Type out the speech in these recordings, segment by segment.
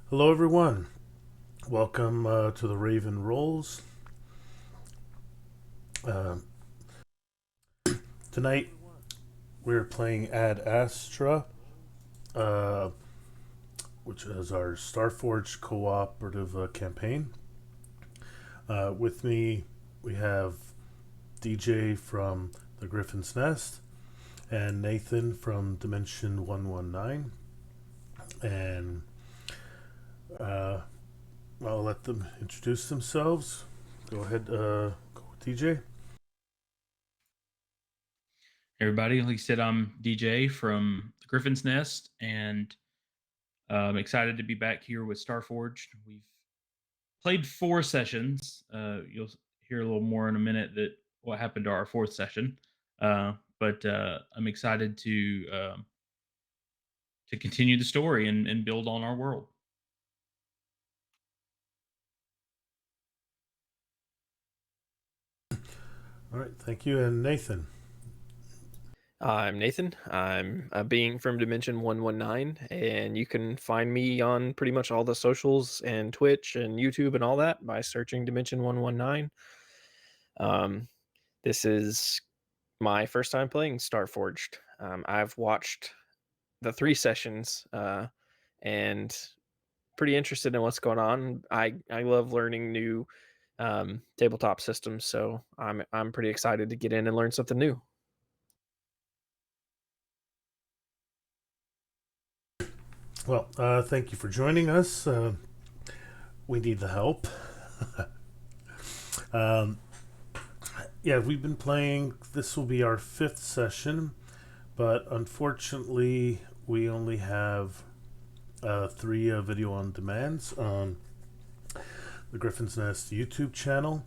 Hello, everyone. Welcome to the Raven Rolls. Uh, Tonight we're playing Ad Astra, uh, which is our Starforged cooperative campaign. With me, we have DJ from the Griffin's Nest and Nathan from Dimension 119. And uh, I'll let them introduce themselves. Go ahead, go with DJ. Everybody, like you said, I'm DJ from the Griffin's Nest, and I'm excited to be back here with Starforged. We've played 4 sessions. You'll hear a little more in a minute that what happened to our fourth session. But I'm excited to continue the story and build on our world. All right, thank you. And Nathan. I'm Nathan. I'm a being from Dimension 119, and you can find me on pretty much all the socials and Twitch and YouTube and all that by searching Dimension 119. This is my first time playing Starforged. I've watched the 3 sessions and pretty interested in what's going on. I love learning new tabletop systems, so I'm pretty excited to get in and learn something new. Well, thank you for joining us. We need the help. um, yeah, we've been playing. This will be our 5th session, but unfortunately, we only have 3 video on demands on the Griffin's Nest YouTube channel.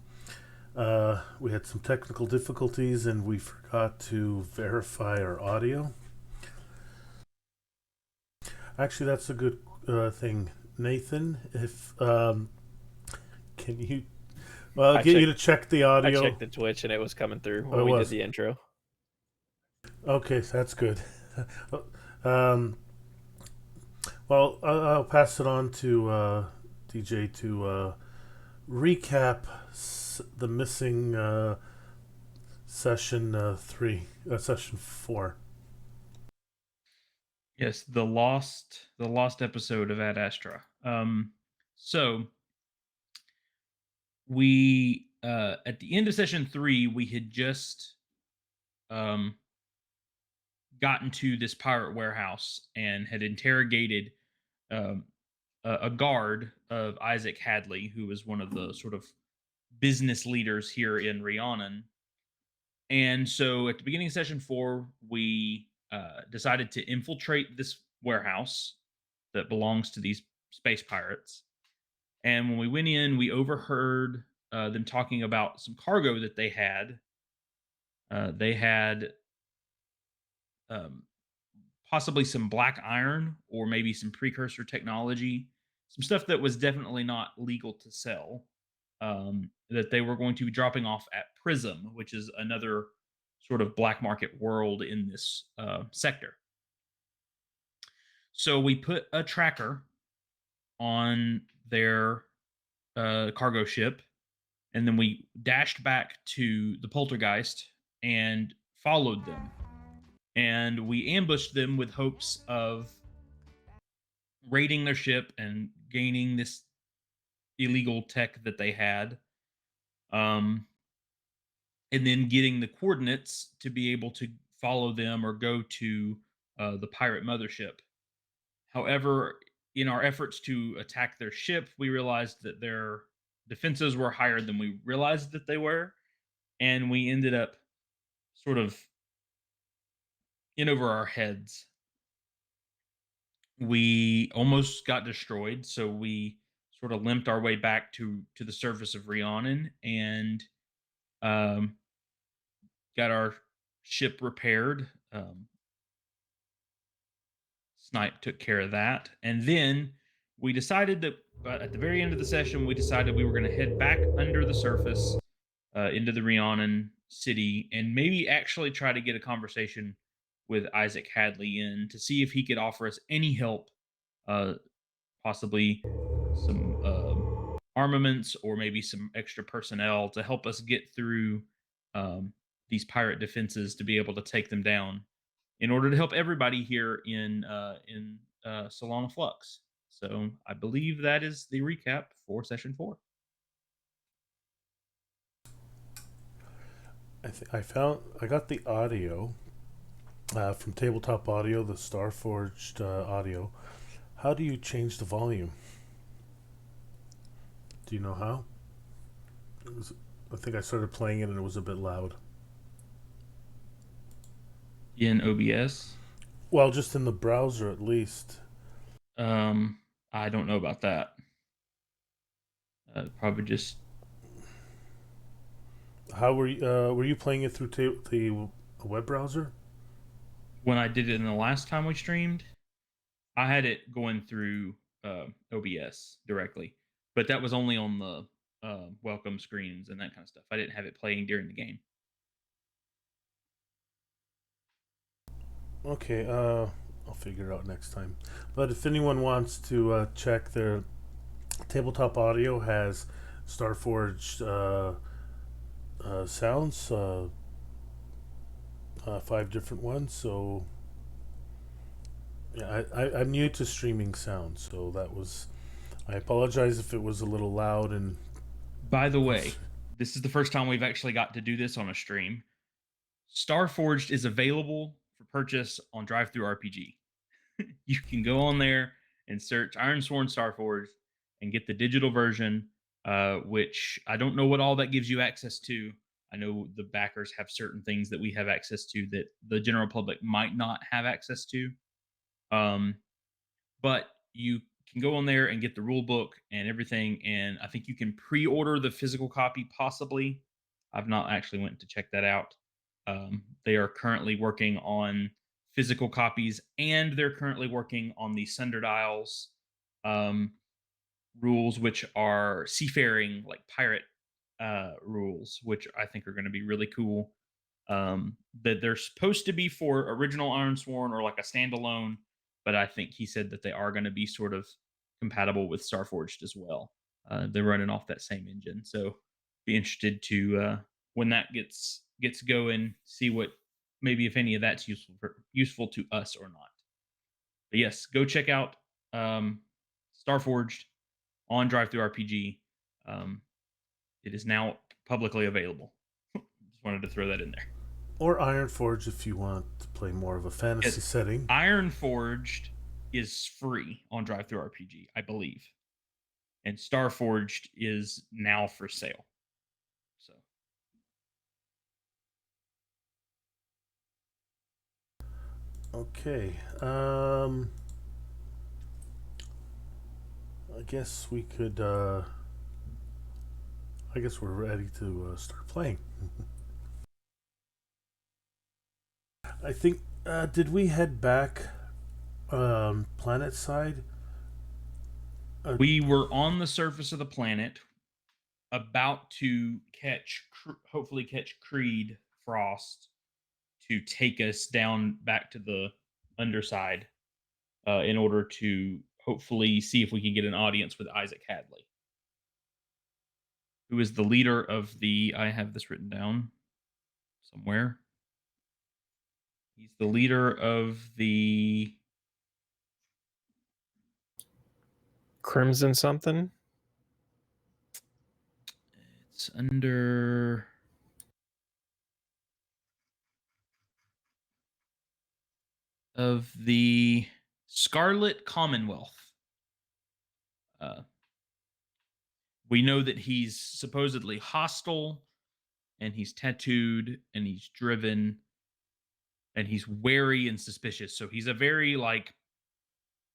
We had some technical difficulties and we forgot to verify our audio. Actually, that's a good thing. Nathan, if can you get you to check the audio? I checked the Twitch and it was coming through when we did the intro. Okay, so that's good. um, well, I'll pass it on to DJ to recap the missing session session 4. Yes, the lost episode of Ad Astra. So we at the end of session 3, we had just um gotten to this pirate warehouse and had interrogated um, a guard of Isaac Hadley, who was one of the sort of business leaders here in Rhiannon. And so at the beginning of session 4, we decided to infiltrate this warehouse that belongs to these space pirates. And when we went in, we overheard them talking about some cargo that they had. They had um, possibly some black iron or maybe some precursor technology, some stuff that was definitely not legal to sell, that they were going to be dropping off at Prism, which is another sort of black market world in this sector. So we put a tracker on their cargo ship, and then we dashed back to the poltergeist and followed them. And we ambushed them with hopes of raiding their ship and gaining this illegal tech that they had, um, and then getting the coordinates to be able to follow them or go to the pirate mothership. However, in our efforts to attack their ship, we realized that their defenses were higher than we realized that they were, and we ended up sort of in over our heads. We almost got destroyed, so we sort of limped our way back to the surface of Rhiannon and um, got our ship repaired. Snipe took care of that, and then we decided that at the very end of the session, we decided we were going to head back under the surface into the Rhiannon city and maybe actually try to get a conversation with Isaac Hadley in to see if he could offer us any help, uh, possibly some armaments or maybe some extra personnel to help us get through um, these pirate defenses to be able to take them down in order to help everybody here in Solana Flux. So I believe that is the recap for session 4. I got the audio from Tabletop Audio, the Starforged audio. How do you change the volume? Do you know how? I think I started playing it and it was a bit loud. In OBS? Well, just in the browser at least. I don't know about that. Probably just. How were you playing it through the web browser? When I did it in the last time we streamed, I had it going through OBS directly, but that was only on the welcome screens and that kind of stuff. I didn't have it playing during the game. Okay, I'll figure it out next time. But if anyone wants to check, their Tabletop Audio has Starforged sounds, 5 different ones. So yeah, I'm new to streaming sound, so that was. I apologize if it was a little loud and. By the way, this is the first time we've actually got to do this on a stream. Starforged is available for purchase on DriveThruRPG. You can go on there and search Ironsworn Starforged and get the digital version, which I don't know what all that gives you access to. I know the backers have certain things that we have access to that the general public might not have access to. But you can go on there and get the rule book and everything, and I think you can pre-order the physical copy possibly. I've not actually went to check that out. They are currently working on physical copies, and they're currently working on the Sundered Isles um, rules, which are seafaring, like pirate rules, which I think are going to be really cool. That they're supposed to be for original Ironsworn or like a standalone, but I think he said that they are going to be sort of compatible with Starforged as well. They're running off that same engine, so be interested to when that gets going, see what maybe if any of that's useful to us or not. But yes, go check out Starforged on DriveThruRPG. It is now publicly available. Just wanted to throw that in there. Or Ironforge if you want to play more of a fantasy setting. Ironforged is free on DriveThruRPG, I believe. And Starforged is now for sale. So okay. I guess we could I guess we're ready to start playing. I think did we head back planet side? we were on the surface of the planet, about to hopefully catch Creed Frost to take us down back to the underside in order to hopefully see if we can get an audience with Isaac Hadley, who is the leader of the. I have this written down somewhere. He's the leader of the Crimson something. It's under. Of the Scarlet Commonwealth. We know that he's supposedly hostile, and he's tattooed, and he's driven, and he's wary and suspicious. So he's a very like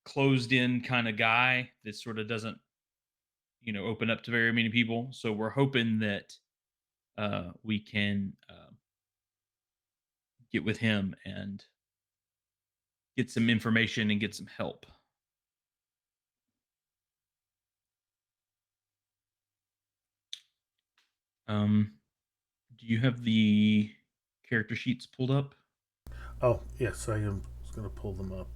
closed-in kind of guy that sort of doesn't, open up to very many people. So we're hoping that we can get with him and get some information and get some help. Do you have the character sheets pulled up? Oh yes, I am going to pull them up.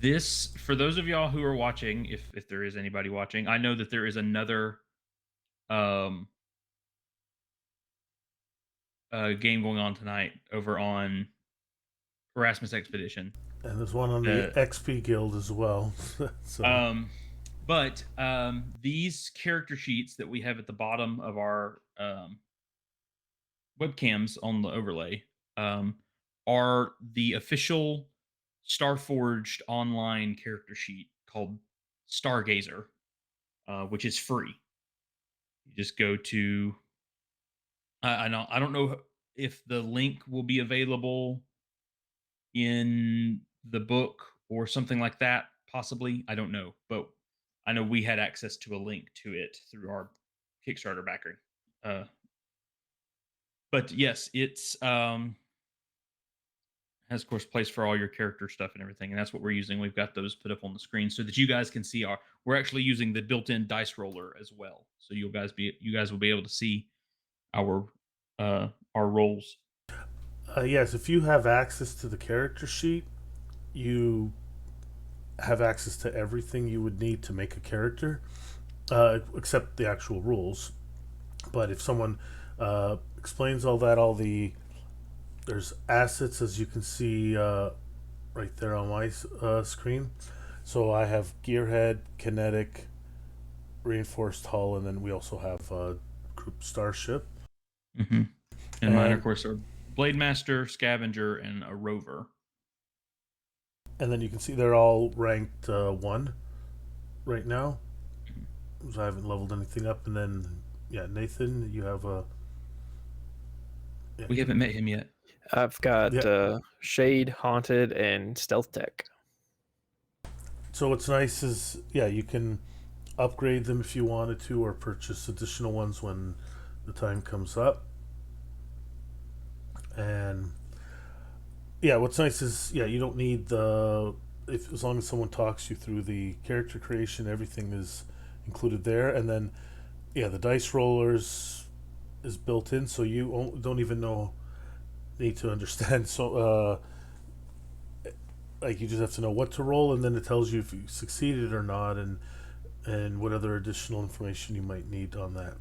This, for those of y'all who are watching, if there is anybody watching, I know that there is another um game going on tonight over on Erasmus Expedition. And there's one on the Uh, XP Guild as well. So but these character sheets that we have at the bottom of our webcams on the overlay um, are the official Starforged online character sheet called Stargazer, which is free. You just go to I don't know if the link will be available in the book or something like that. Possibly, I don't know, but I know we had access to a link to it through our Kickstarter backer. Uh, but yes, it's has of course place for all your character stuff and everything, and that's what we're using. We've got those put up on the screen so that you guys can see our. We're actually using the built-in dice roller as well, so you guys will be able to see our our rolls. yes, if you have access to the character sheet, you have access to everything you would need to make a character, except the actual rules. But if someone explains all that, there's assets, as you can see right there on my screen. So I have gearhead, kinetic, reinforced hull, and then we also have group starship. Mm-hmm. And mine, of And course, are Blade Master, Scavenger, and a Rover. and then you can see they're all ranked 1 right now. Mhm. So I haven't leveled anything up. And then, yeah, Nathan, you have a. Yeah, We haven't met him yet. I've got yeah. Shade, Haunted, and Stealth Tech. So what's nice is, yeah, you can upgrade them if you wanted to, or purchase additional ones when the time comes up. And yeah, what's nice is, yeah, you don't need if as long as someone talks you through the character creation, everything is included there. And then, yeah, the dice rollers is built in, so you don't even need to understand. So like, you just have to know what to roll, and then it tells you if you succeeded or not, and what other additional information you might need on that.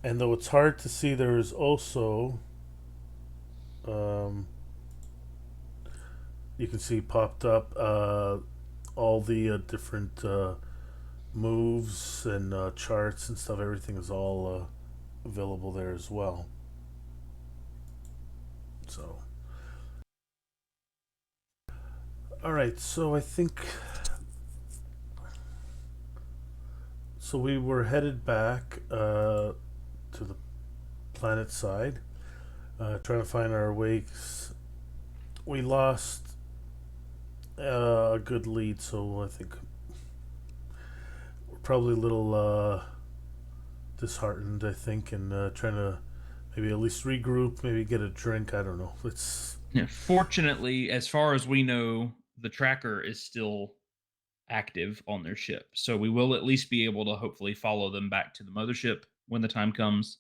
And though it's hard to see, there is also um, you can see popped up all the different moves and charts and stuff. Everything is all available there as well. So, all right. So I think so. We were headed back to the planet side, trying to find our way. We lost a good lead, so I think we're probably a little disheartened. I think, and trying to maybe at least regroup, maybe get a drink. I don't know. It's Yeah, fortunately, as far as we know, the tracker is still active on their ship. So we will at least be able to hopefully follow them back to the mothership when the time comes.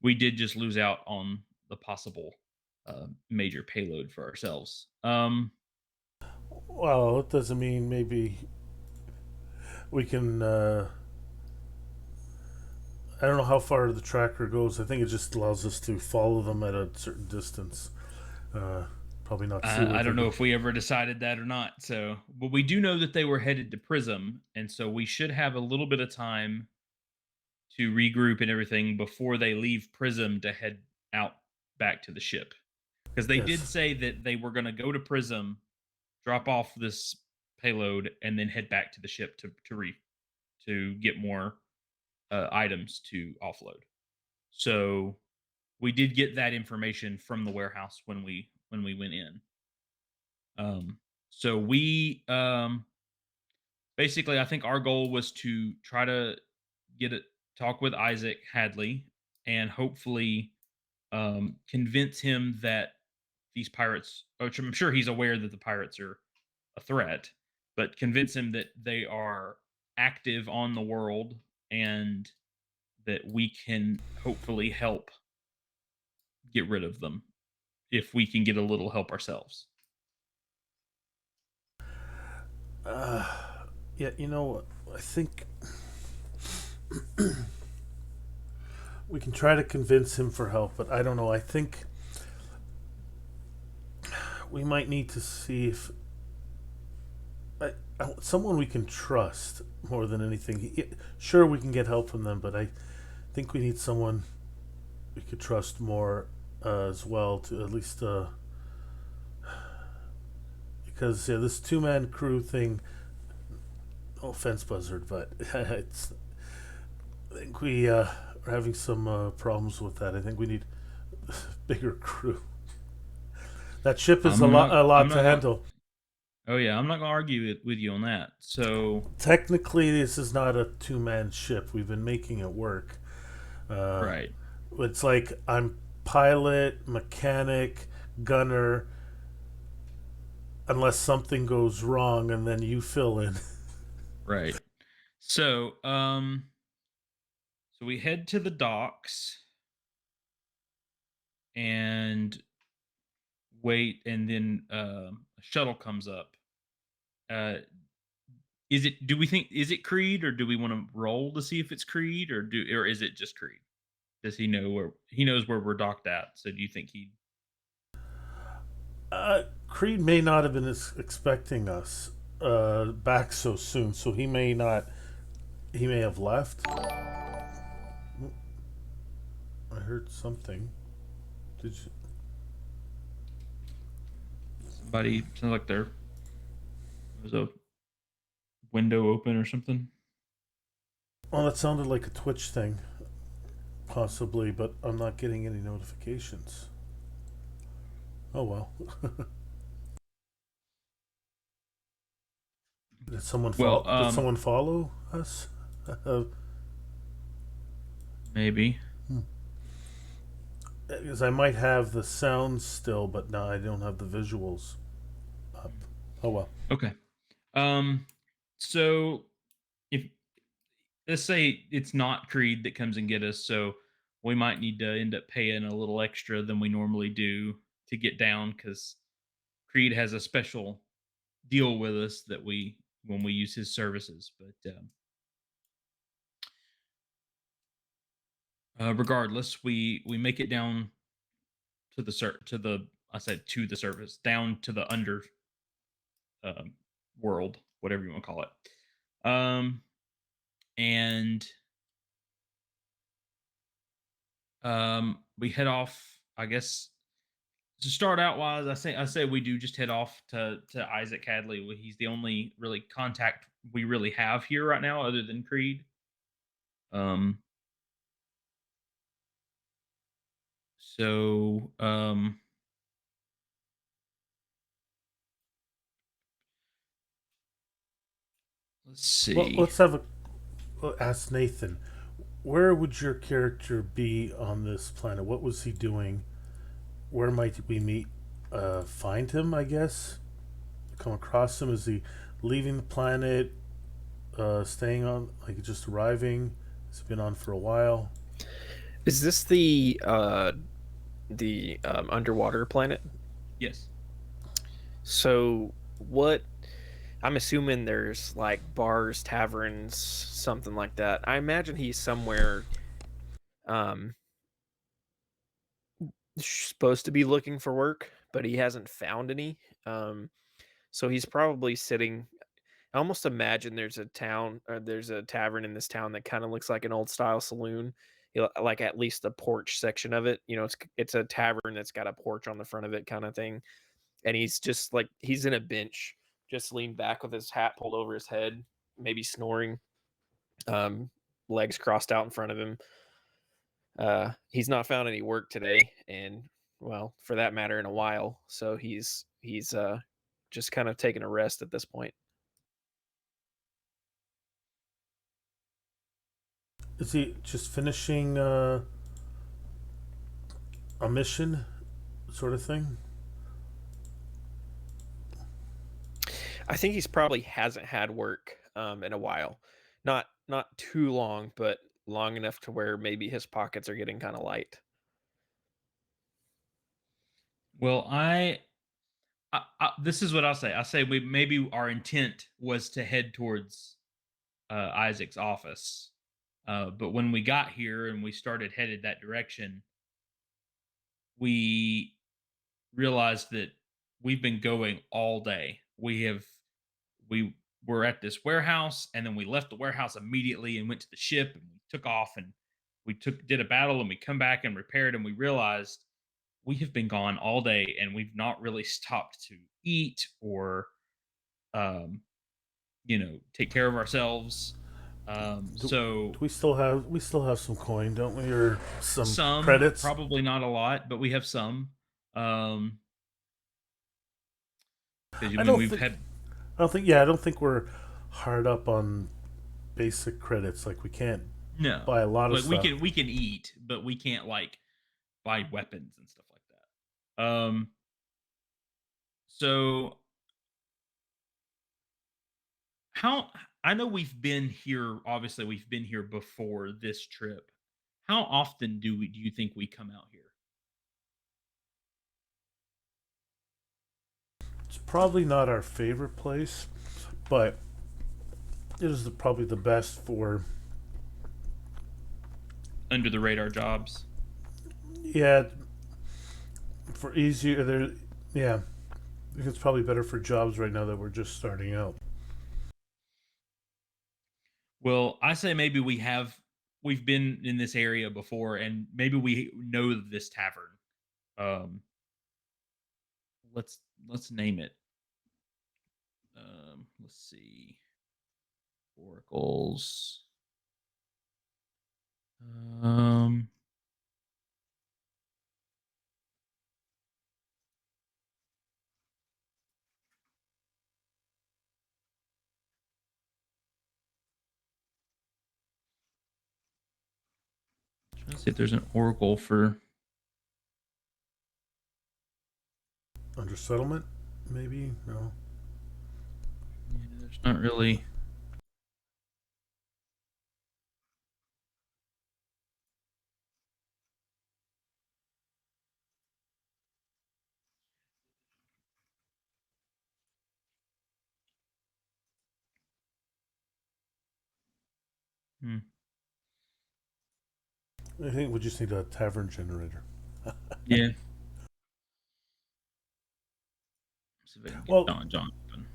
We did just lose out on the possible major payload for ourselves. well, it doesn't mean maybe we can. I don't know how far the tracker goes. I think it just allows us to follow them at a certain distance. Uh, Probably not see I what they're don't know doing. if we ever decided that or not. So, but we do know that they were headed to Prism, and so we should have a little bit of time to regroup and everything before they leave Prism to head out back to the ship. Because they did Yes. say that they were going to go to Prism, drop off this payload, and then head back to the ship to get more items to offload. So we did get that information from the warehouse when we went in. So we basically, I think our goal was to try to get it talk with Isaac Hadley and hopefully convince him that these pirates, which I'm sure he's aware that the pirates are a threat, but convince him that they are active on the world and that we can hopefully help get rid of them if we can get a little help ourselves. Yeah, you know, I think we can try to convince him for help, but I don't know. I think we might need to see if someone we can trust more than anything. Sure, we can get help from them, but I think we need someone we could trust more as well to at least because this two-man crew thing. No offense, Buzzard, but it's. I think we are having some problems with that. I think we need bigger crew. That ship is a I'm lot not to gonna. handle. Oh yeah, I'm not gonna argue with you on that. So Technically, this is not a two-man ship. We've been making it work. Uh, right, it's like I'm pilot, mechanic, gunner, unless something goes wrong, and then you fill in. right. So so we head to the docks and wait, and then a shuttle comes up. Uh, is it? Do we think is it Creed, or do we want to roll to see if it's Creed, or is it just Creed? Does he know where he knows where we're docked at? So do you think he? Creed may not have been expecting us back so soon, so he may not. He may have left. I heard something. Did you? Somebody sounds like there was a window open or something. Well, that sounded like a Twitch thing, possibly, but I'm not getting any notifications. Oh well. Did someone Well, follow? Did someone follow us? maybe. Because I might have the sounds still, but now I don't have the visuals up. Oh well. Okay. Um. So if let's say it's not Creed that comes and get us, so we might need to end up paying a little extra than we normally do to get down because Creed has a special deal with us that we when we use his services. But regardless, we make it down to the I said to the surface down to the under um, world, whatever you want to call it. And we head off. I guess to start out wise, I say we do just head off to Isaac Hadley. He's the only really contact we really have here right now, other than Creed. Um, so let's Well, see. let's have a ask Nathan. Where would your character be on this planet? What was he doing? Where might we meet? Find him, I guess. Come across him. Is he leaving the planet? Staying on, like just arriving? Has he been on for a while? Is this the underwater planet? Yes. So what? I'm assuming there's like bars, taverns, something like that. I imagine he's somewhere um supposed to be looking for work, but he hasn't found any. So he's probably sitting. I almost imagine there's a town or there's a tavern in this town that kind of looks like an old style saloon. Like at least the porch section of it. It's a tavern that's got a porch on the front of it, kind of thing. And he's just like he's in a bench, just leaned back with his hat pulled over his head, maybe snoring, um, legs crossed out in front of him. He's not found any work today, and well, for that matter, in a while. So he's just kind of taking a rest at this point. Is he just finishing a mission, sort of thing? I think he's probably hasn't had work in a while, not too long, but long enough to where maybe his pockets are getting kind of light. Well, This is what I'll say. I say we maybe our intent was to head towards Isaac's office, but when we got here and we started headed that direction, we realized that we've been going all day. We were at this warehouse, and then we left the warehouse immediately and went to the ship, and we took off, and we took did a battle, and we come back and repaired, and we realized we have been gone all day, and we've not really stopped to eat or um take care of ourselves. Do, So we still have some coin, don't we, or some some, credits? probably not a lot, but we have some. Um, because I I mean don't we've think. had I don't think we're hard up on basic credits. Like we can't no, buy a lot of like we stuff. can eat, but we can't like buy weapons and stuff like that. So how I know we've been here. Obviously, we've been here before this trip. How often do you think we come out here? It's probably not our favorite place, but it is probably the best for, Under the radar jobs. yeah, for easier there. Yeah, I think it's probably better for jobs right now that we're just starting out. Well, I say maybe we've been in this area before, and maybe we know this tavern. Um, let's let's name it. Let's see, oracles. Um, trying to see if there's an oracle for. Under settlement, maybe no. Yeah, there's not really. Hmm, I think we just need a tavern generator. yeah. See if I can get Well, John open.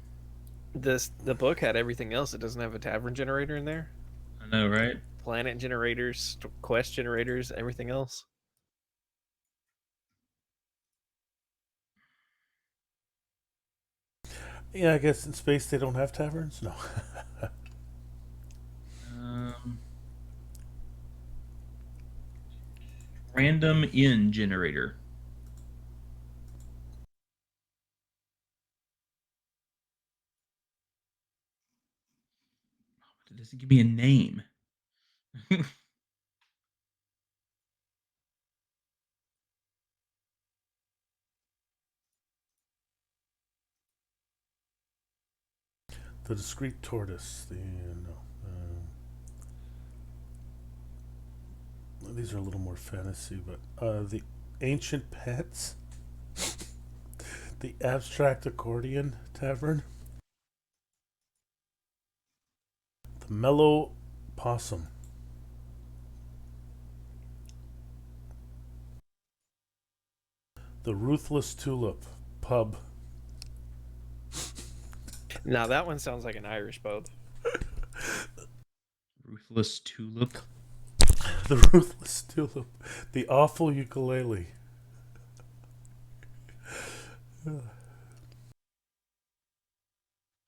The book had everything else. It doesn't have a tavern generator in there. I know, right? Planet generators, quest generators, everything else. yeah, I guess in space they don't have taverns. No. Um, random in generator. It doesn't give me a name. The discreet tortoise. No. These are a little more fantasy, but the ancient pets, the abstract accordion tavern, the mellow possum, the ruthless tulip pub, Now that one sounds like an Irish pub. Ruthless tulip. the ruthless tulip, the awful ukulele.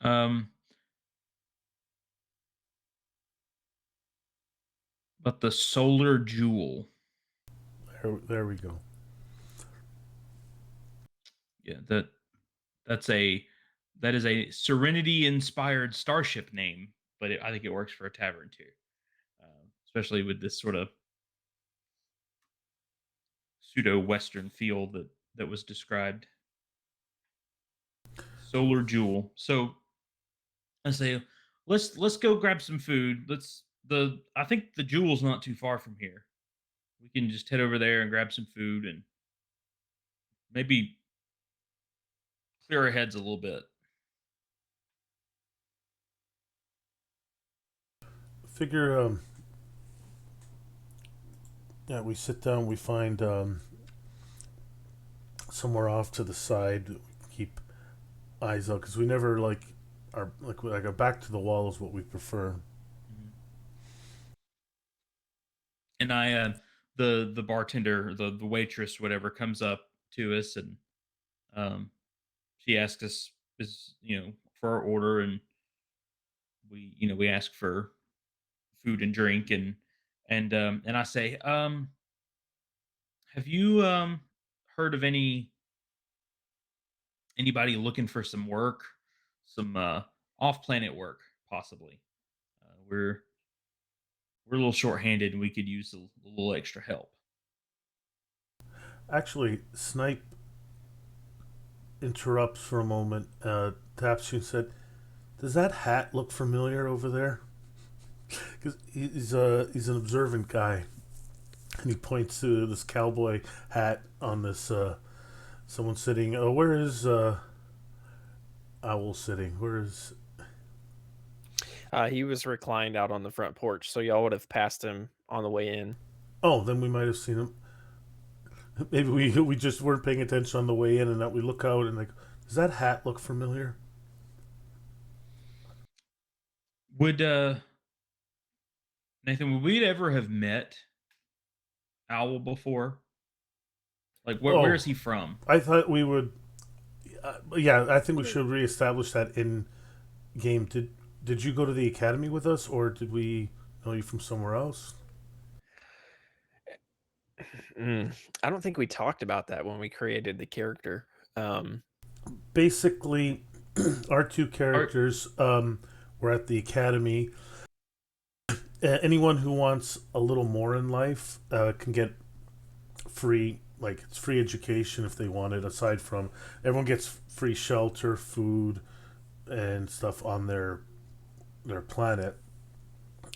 Um, but the solar jewel. There we go. Yeah, that's a that is a Serenity inspired starship name, but I think it works for a tavern too, especially with this sort of pseudo Western feel that was described. Solar jewel. So I say, let's go grab some food. I think the jewel's not too far from here. We can just head over there and grab some food and maybe clear our heads a little bit. Figure, yeah, we sit down, we find somewhere off to the side, keep eyes out because we never like a back to the wall is what we prefer. Mhm. And the bartender, the waitress, whatever, comes up to us, and um, she asks us, is for our order, and we ask for food and drink, and I say, have you heard of anybody looking for some work, some off planet work, possibly? We're a little short-handed, and we could use a little extra help. Actually, Snipe interrupts for a moment, taps you and said, "Does that hat look familiar over there?" Because he's an observant guy, and he points to this cowboy hat on this someone sitting. Where is Owl sitting? Where is? He was reclined out on the front porch, so y'all would have passed him on the way in. Oh, then we might have seen him. Maybe we just weren't paying attention on the way in, and that we look out and like, does that hat look familiar? Would Nathan, would we ever have met Owl before? Like, where Oh, is he from? I thought we would. Yeah, I think we should reestablish that in game. Did you go to the academy with us, or did we know you from somewhere else? Mm, I don't think we talked about that when we created the character. Um, Basically, our two Are characters were at the academy. Anyone who wants a little more in life can get free, like it's free education if they want it. Aside from everyone gets free shelter, food, and stuff on their planet.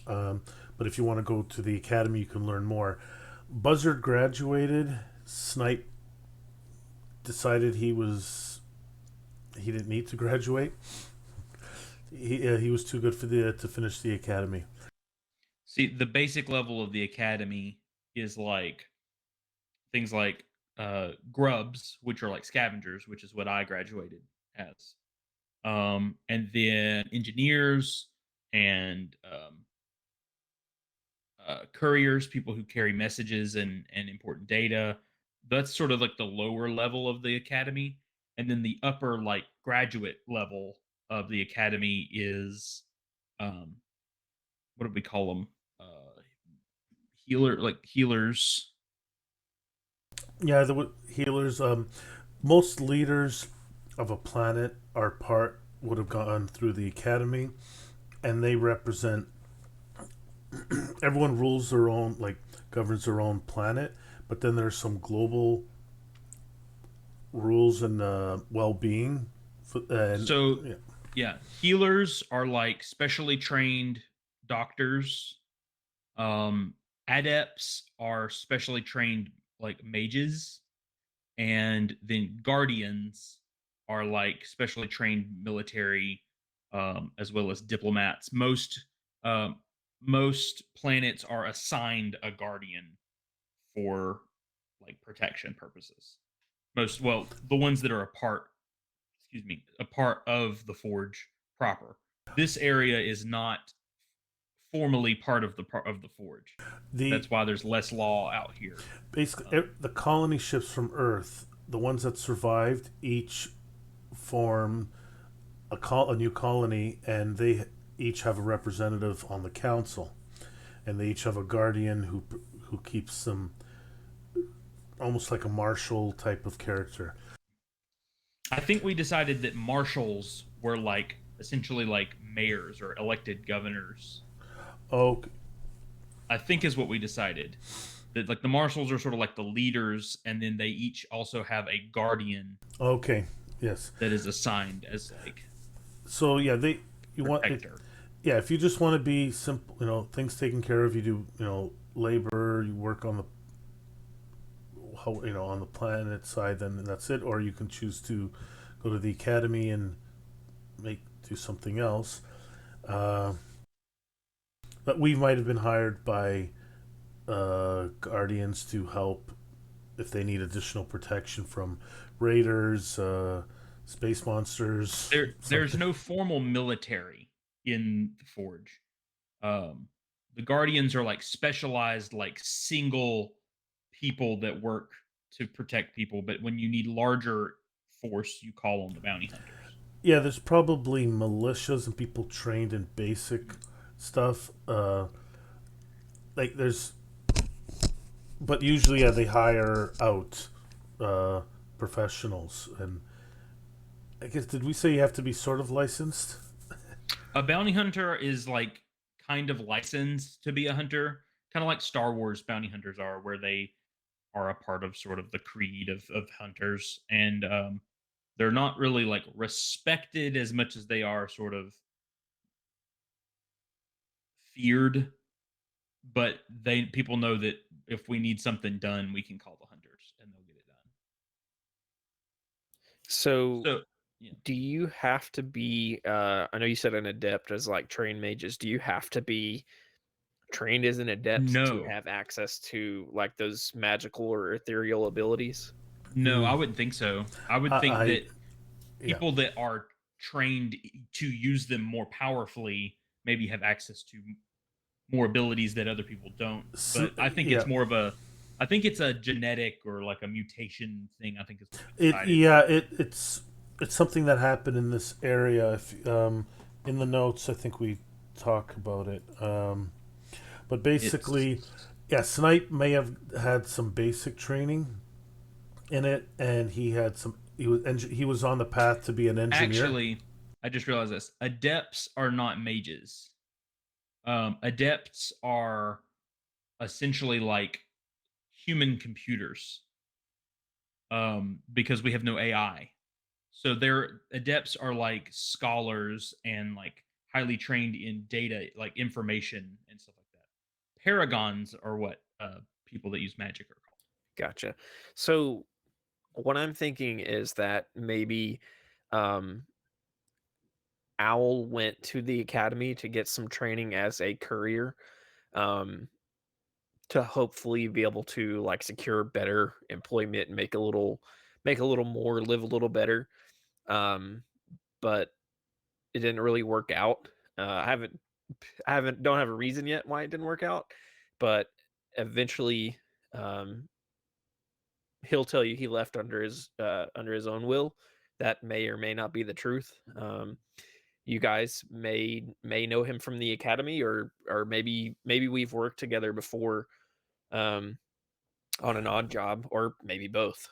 Um, but if you want to go to the academy, you can learn more. Buzzard graduated. Snipe decided he didn't need to graduate. He was too good for the to finish the academy. See, the basic level of the academy is like things like grubs, which are like scavengers, which is what I graduated as. And then engineers and couriers, people who carry messages and important data. That's sort of like the lower level of the academy, and then the upper, like graduate level of the academy is, um, what do we call them? Uh, healers. Yeah, the healers. Most leaders of a planet are part would have gone through the academy, and they represent everyone rules their own like governs their own planet. But then there's some global rules and well-being, and So yeah. yeah, healers are like specially trained doctors. Um, Adepts are specially trained like mages, and then guardians are like specially trained military, as well as diplomats. Um, most planets are assigned a guardian for like protection purposes. The ones that are a part of the forge proper. This area is not formally part of the forge. the That's why there's less law out here. basically Um, the colony ships from Earth, the ones that survived, each form a new colony, and they each have a representative on the council, and they each have a guardian who keeps them almost like a marshal type of character. I think we decided that marshals were like essentially like mayors or elected governors. Oh, I think is what we decided. That like the marshals are sort of like the leaders, and then they each also have a guardian okay, yes. that is assigned as like So yeah, they you want it, protector. yeah. If you just want to be simple, things taken care of. You do labor. You work on the on the planet side. Then that's it. Or you can choose to go to the academy and do something else. Uh, but we might have been hired by guardians to help if they need additional protection from raiders, space monsters, There's something. no formal military in the Forge. Um, the Guardians are like specialized, like single people that work to protect people. But when you need larger force, you call on the bounty hunters. Yeah, there's probably militias and people trained in basic stuff. Like there's, but usually yeah, they hire out uh, professionals. And I guess did we say you have to be sort of licensed? A bounty hunter is like kind of licensed to be a hunter, kind of like Star Wars bounty hunters are, where they are a part of sort of the creed of hunters, and they're not really like respected as much as they are sort of feared. But they people know that if we need something done, we can call the hunters and they'll get it done. So, So yeah, do you have to be? I know you said an adept as like trained mages. Do you have to be trained as an adept to no, have access to like those magical or ethereal abilities? no, I Mm, wouldn't think so. I would think I that yeah. people that are trained to use them more powerfully maybe have access to more abilities that other people don't. But I think Yeah, it's more of a I think it's a genetic or like a mutation thing. I think is what we it decided. yeah it's something that happened in this area. If in the notes, I think we talk about it. But It's basically, yeah, Snipe may have had some basic training in it, and he was on the path to be an engineer. actually I just realized this. Adepts are not mages. Adepts are essentially like human computers, because we have no AI. So their adepts are like scholars and like highly trained in data, like information and stuff like that. Paragons are what people that use magic are called. Gotcha. So, what I'm thinking is that maybe um, Owl went to the academy to get some training as a courier, um, to hopefully be able to like secure better employment and make a little more, live a little better. Um, but it didn't really work out. I haven't don't have a reason yet why it didn't work out, but eventually, um, he'll tell you he left under his own will. That may or may not be the truth. You guys may know him from the academy, or maybe we've worked together before, um, on an odd job, or maybe both.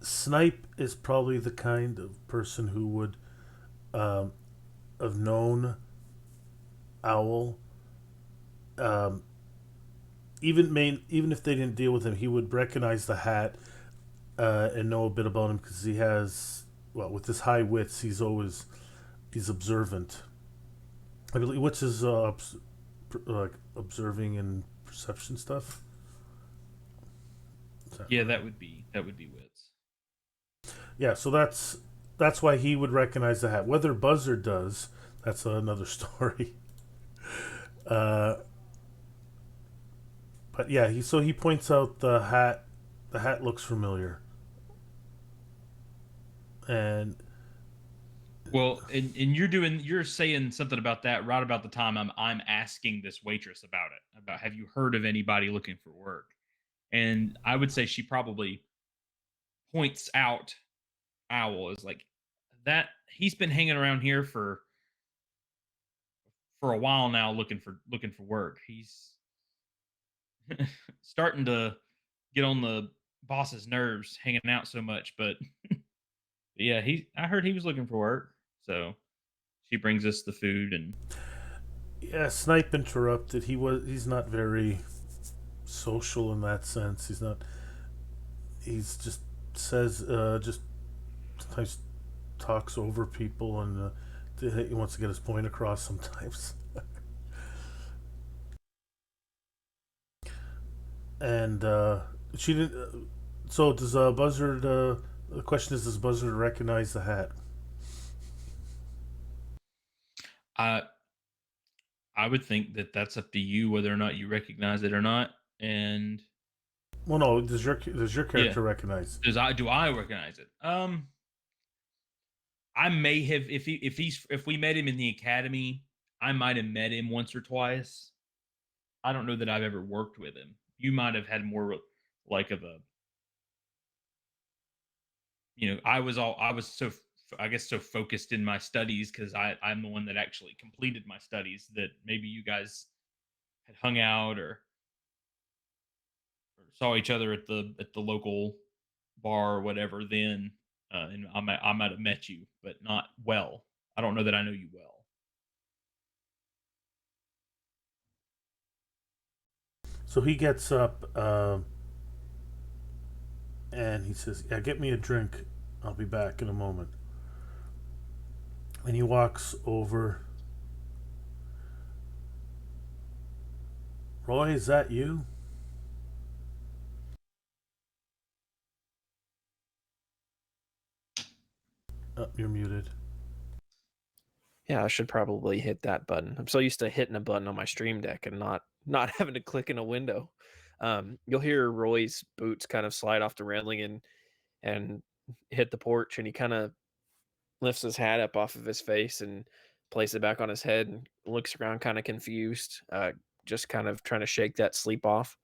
Snipe is probably the kind of person who would um, have known Owl. Um, even if they didn't deal with him, he would recognize the hat and know a bit about him because he has with his high wits, he's observant. I believe what's his like observing and perception stuff. Is that Yeah, right? that would be wits. Yeah, so that's why he would recognize the hat. Whether Buzzard does, that's another story. Uh, but yeah, he points out the hat. The hat looks familiar, and Well, and you're saying something about that right about the time I'm asking this waitress about it, about have you heard of anybody looking for work? And I would say she probably points out Owl is like that he's been hanging around here for a while now looking for work. He's starting to get on the boss's nerves hanging out so much, but yeah, he I heard he was looking for work. So she brings us the food and yeah, Snipe interrupted. He's not very social in that sense. He's not. He's just says just sometimes talks over people and he wants to get his point across sometimes. And she didn't. So does Buzzard The question is, does Buzzard recognize the hat? I I would think that that's up to you whether or not you recognize it or not. And Well, no. Does your yeah, character recognize? do I recognize it? I may have if we met him in the academy, I might have met him once or twice. I don't know that I've ever worked with him. You might have had more like of a, I was so I guess so focused in my studies because I'm the one that actually completed my studies, that maybe you guys had hung out or saw each other at the local bar or whatever then, and I might have met you, but not well. I don't know that I know you well. So he gets up and he says, "Yeah, get me a drink. I'll be back in a moment." And he walks over. Roy, is that you? Oh, you're muted. Yeah, I should probably hit that button. I'm so used to hitting a button on my stream deck and not having to click in a window. You'll hear Roy's boots kind of slide off the railing and hit the porch, and he kind of lifts his hat up off of his face and places it back on his head and looks around kind of confused, just kind of trying to shake that sleep off.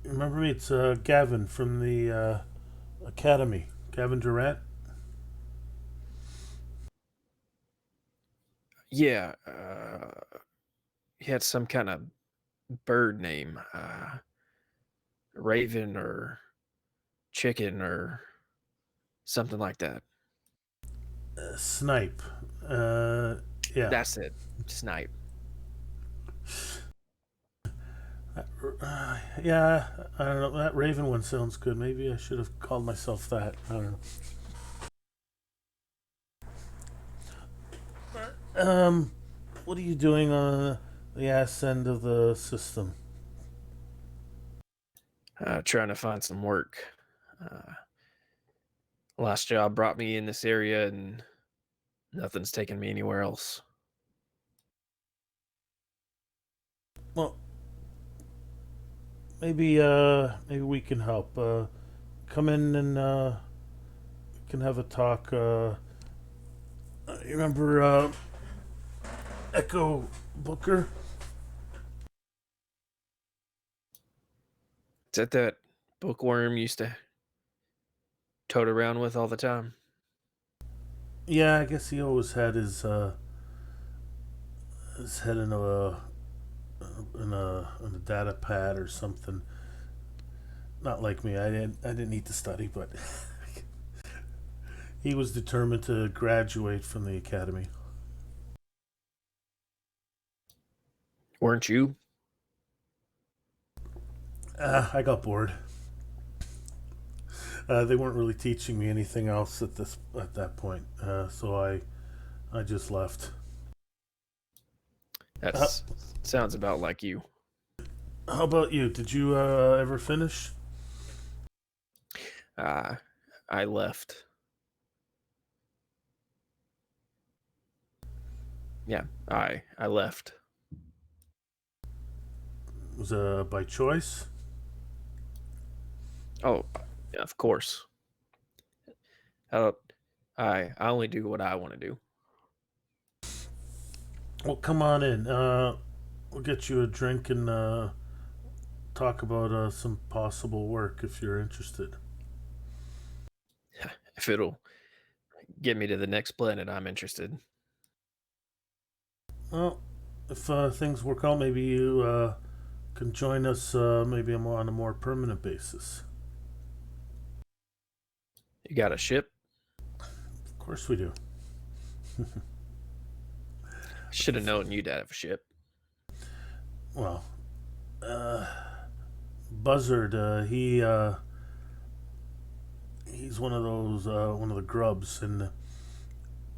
Remember me? It's Gavin from the Academy. Gavin Durant. Yeah, he had some kind of bird name, raven or chicken or something like that. Snipe. Uh, yeah. That's it, snipe. Yeah, I don't know. That Raven one sounds good. Maybe I should have called myself that. I don't know. What are you doing on the ass end of the system? Trying to find some work. Uh, Last job brought me in this area, and nothing's taken me anywhere else. Well, maybe we can help. Come in and we can have a talk. You remember Echo Booker? Is that bookworm used to tote around with all the time? Yeah, I guess he always had his head in a data pad or something. Not like me. I didn't need to study, but he was determined to graduate from the academy. Weren't you? I got bored. They weren't really teaching me anything else at that point, so I just left. Uh, That's sounds about like you. how about you? Did you ever finish? Uh, I left. Yeah, I left. Was it by choice? Oh, of course. Uh, I only do what I want to do. Well, come on in. We'll get you a drink and talk about some possible work if you're interested. If it'll get me to the next planet, I'm interested. Well, if things work out, maybe you can join us maybe on a more permanent basis. You got a ship? Of course we do. Should have known you'd have a ship. Well, uh, Buzzard, he's one of the grubs, and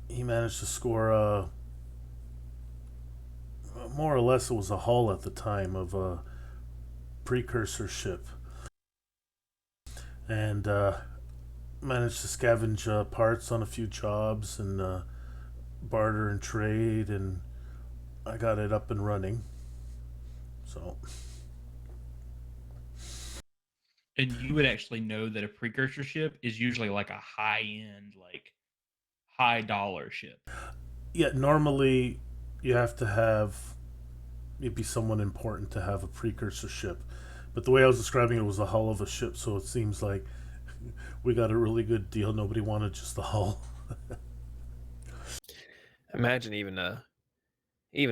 he managed to score more or less it was a hull at the time of a precursor ship. and managed to scavenge parts on a few jobs and barter and trade, and I got it up and running. So And you would actually know that a precursor ship is usually like a high end, like high dollar ship. yeah, normally you have to have it'd be someone important to have a precursor ship. But the way I was describing it was a hull of a ship, so it seems like we got a really good deal. Nobody wanted just the hull. Imagine even a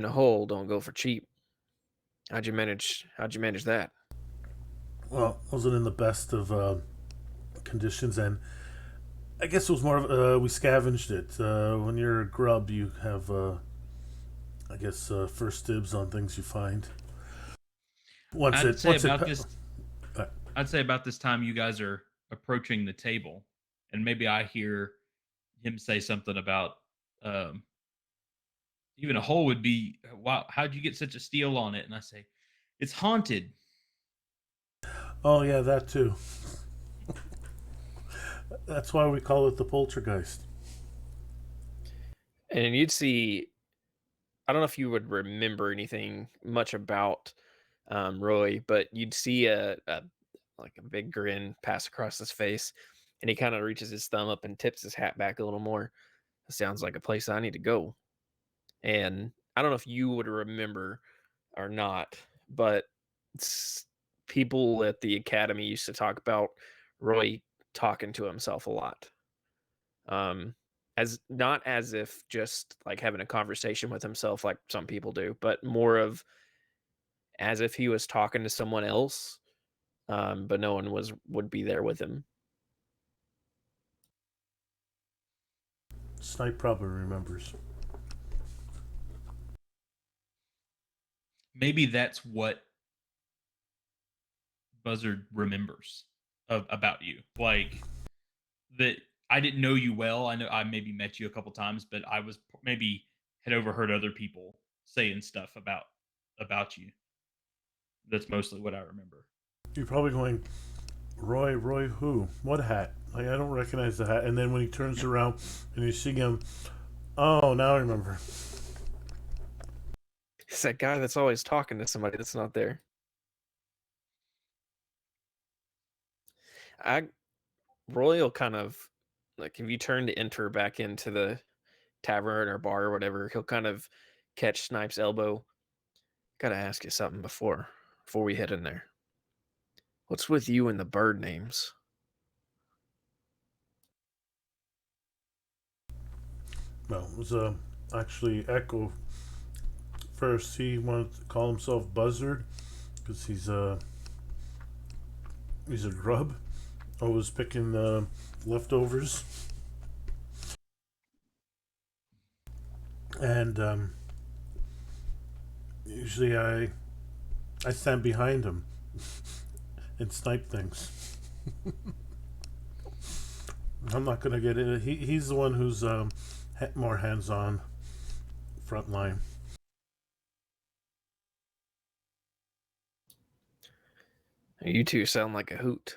hole don't go for cheap. How'd you manage that? Well, wasn't in the best of conditions, and I guess it was more of we scavenged it. When you're a grub, you have I guess first dibs on things you find. Once I'd it say once it about this uh, I'd say about this time you guys are approaching the table, and maybe I hear him say something about um, even a hole would be, wow, how'd you get such a steal on it? And I say, it's haunted. oh yeah, that too. That's why we call it the poltergeist. And you'd see. I don't know if you would remember anything much about Roy, but you'd see a like a big grin pass across his face, and he kind of reaches his thumb up and tips his hat back a little more. It sounds like a place I need to go. And I don't know if you would remember or not, but people at the academy used to talk about Roy talking to himself a lot. Um, as not as if just like having a conversation with himself like some people do, but more of as if he was talking to someone else, but no one would be there with him. Snipe probably remembers. Maybe that's what Buzzard remembers about you. Like that I didn't know you well. I know I maybe met you a couple times, but I was maybe had overheard other people saying stuff about you. That's mostly what I remember. You're probably going, Roy who? What hat? Like I don't recognize the hat. And then when he turns around and you see him, oh, now I remember. It's that guy that's always talking to somebody that's not there. I Roy will kind of like if you turn to enter back into the tavern or bar or whatever, he'll kind of catch Snipe's elbow. Gotta ask you something before we head in there. What's with you and the bird names? Well, it was actually Echo first. He wanted to call himself Buzzard because he's a grub. Always picking leftovers, and usually I stand behind him and snipe things. I'm not gonna get it. He's the one who's more hands on, front line. You two sound like a hoot.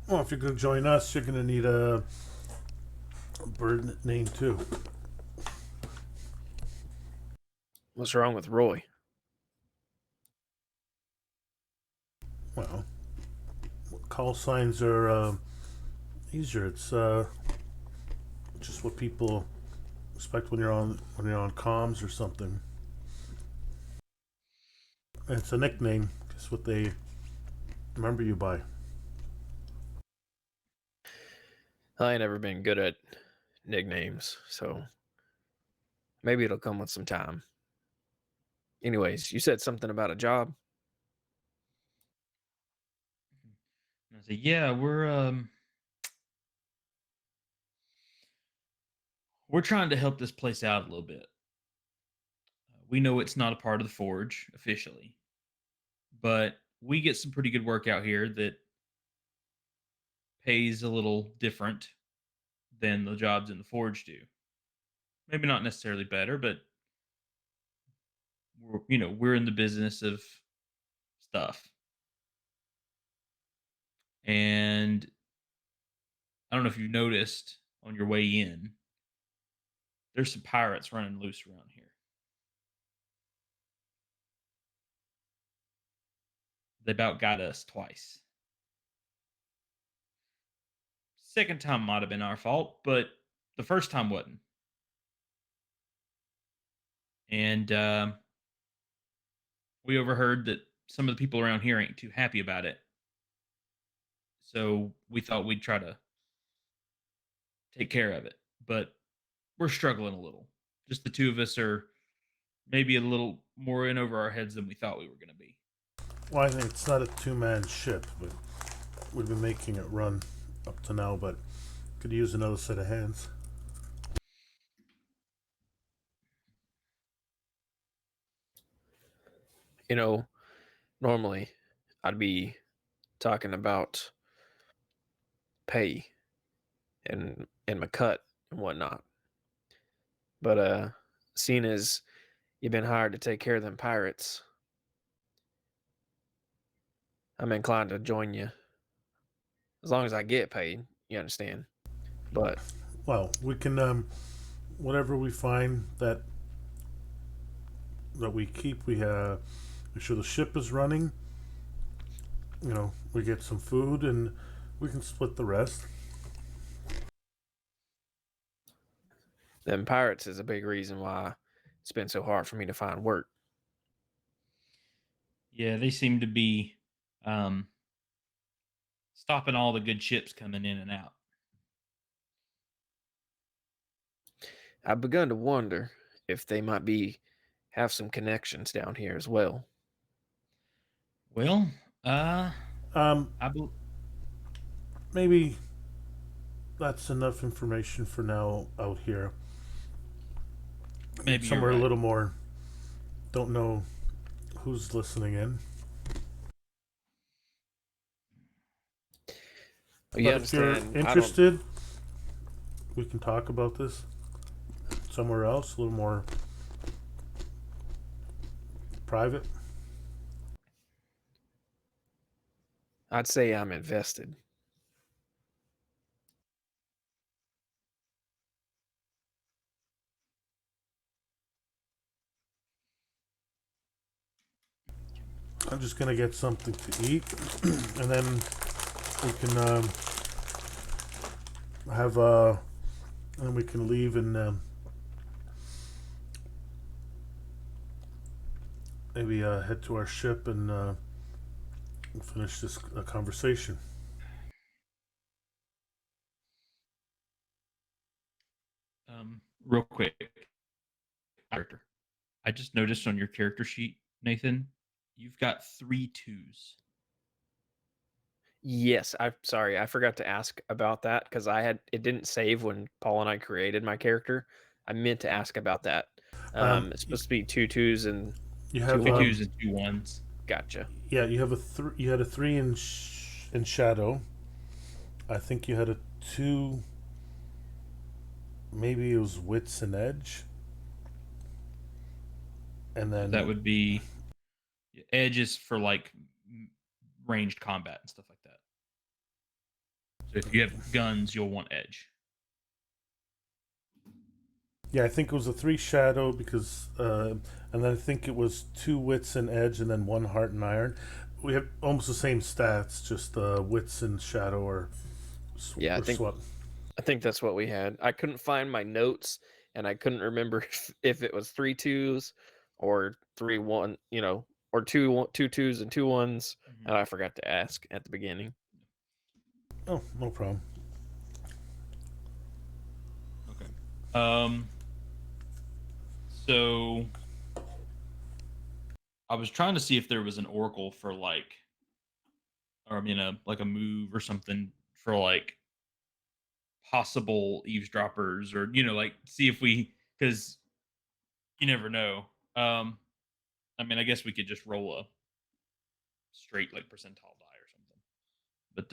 Well, if you're gonna join us, you're gonna need a bird name too. What's wrong with Roy? Well, call signs are easier. It's just what people expect when you're on comms or something. And it's a nickname. It's what they remember you by. I ain't never been good at nicknames, so maybe it'll come with some time. Anyways, you said something about a job. And I say, yeah, we're trying to help this place out a little bit. We know it's not a part of the Forge officially, but we get some pretty good work out here that pays a little different than the jobs in the Forge do. Maybe not necessarily better, but we're in the business of stuff. And I don't know if you noticed on your way in, there's some pirates running loose around here. They about got us twice. Second time might have been our fault, but the first time wasn't. And we overheard that some of the people around here ain't too happy about it. So we thought we'd try to take care of it. But we're struggling a little. Just the two of us are maybe a little more in over our heads than we thought we were going to be. Well, I think it's not a two-man ship, but we've been making it run up to now, but could use another set of hands. You know, normally I'd be talking about pay and my cut and whatnot. But seeing as you've been hired to take care of them pirates, I'm inclined to join you. As long as I get paid, you understand. But Well, we can whatever we find that we keep, we make sure the ship is running. You know, we get some food and we can split the rest. them pirates is a big reason why it's been so hard for me to find work. Yeah, they seem to be stopping all the good ships coming in and out. I've begun to wonder if they might have some connections down here as well. Well, Um, I bel maybe that's enough information for now out here. maybe you're Somewhere a right. little more. Don't know who's listening in. Well, you But if you're understand, interested, we can talk about this somewhere else, a little more private. I'd say I'm invested. I'm just gonna get something to eat, and then we can have and we can leave and maybe head to our ship and finish this conversation. Real quick, character. I just noticed on your character sheet, Nathan, you've got 3 2s. Yes, I'm sorry. I forgot to ask about that because it didn't save when Paul and I created my character. I meant to ask about that. It's supposed to be two twos and You two have 2 ones. 2s and 2 1s. Gotcha. yeah, you have you had a 3 in in shadow. I think you had a 2. Maybe it was wits and edge, and then That would be edges for like ranged combat and stuff like that. So if you have guns, you'll want edge. yeah, I think it was a 3 shadow because, and then I think it was 2 wits and edge, and then 1 heart and iron. We have almost the same stats, just wits and shadow or Yeah, swap. I think that's what we had. I couldn't find my notes, and I couldn't remember if it was 3 2s or 3 1. Or two twos and 2 1s, and I forgot to ask at the beginning. Oh, no problem. Okay. So I was trying to see if there was an oracle for like, or I mean, a move or something for like possible eavesdroppers, or like see if because you never know. I mean, I guess we could just roll a straight like percentile die or something, but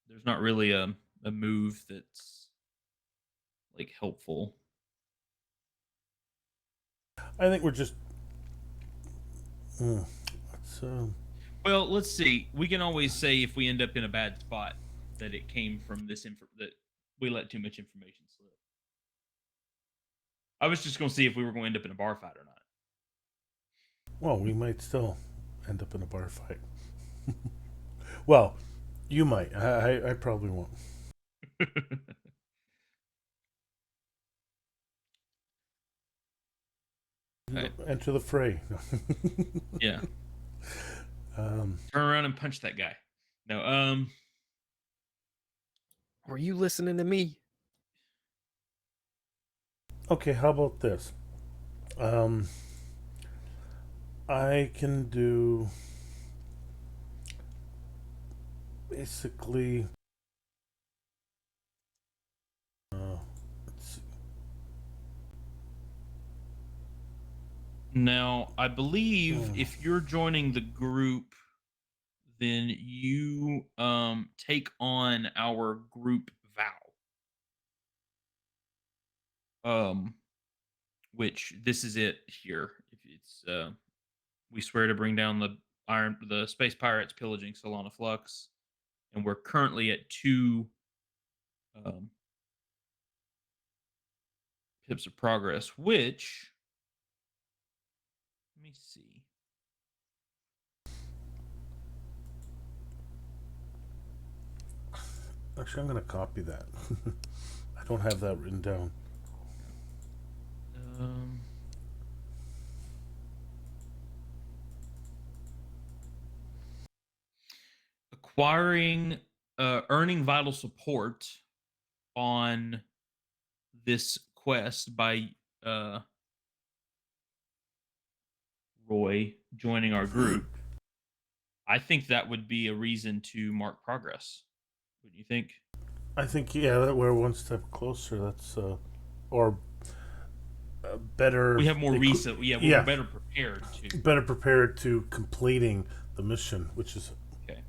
there's not really a move that's like helpful. I think we're just. Let's, Well, let's see. We can always say if we end up in a bad spot that it came from this that we let too much information slip. I was just going to see if we were going to end up in a bar fight or Well, we might still end up in a bar fight. Well, you might. I probably won't. not. Okay. Enter the fray. Yeah. um, Turn around and punch that guy. No. Were you listening to me? okay, how about this? I can do basically. Let's see. Now, I believe if you're joining the group, then you take on our group vow. Which this is it here. If it's we swear to bring down the space pirates pillaging Solana Flux, and we're currently at 2 um, pips of progress. Which let me see. Actually, I'm going to copy that. I don't have that written down. Earning vital support on this quest by Roy joining our group. I think that would be a reason to mark progress. Wouldn't you think? I think that we're one step closer. That's or better. We have more recent. We're better prepared to completing the mission, which is okay.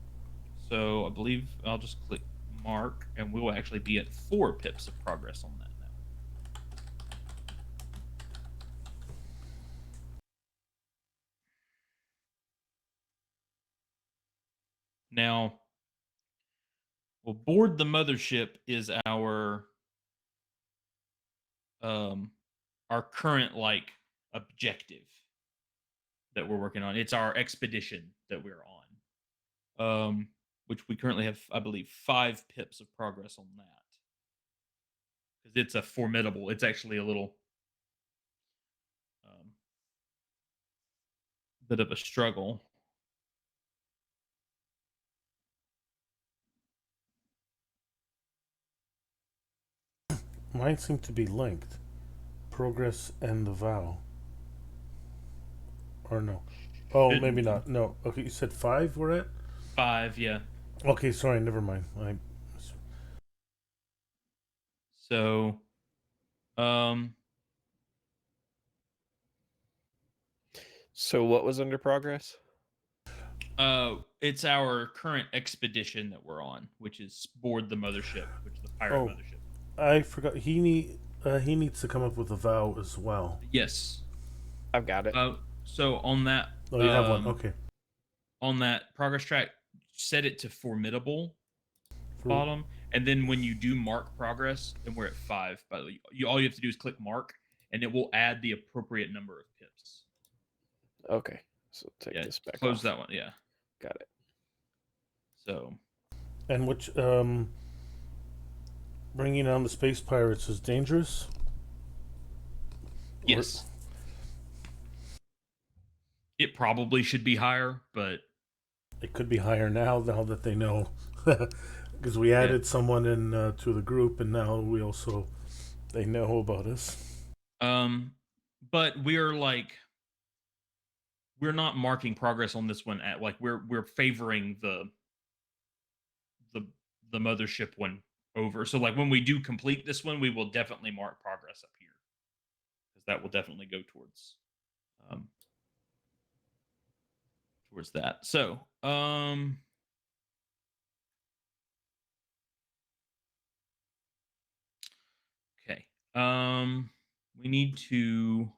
So I believe I'll just click mark, and we will actually be at 4 pips of progress on that now. Well, board the mothership is our current objective that we're working on. It's our expedition that we're on. Which we currently have, I believe, 5 pips of progress on that. Because it's a formidable, it's actually a little bit of a struggle. mine seem to be linked. Progress and the vow. Or no. Oh, Shouldn't maybe be. not. No. Okay, you said 5 we're at? 5, yeah. Okay, sorry, never mind. So, So what was under progress? it's our current expedition that we're on, which is board the mothership, which is the pirate mothership. I forgot. He needs to come up with a vow as well. Yes, I've got it. So on that, Oh, you have one. Okay. On that progress track, set it to formidable bottom, and then when you do mark progress, and we're at 5. By the way, all you have to do is click mark, and it will add the appropriate number of pips. Okay, so take this back. Close that one. Yeah, got it. So, and which bringing on the space pirates is dangerous? Yes. It probably should be higher, but it could be higher now that they know. Because we added someone in to the group, and now they know about us. But we're not marking progress on this one at we're favoring the mothership one over. So when we do complete this one, we will definitely mark progress up here, because that will definitely go towards that. So okay. We need to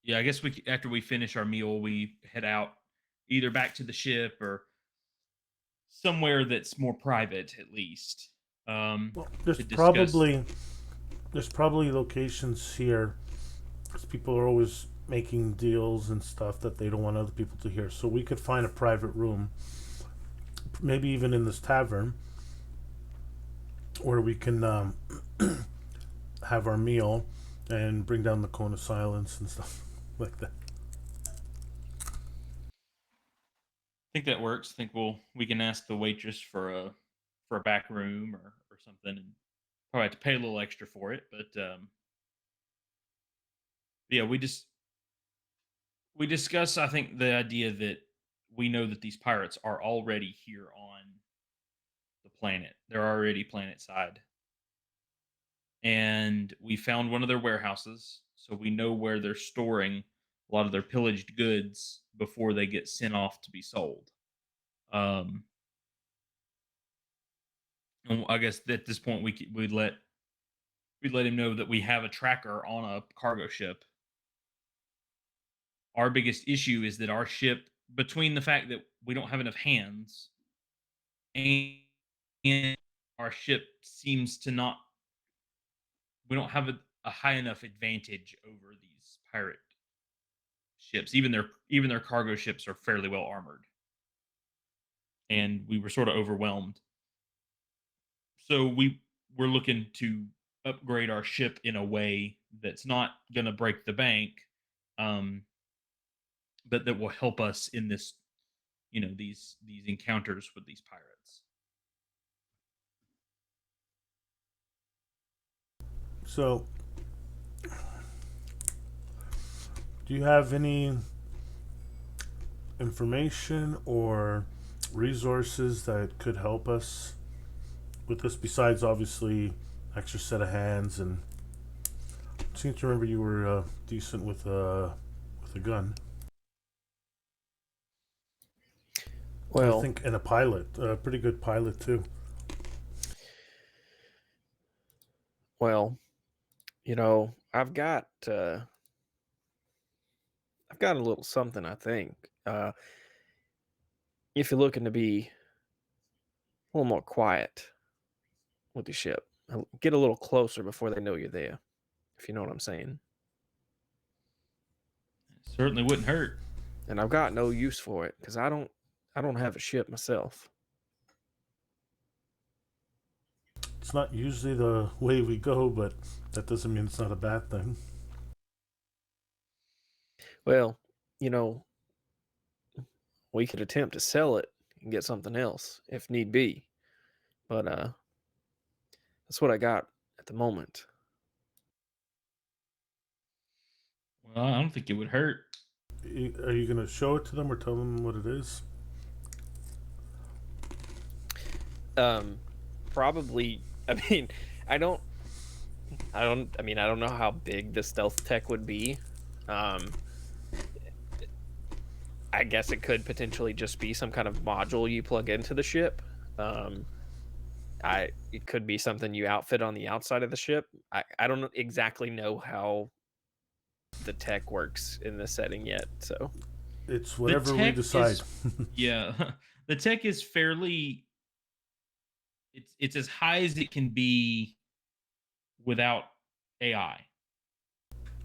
Yeah, I guess after we finish our meal, we head out either back to the ship or somewhere that's more private, at least, um, Well, to discuss. there's probably locations here because people are always making deals and stuff that they don't want other people to hear. So we could find a private room, maybe even in this tavern, where we can have our meal and bring down the cone of silence and stuff like that. I think that works. I think we can ask the waitress for a back room or something, and probably have to pay a little extra for it. But yeah, we discuss. I think the idea that we know that these pirates are already here on the planet. They're already planet side, and we found one of their warehouses, so we know where they're storing a lot of their pillaged goods before they get sent off to be sold. Um, and I guess at this point we'd let him know that we have a tracker on a cargo ship. Our biggest issue is that our ship, between the fact that we don't have enough hands and our ship seems to not, we don't have a high enough advantage over these pirate ships. Even their cargo ships are fairly well armored, and we were sort of overwhelmed. So we're looking to upgrade our ship in a way that's not going to break the bank, um, but that will help us in this, these encounters with these pirates. So, do you have any information or resources that could help us with this besides obviously extra set of hands? And I seem to remember you were decent with a gun. I Well, think, and a pilot, a pretty good pilot too. well, I've got a little something. I think if you're looking to be a little more quiet with your ship, get a little closer before they know you're there. If you know what I'm saying. It certainly wouldn't hurt. And I've got no use for it because I don't have a ship myself. It's not usually the way we go, but that doesn't mean it's not a bad thing. Well, you know, we could attempt to sell it and get something else if need be. But that's what I got at the moment. Well, I don't think it would hurt. Are you going to show it to them or tell them what it is? Um, Probably. I mean, I don't. I mean, I don't know how big the stealth tech would be. Um, I guess it could potentially just be some kind of module you plug into the ship. Um, it could be something you outfit on the outside of the ship. I don't exactly know how the tech works in this setting yet. So It's The whatever we tech decide. is Yeah, the tech is fairly, it's as high as it can be without AI.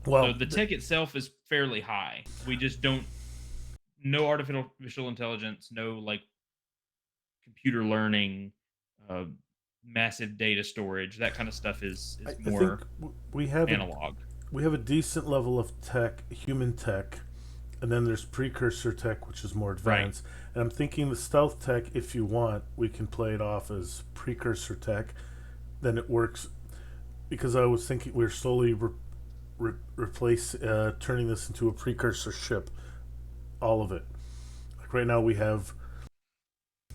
So Well, the tech itself is fairly high. We just don't, no artificial intelligence, no like computer learning, uh, massive data storage. That kind of stuff is I think more we have analog. we have a decent level of tech, human tech, and then there's precursor tech, which is more Right. advanced. And I'm thinking the stealth tech, if you want, we can play it off as precursor tech. Then it works because I was thinking we're slowly replace turning this into a precursor ship, all of it. Like right now we have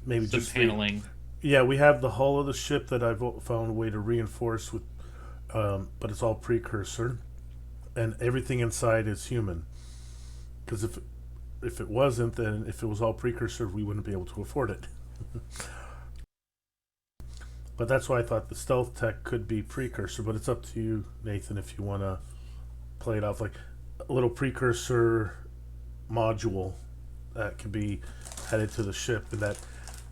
maybe Some just the paneling. yeah we have the hull of the ship that I've found a way to reinforce with, but it's all precursor, and everything inside is human. Because if it wasn't, then if it was all precursor, we wouldn't be able to afford it. But that's why I thought the stealth tech could be precursor. But it's up to you, Nathan, if you want to play it off like a little precursor module that can be headed to the ship, and that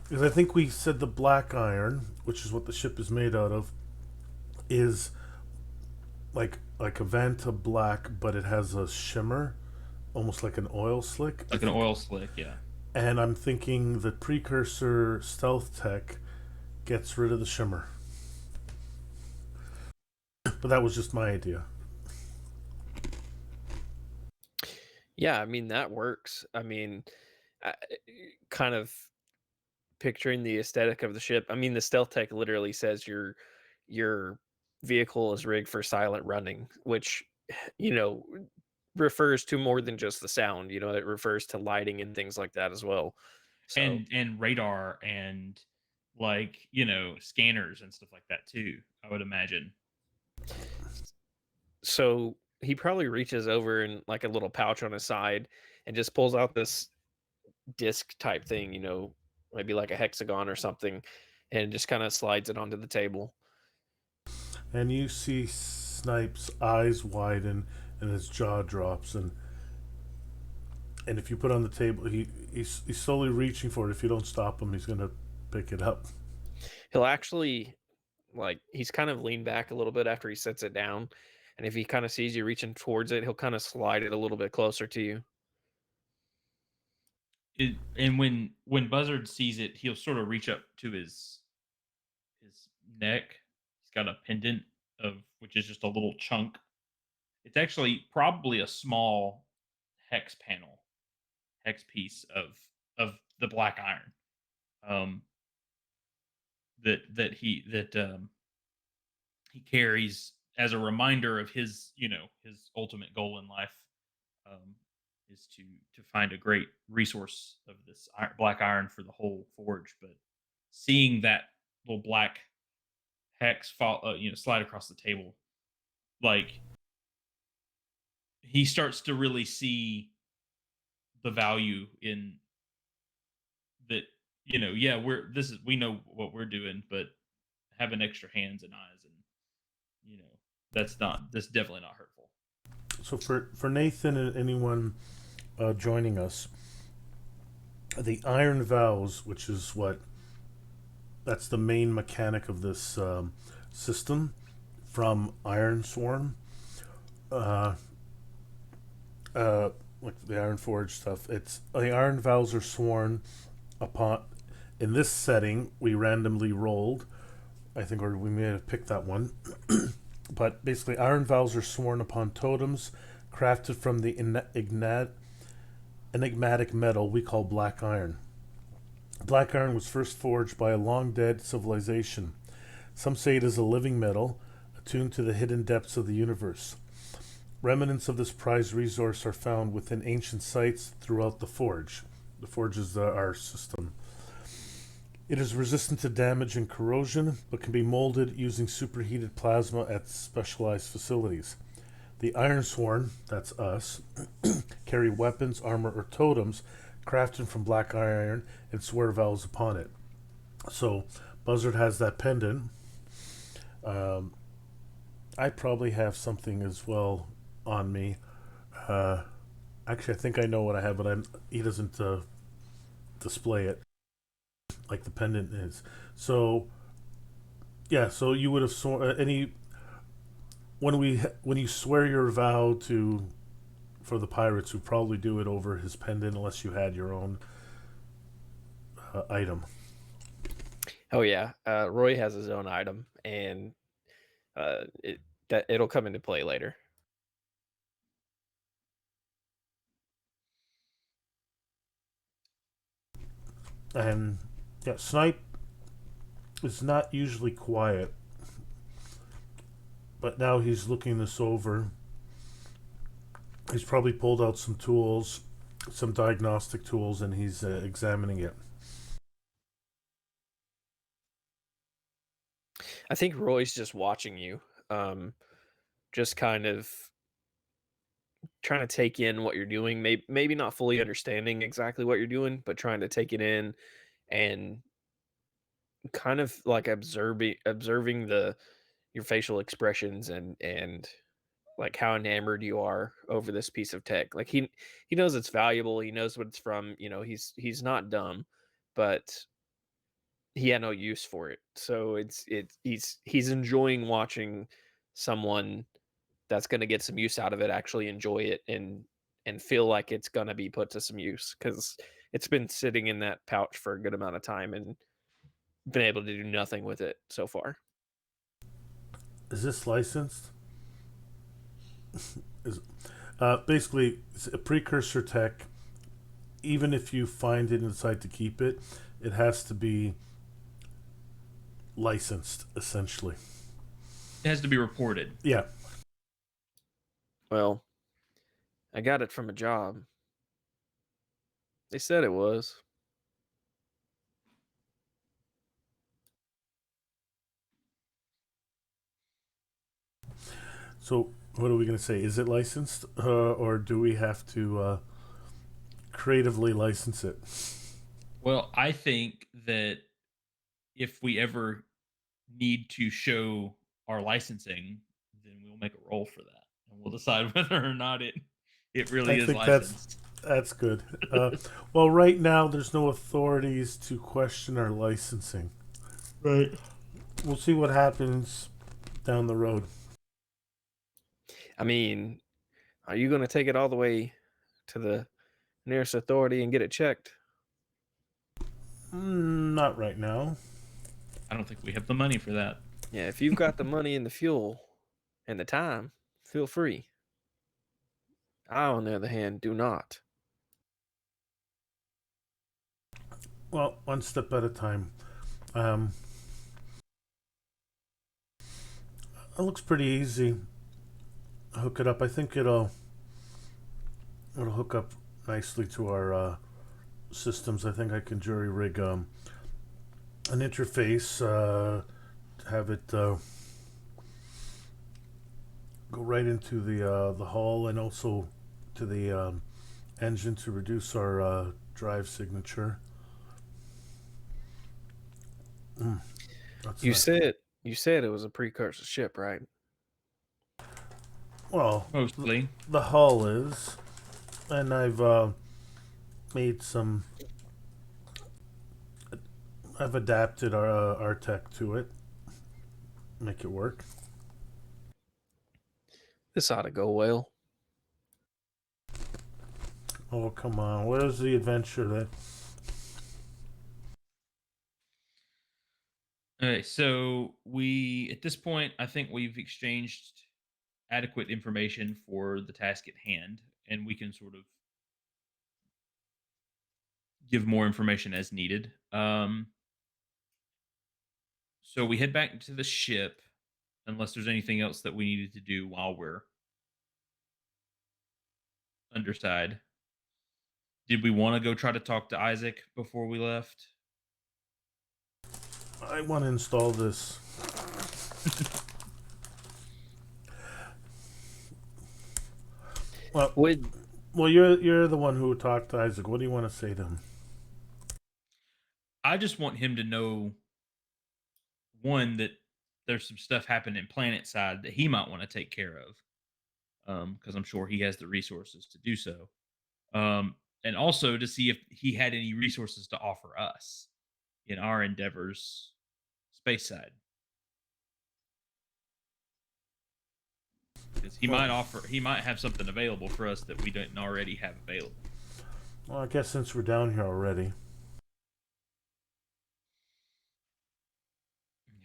because I think we said the black iron, which is what the ship is made out of, is like a Vanta black, but it has a shimmer, almost like an oil slick. I Like an think, oil slick, yeah. and I'm thinking the precursor stealth tech gets rid of the shimmer. But that was just my idea. Yeah, I mean that works. I mean, I, kind of picturing the aesthetic of the ship. I mean, the stealth tech literally says your vehicle is rigged for silent running, which you know refers to more than just the sound. You know, it refers to lighting and things like that as well. So, And radar and like, scanners and stuff like that too, I would imagine. so he probably reaches over in like a little pouch on his side and just pulls out this disc type thing, maybe like a hexagon or something, and just kind of slides it onto the table. And you see Snipe's eyes widen and his jaw drops, and if you put it on the table, he's slowly reaching for it. If you don't stop him, he's gonna pick it up. He'll actually like he's kind of leaned back a little bit after he sets it down, and if he kind of sees you reaching towards it, he'll kind of slide it a little bit closer to you. And when Buzzard sees it, he'll sort of reach up to his neck. He's got a pendant of which is just a little chunk. It's actually probably a small hex panel, hex piece of the black iron. Um, that he carries as a reminder of his ultimate goal in life, um, is to find a great resource of this black iron for the whole forge. But seeing that little black hex fall, slide across the table, like he starts to really see the value in that. Yeah, we know what we're doing, but having extra hands and eyes, and that's definitely not hurtful. So for Nathan and anyone joining us, the iron vows, which is what that's the main mechanic of this system from Iron Sworn, uh, like the Iron Forge stuff. It's the iron vows are sworn upon. In this setting, we randomly rolled, I think, or we may have picked that one. But basically, iron vows are sworn upon totems crafted from the enigmatic metal we call black iron. Black iron was first forged by a long dead civilization. Some say it is a living metal, attuned to the hidden depths of the universe. Remnants of this prized resource are found within ancient sites throughout the forge. The forge is our system. It is resistant to damage and corrosion, but can be molded using superheated plasma at specialized facilities. The Ironsworn, that's us, carry weapons, armor, or totems crafted from black iron and swear vows upon it. So, Buzzard has that pendant. Um, I probably have something as well on me. Uh, Actually, I think I know what I have, but he doesn't display it like the pendant is. So, yeah, so you would have sworn any when you swear your vow to for the pirates, you probably do it over his pendant unless you had your own item. Oh yeah, Roy has his own item, and it'll come into play later. And yeah, Snipe is not usually quiet, but now he's looking this over. He's probably pulled out some tools, some diagnostic tools, and he's examining it. I think Roy's just watching you, um, just kind of trying to take in what you're doing. Maybe not fully understanding exactly what you're doing, but trying to take it in and kind of like observing the your facial expressions and like how enamored you are over this piece of tech. Like he knows it's valuable. He knows what it's from. You know, he's not dumb, but he had no use for it. So he's enjoying watching someone that's going to get some use out of it actually enjoy it and feel like it's going to be put to some use, because it's been sitting in that pouch for a good amount of time and been able to do nothing with it so far. Is this licensed? Is basically it's a precursor tech. Even if you find it and decide to keep it, it has to be licensed, essentially. It has to be reported. Yeah. Well, I got it from a job. They said it was. So what are we going to say? Is it licensed, or do we have to creatively license it? Well, I think that if we ever need to show our licensing, then we'll make a roll for that, and we'll decide whether or not it I really is think licensed. that's good. Well, right now there's no authorities to question our licensing. Right. We'll see what happens down the road. I mean, are you going to take it all the way to the nearest authority and get it checked? Not right now. I don't think we have the money for that. Yeah, if you've got the money and the fuel and the time, feel free. I, on the other hand, do not. Well, one step at a time. Um, it looks pretty easy. Hook it up. I think it'll hook up nicely to our systems. I think I can jury rig an interface, have it go right into the hull and also to the engine to reduce our drive signature. That's You nice. said it was a precursor ship, right? Well, Mostly. the hull is, and I've made some. I've adapted our tech to it, make it work. This ought to go well. Oh come on! Where's the adventure that? Okay, so we at this point, I think we've exchanged adequate information for the task at hand, and we can sort of give more information as needed. So we head back to the ship, unless there's anything else that we needed to do while we're underside. Did we want to go try to talk to Isaac before we left? I want to install this. Well, Would you're the one who talked to Isaac. What do you want to say to him? I just want him to know, one, that there's some stuff happening planet side that he might want to take care of, because I'm sure he has the resources to do so. And also to see if he had any resources to offer us in our endeavors space side, because he might have something available for us that we didn't already have available. Well, I guess since we're down here already,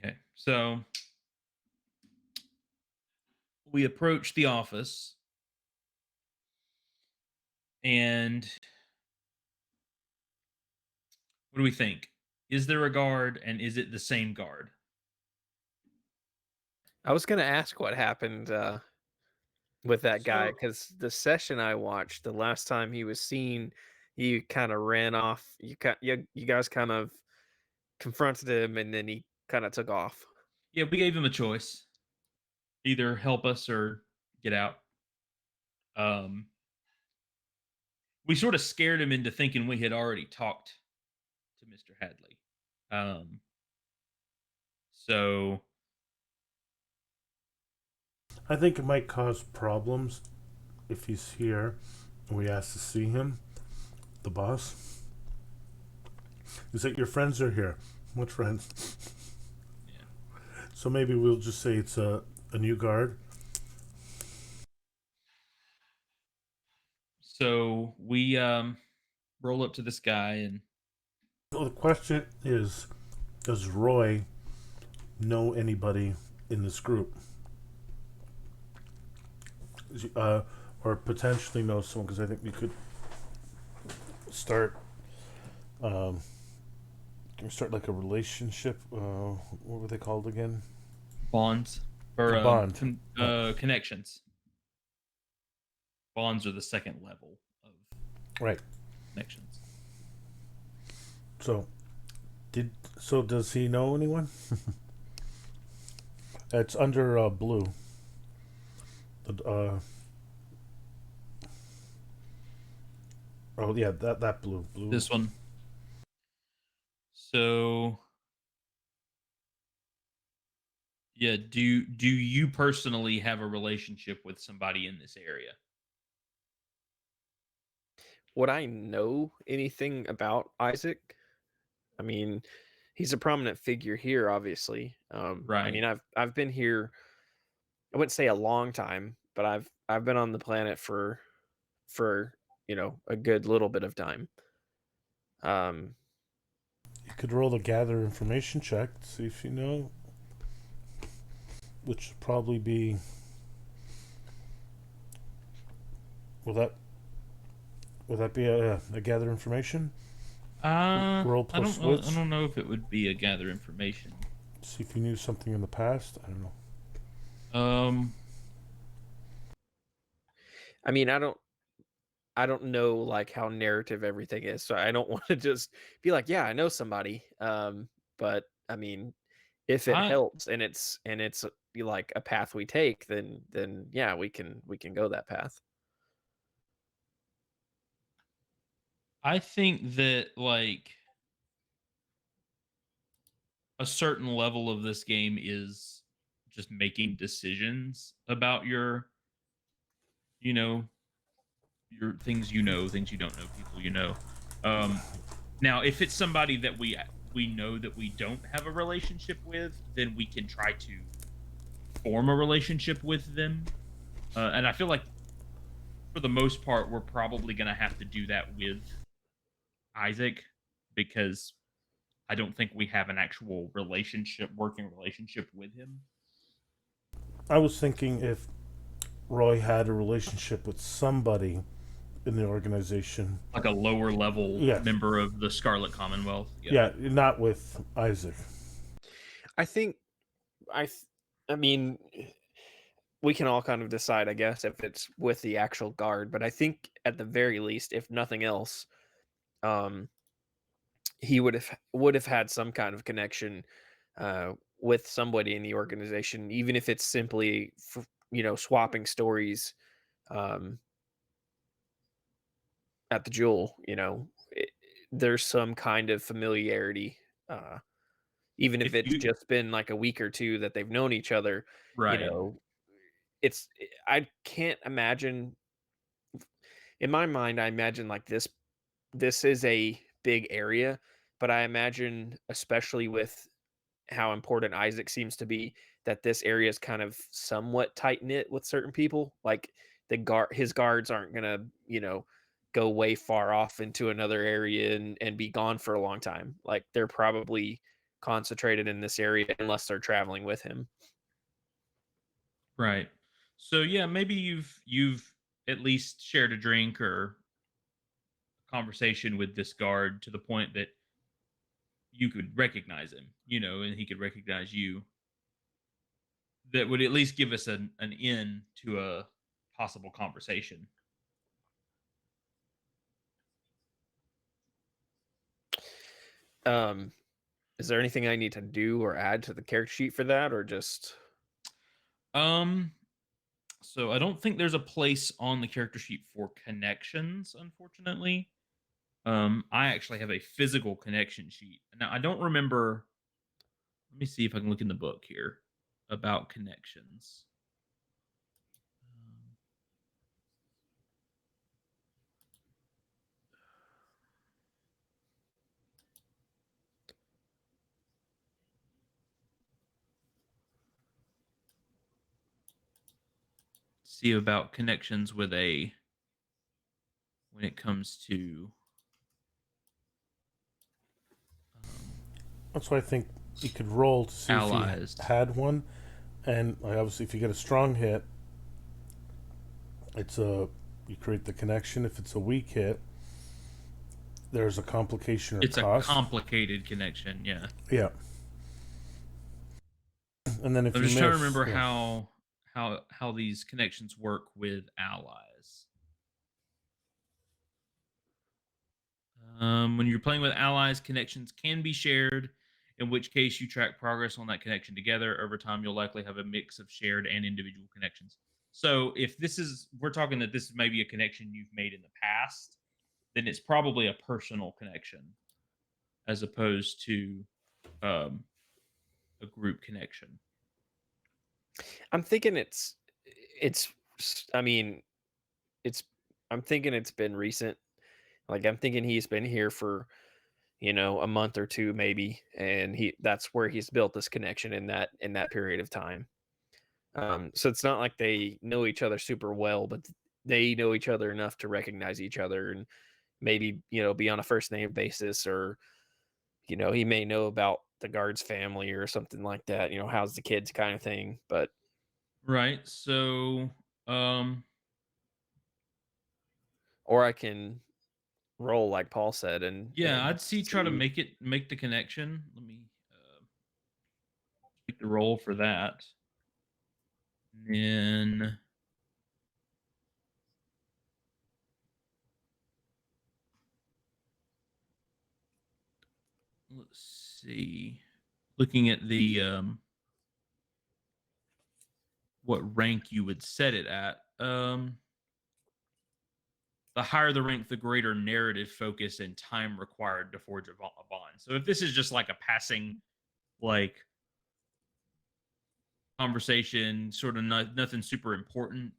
Okay, so we approach the office, and what do we think? Is there a guard, and is it the same guard? I was going to ask what happened with that guy, So because the session I watched, the last time he was seen, he kind of ran off. You guys kind of confronted him, and then he kind of took off. yeah, we gave him a choice: either help us or get out. Um, we sort of scared him into thinking we had already talked to Mr. Hadley. Um, so I think it might cause problems if he's here and we ask to see him, the boss. Is that your friends are here? What friends? Yeah. So maybe we'll just say it's a new guard. So we roll up to this guy, and So the question is, does Roy know anybody in this group? Or potentially know someone, because I think we could start start like a relationship. What were they called again? bonds or A bond. connections. Bonds are the second level of Right. connections. So does he know anyone? It's under blue. Uh, oh yeah, that blue. This one. So yeah, do you personally have a relationship with somebody in this area? Would I know anything about Isaac? I mean, he's a prominent figure here, obviously. I Right. mean, I've been here. I wouldn't say a long time, but I've been on the planet for a good little bit of time. Um, You could roll the gather information check to see if you know, which would probably be. Will that be a gather information? Roll plus I wits. don't know if it would be a gather information. See if you knew something in the past. I don't know. Um, I mean, I don't know like how narrative everything is, so I don't want to just be like, yeah, I know somebody. But I mean, if it I helps and it's like a path we take, then yeah, we can go that path. I think that like a certain level of this game is just making decisions about you know, your things things you don't know, people you know. Um, Now, if it's somebody that we know that we don't have a relationship with, then we can try to form a relationship with them. And I feel like for the most part, we're probably going to have to do that with Isaac because I don't think we have an actual working relationship with him. I was thinking if Roy had a relationship with somebody in the organization. Like a lower level Yes. member of the Scarlet Commonwealth. Yeah, not with Isaac. I think I th- I mean, we can all kind of decide, I guess, if it's with the actual guard, but I think at the very least, if nothing else, um, he would have had some kind of connection with somebody in the organization, even if it's simply swapping stories um, at the Jewel. There's some kind of familiarity, uh, even if If it's you just been like a week or two that they've known each other. You right. know, it's I can't imagine in my mind. I imagine like this is a big area, but I imagine especially with how important Isaac seems to be, that this area is kind of somewhat tight knit with certain people. Like his guards aren't gonna, go way far off into another area and be gone for a long time. Like they're probably concentrated in this area unless they're traveling with him. Right. So yeah, maybe you've at least shared a drink or conversation with this guard to the point that you could recognize him, and he could recognize you. That would at least give us an in to a possible conversation. Um, is there anything I need to do or add to the character sheet for that, or just Um, so I don't think there's a place on the character sheet for connections, unfortunately. I actually have a physical connection sheet. Now I don't remember. Let me see if I can look in the book here about connections. see about connections with when it comes to That's why I think you could roll to see if allies. he had one, and obviously if you get a strong hit, you create the connection. If it's a weak hit, there's a complication or It's cost. a complicated connection, yeah. Yeah. And then if I'm you just miss, trying to remember yeah. how these connections work with allies. When you're playing with allies, connections can be shared, in which case you track progress on that connection together. Over time, you'll likely have a mix of shared and individual connections. So if we're talking that this is maybe a connection you've made in the past, then it's probably a personal connection as opposed to um, a group connection. I'm thinking it's I mean, it's I'm thinking it's been recent. Like I'm thinking he's been here for, a month or two maybe, and that's where he's built this connection in that period of time. So it's not like they know each other super well, but they know each other enough to recognize each other and maybe, be on a first name basis, or he may know about the guard's family or something like that, how's the kids kind of thing. But Right. So, or I can roll like Paul said yeah, and I'd try to see. make the connection. Let me make the roll for that. And then let's see. Looking at the what rank you would set it at. The higher the rank, the greater narrative focus and time required to forge a bond. So if this is just like a passing, like conversation, sort of nothing super important,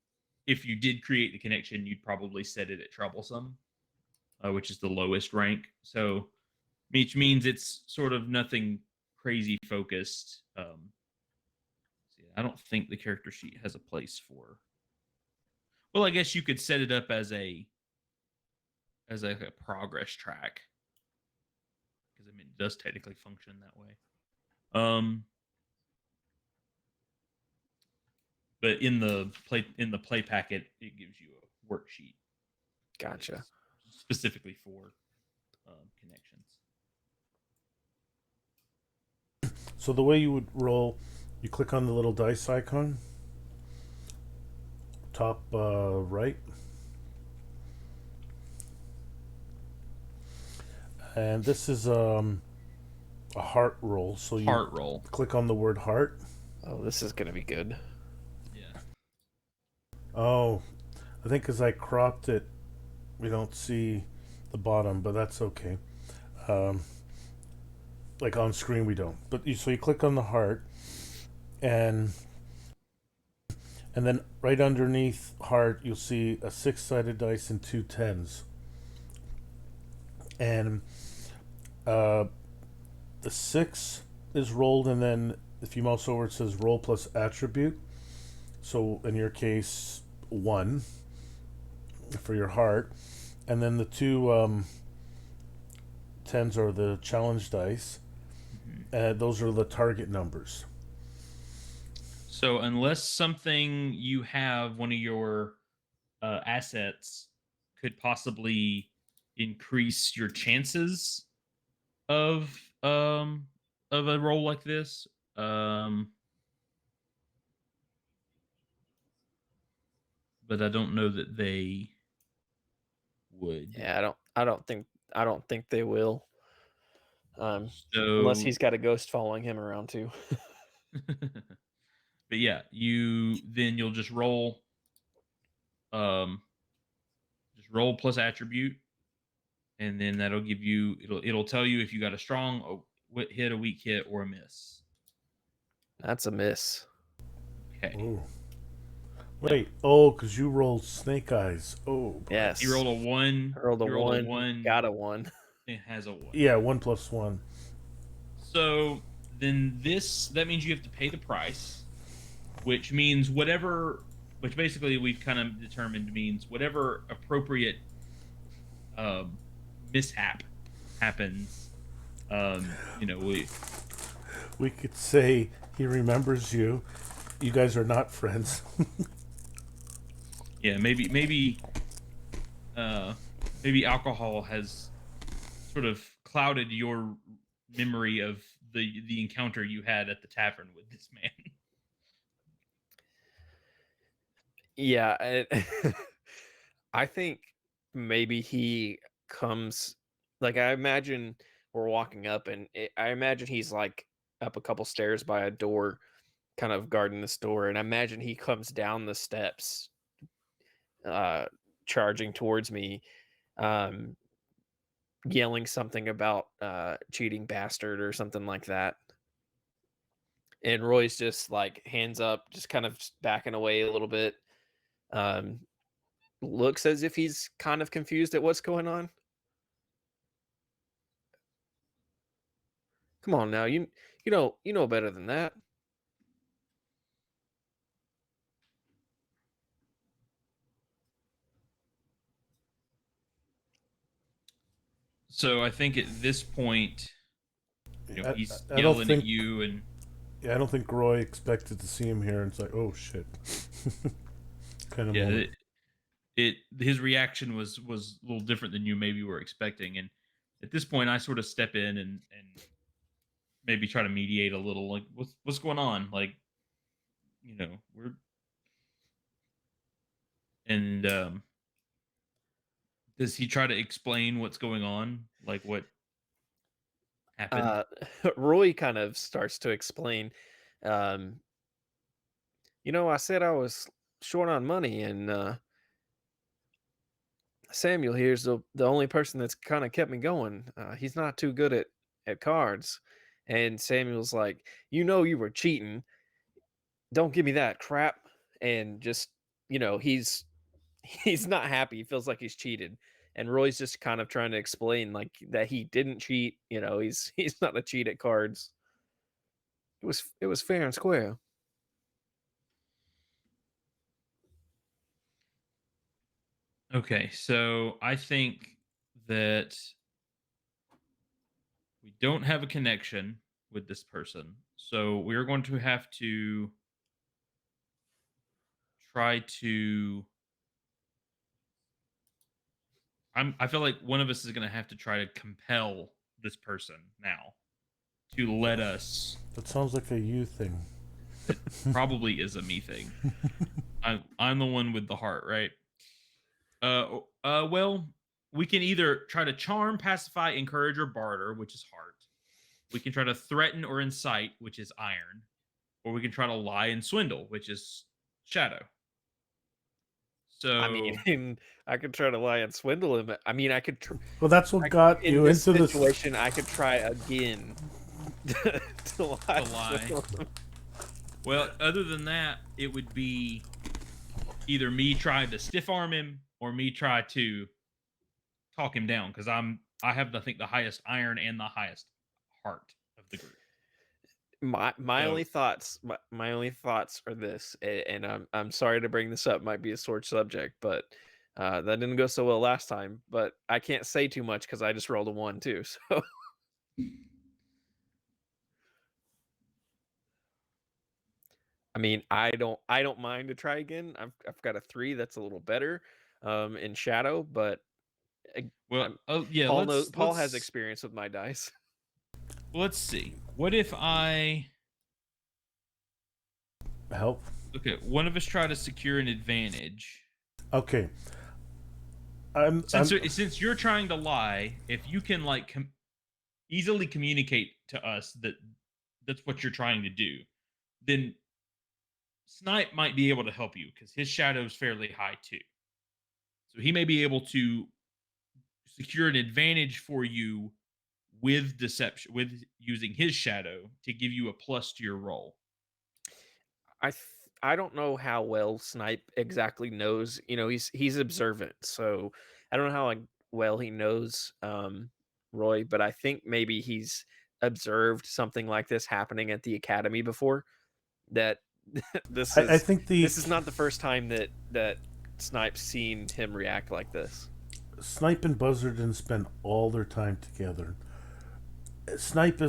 if you did create the connection, you'd probably set it at troublesome, which is the lowest rank. So, which means it's sort of nothing crazy focused. I don't think the character sheet has a place for. Well, I guess you could set it up as a progress track, because I mean it does technically function that way. But in the play packet, it gives you a worksheet. Gotcha. Specifically for connections. So the way you would roll, you click on the little dice icon, top right, and this is a heart roll. So you Heart roll. click on the word heart. Oh, this is gonna be good. Yeah. Oh, I think because I cropped it, we don't see the bottom, but that's okay. Like on screen, we don't. But so you click on the heart, and then right underneath heart, you'll see a 6-sided dice and 2 tens. And the 6 is rolled, and then if you mouse over, it says roll plus attribute. So in your case, 1 for your heart, and then the 2 tens are the challenge dice. Those are the target numbers. So unless something you have, one of your assets, could possibly increase your chances of a roll like this, but I don't know that they would. Yeah, I don't think they will. Unless So, he's got a ghost following him around too. but yeah, you'll um just roll plus attribute, and then that'll give you it'll tell you if you got a strong hit, a weak hit, or a miss. That's a miss. Okay. Ooh. Wait, oh, because you rolled snake eyes. Oh, Yes. You rolled a 1. I rolled a You rolled a 1. 1. Got a 1. It has a 1. yeah, 1 plus 1. So then that means you have to pay the price, which means whatever which basically we've kind of determined means whatever appropriate um, mishap happens. We We could say he remembers you. You guys are not friends. yeah, uh, maybe alcohol has sort of clouded your memory of the encounter you had at the tavern with this man. Yeah, I think maybe he comes like I imagine we're walking up and I imagine he's like up a couple stairs by a door, kind of guarding this door, and I imagine he comes down the steps, uh, charging towards me, um, yelling something about cheating bastard or something like that. And Roy's just like hands up, just kind of backing away a little bit. Um, looks as if he's kind of confused at what's going on. Come on now, you know better than that. So I think at this point, I, he's I don't yelling at think. you, and Yeah, I don't think Roy expected to see him here, and it's like, oh shit, kind of yeah, moment. his reaction was a little different than you maybe were expecting. And at this point, I sort of step in and maybe try to mediate a little, like what's going on, like we're and does he try to explain what's going on, like what happened? Uh, Roy kind of starts to explain. Um, I said I was short on money, and Samuel here's the only person that's kind of kept me going. He's not too good at cards, and Samuel's like, you were cheating. Don't give me that crap. And just he's he's not happy. He feels like he's cheated. And Roy's just kind of trying to explain like that he didn't cheat. He's not a cheat at cards. It was fair and square. Okay, so I think that we don't have a connection with this person, so we're going to have to try to I feel like one of us is going to have to try to compel this person now to let us. That sounds like a you thing. It probably is a me thing. I'm the one with the heart, right? Well, we can either try to charm, pacify, encourage, or barter, which is heart. We can try to threaten or incite, which is iron, or we can try to lie and swindle, which is shadow. I mean, So, I could try to lie and swindle him. I mean, Well, that's what got in you this into this. situation, I could try again to lie. to and lie. swindle him. Well, other than that, it would be either me trying to stiff arm him or me try to talk him down because I have I think the highest iron and the highest heart of the group. My So only thoughts, my only thoughts are this, and I'm sorry to bring this up. Might be a sore subject, but that didn't go so well last time. But I can't say too much because I just rolled a 1 too. So I mean, I don't mind to try again. I've got a 3 that's a little better in shadow, but uh, well, oh yeah, Paul has experience with my dice. let's see. What if I Help. okay? One of us try to secure an advantage. Okay. I'm. Since you're trying to lie, if you can like easily communicate to us that that's what you're trying to do, then Snipe might be able to help you because his shadow is fairly high too. So he may be able to secure an advantage for you with deception, with using his shadow to give you a plus to your roll. I don't know how well Snipe exactly knows. He's observant, so I don't know how like well he knows Roy, but I think maybe he's observed something like this happening at the academy before. That This I is think this is not the first time that Snipe's seen him react like this. Snipe and Buzzard didn't spend all their time together. Snipe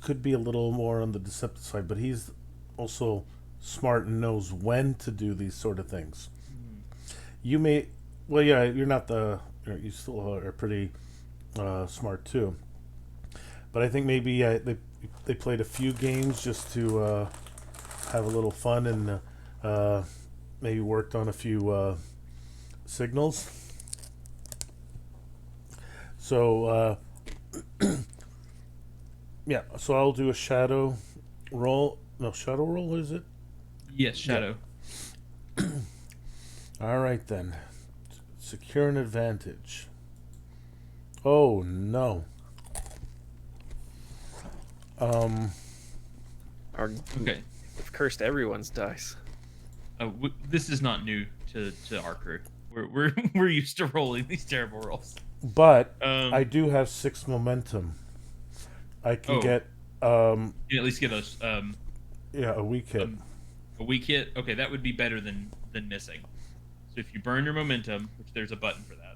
could be a little more on the deceptive side, but he's also smart and knows when to do these sort of things. You may, well, yeah, you're not you still are pretty smart too. But I think maybe they played a few games just to have a little fun and maybe worked on a few signals. So yeah, so I'll do a shadow roll. No, shadow roll, is it? Yes, Shadow. All right then. Secure an advantage. Oh no. Okay. I've cursed everyone's dice. This is not new to our crew. We're used to rolling these terrible rolls. But I do have 6 momentum. I can get you at least get us a weak hit. a weak hit. Okay, that would be better than missing. So if you burn your momentum, which there's a button for that,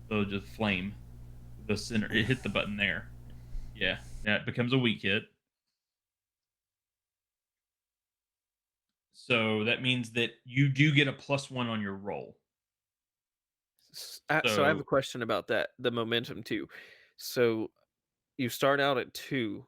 so just flame the center. It hit the button there. Yeah, that becomes a weak hit. So that means that you do get a +1 on your roll. So I have a question about that, the momentum too. So you start out at 2.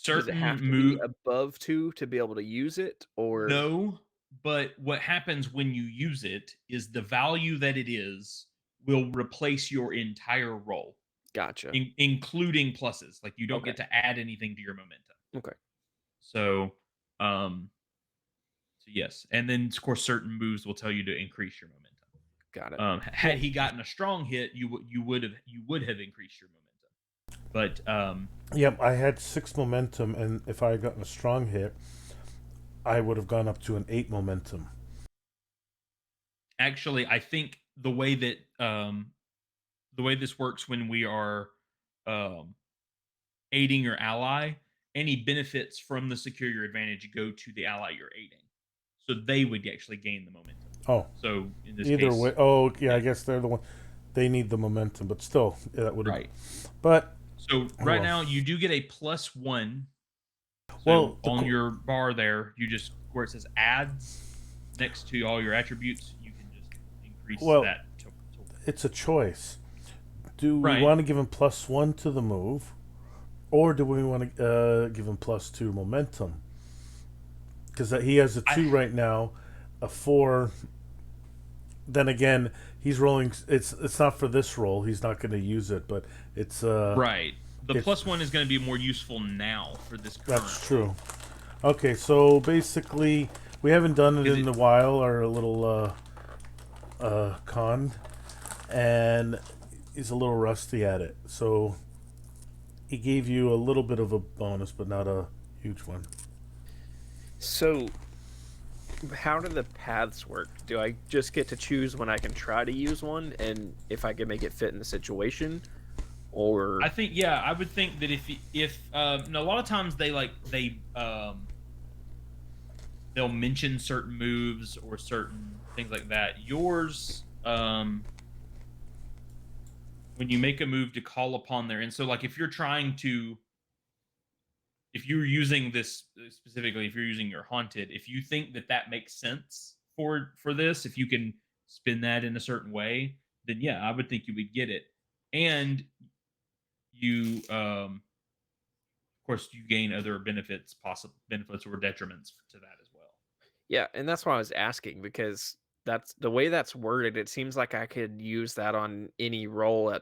Does it have Certain to be move above 2 to be able to use it, or No, but what happens when you use it is the value that it is will replace your entire roll, gotcha? including pluses. Like you don't Okay. get to add anything to your momentum. Okay. So, so yes, and then of course certain moves will tell you to increase your momentum. Got it. Had he gotten a strong hit, you would have increased your momentum. But Yep, I had 6 momentum, and if I had gotten a strong hit, I would have gone up to an 8 momentum. actually, I think the way this works when we are um, aiding your ally, any benefits from the secure your advantage go to the ally you're aiding. So they would actually gain the momentum. Oh, So in this either case, way. Oh, yeah, I guess they're the one. They need the momentum, but still, yeah, that would have. right. But So right now you do get a +1. So well, on your bar there, you just where it says adds next to all your attributes, you can just increase that to it's a choice. Do we right. want to give him +1 to the move, or do we want to give him +2 momentum? Because he has a 2 right now, a 4. Then again, he's rolling. It's not for this roll. He's not going to use it, but it's right. The +1 is going to be more useful now for this current. That's true. Okay, so basically, we haven't done it in a while. Our little con, and he's a little rusty at it. So he gave you a little bit of a bonus, but not a huge one. So how do the paths work? Do I just get to choose when I can try to use one, and if I can make it fit in the situation, or I think I would think that if a lot of times they'll mention certain moves or certain things like that. Yours, when you make a move to call upon their, and so like if you're using this specifically, if you're using your haunted, if you think that makes sense for this, if you can spin that in a certain way, then yeah, I would think you would get it. And you of course you gain other benefits, possible benefits or detriments to that as well. yeah, and that's why I was asking, because that's the way that's worded. It seems like I could use that on any roll.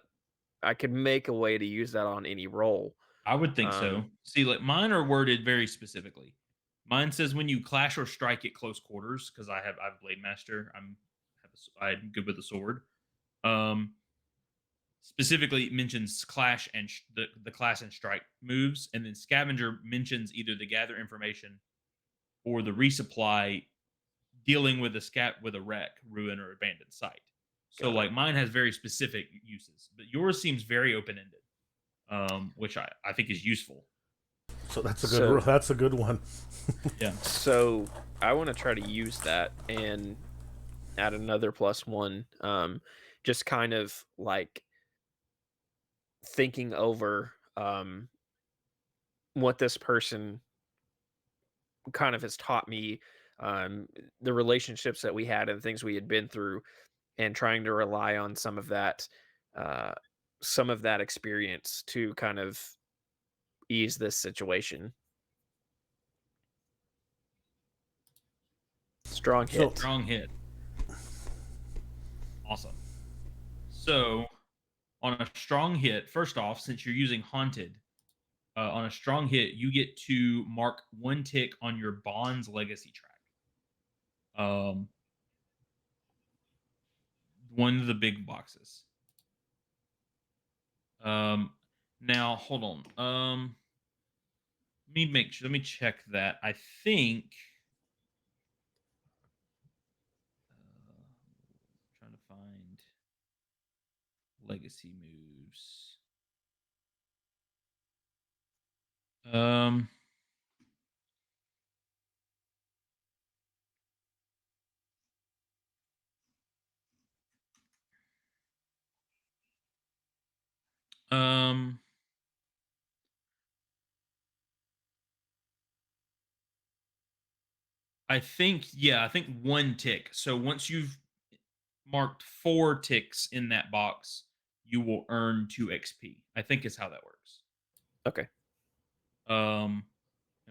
I could make a way to use that on any roll. I would think so. See, like mine are worded very specifically. Mine says when you clash or strike at close quarters, because I have Blade Master. I'm good with the sword. Specifically, it mentions clash and the clash and strike moves, and then scavenger mentions either the gather information or the resupply, dealing with a wreck, ruin, or abandoned site. So, like mine has very specific uses, but yours seems very open ended, which I think is useful. So that's a So- good. That's a good one. Yeah. So I want to try to use that and add another +1. Just kind of like thinking over what this person kind of has taught me, um, the relationships that we had and things we had been through, and trying to rely on uh, some of that experience to kind of ease this situation. Strong So- hit. Strong hit. Awesome. So, on a strong hit, first off, since you're using haunted, on a strong hit, you get to mark 1 tick on your Bond's legacy track. One of the big boxes. Now hold on. Let me check that. I think. Trying to find legacy moves. Um. Um. I think, yeah, I think 1 tick. So once you've marked 4 ticks in that box, you will earn 2 XP. I think is how that works. Okay. And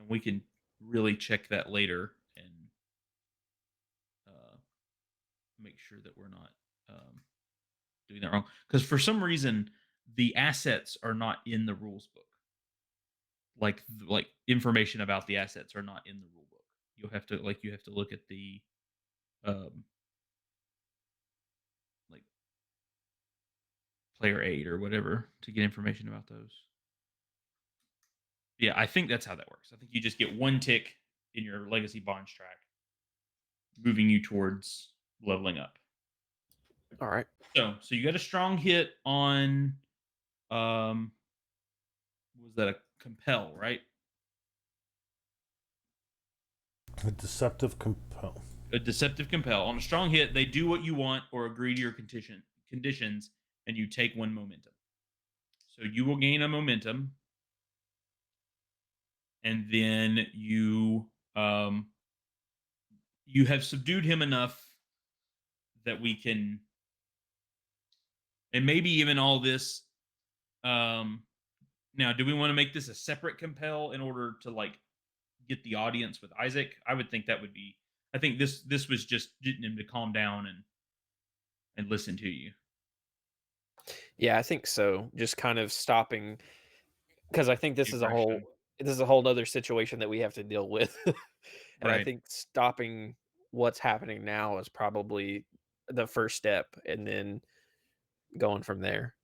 we can really check that later and uh, make sure that we're not doing that wrong. Because for some reason, the assets are not in the rules book. Like information about the assets are not in the rule book. You have to look at the um, like player aid or whatever to get information about those. Yeah, I think that's how that works. I think you just get 1 tick in your legacy bonds track, moving you towards leveling up. All right. So you got a strong hit on um was that a compel, right? A deceptive compel. A deceptive compel. On a strong hit, they do what you want or agree to your conditions, and you take 1 momentum. So you will gain a momentum, and then you have subdued him enough that we can, and maybe even all this. Now, do we want to make this a separate compel in order to like get the audience with Isaac? I would think that would be. I think this was just getting him to calm down and listen to you. Yeah, I think so. Just kind of stopping, because I think Aggression. this is a whole other situation that we have to deal with. And I Right. think stopping what's happening now is probably the first step, and then going from there.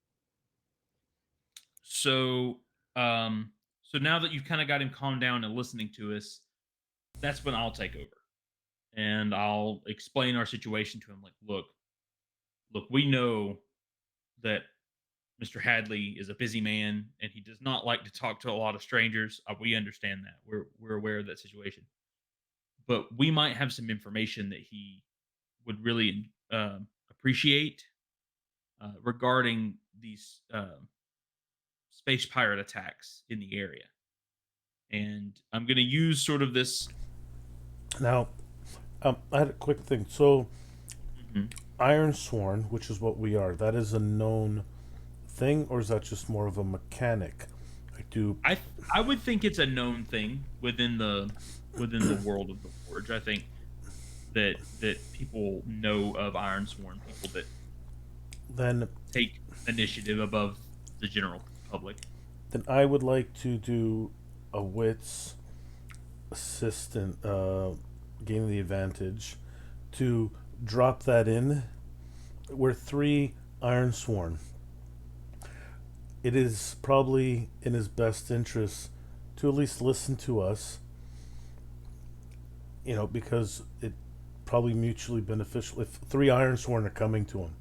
So, so now that you've kind of got him calmed down and listening to us, that's when I'll take over and I'll explain our situation to him. Like, look, we know that Mr. Hadley is a busy man and he does not like to talk to a lot of strangers. We understand that. We're aware of that situation, but we might have some information that he would really appreciate regarding these space pirate attacks in the area. And I'm going to use sort of this. Now, I had a quick thing. So, Mhm. Iron Sworn, which is what we are, that is a known thing, or is that just more of a mechanic? I would think it's a known thing within the world of the Forge. I think that people know of Iron Sworn, people that then take initiative above the general public. then I would like to do a wits assistant, gaining the advantage, to drop that in. We're 3 Iron Sworn. It is probably in his best interest to at least listen to us, because it probably mutually beneficial if 3 Iron Sworn are coming to him.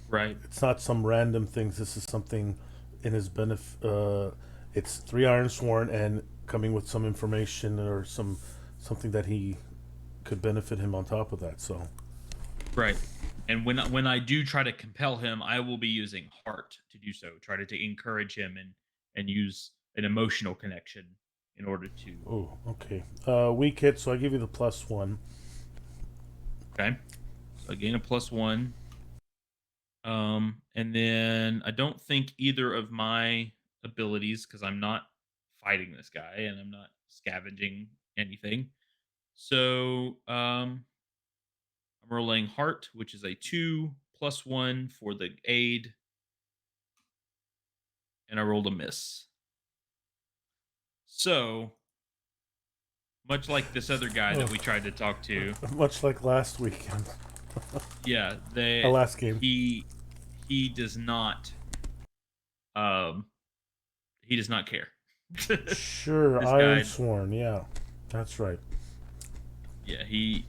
Right. It's not some random things. This is something in his benefit. It's 3 Iron Sworn, and coming with some information or something that he could benefit him on top of that. So Right. And when I do try to compel him, I will be using heart to do so. Try to encourage him and use an emotional connection in order to. oh, okay. Weak hit, so I give you the +1. Okay. So I gain a +1. And then I don't think either of my abilities, because I'm not fighting this guy and I'm not scavenging anything. So I'm rolling heart, which is a 2 +1 for the aid, and I rolled a miss. So much like this other guy that Oh, we tried to talk to, much like last weekend, yeah, last game. he does not um he does not care. Sure, This Iron guy, Sworn. Yeah, that's right. yeah, he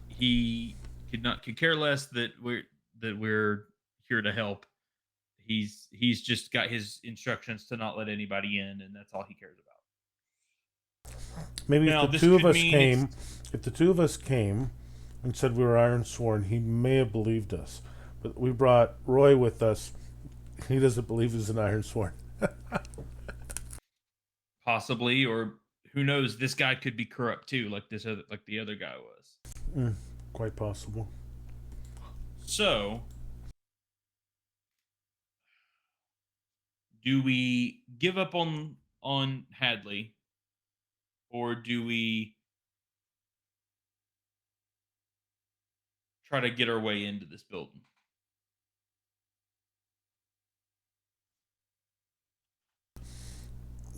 could care less that we're here to help. He's just got his instructions to not let anybody in, and that's all he cares about. Maybe Now, this could mean it's if the two of us came and said we were Iron Sworn, he may have believed us. But we brought Roy with us. He doesn't believe he's an Iron Sworn. possibly, or who knows, this guy could be corrupt too, like the other guy was. Mm, quite possible. So, do we give up on Hadley, or do we try to get our way into this building?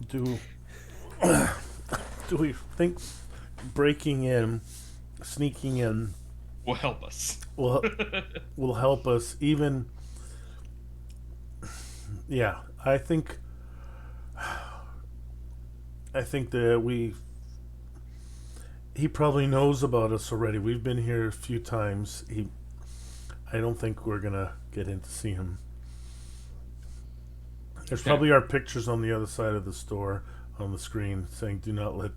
Do do we think breaking in, sneaking in, Will help us. will will help us? Even yeah, I think that he probably knows about us already. We've been here a few times. I don't think we're gonna get in to see him. There's Okay. probably our pictures on the other side of the store on the screen saying, "Do not let."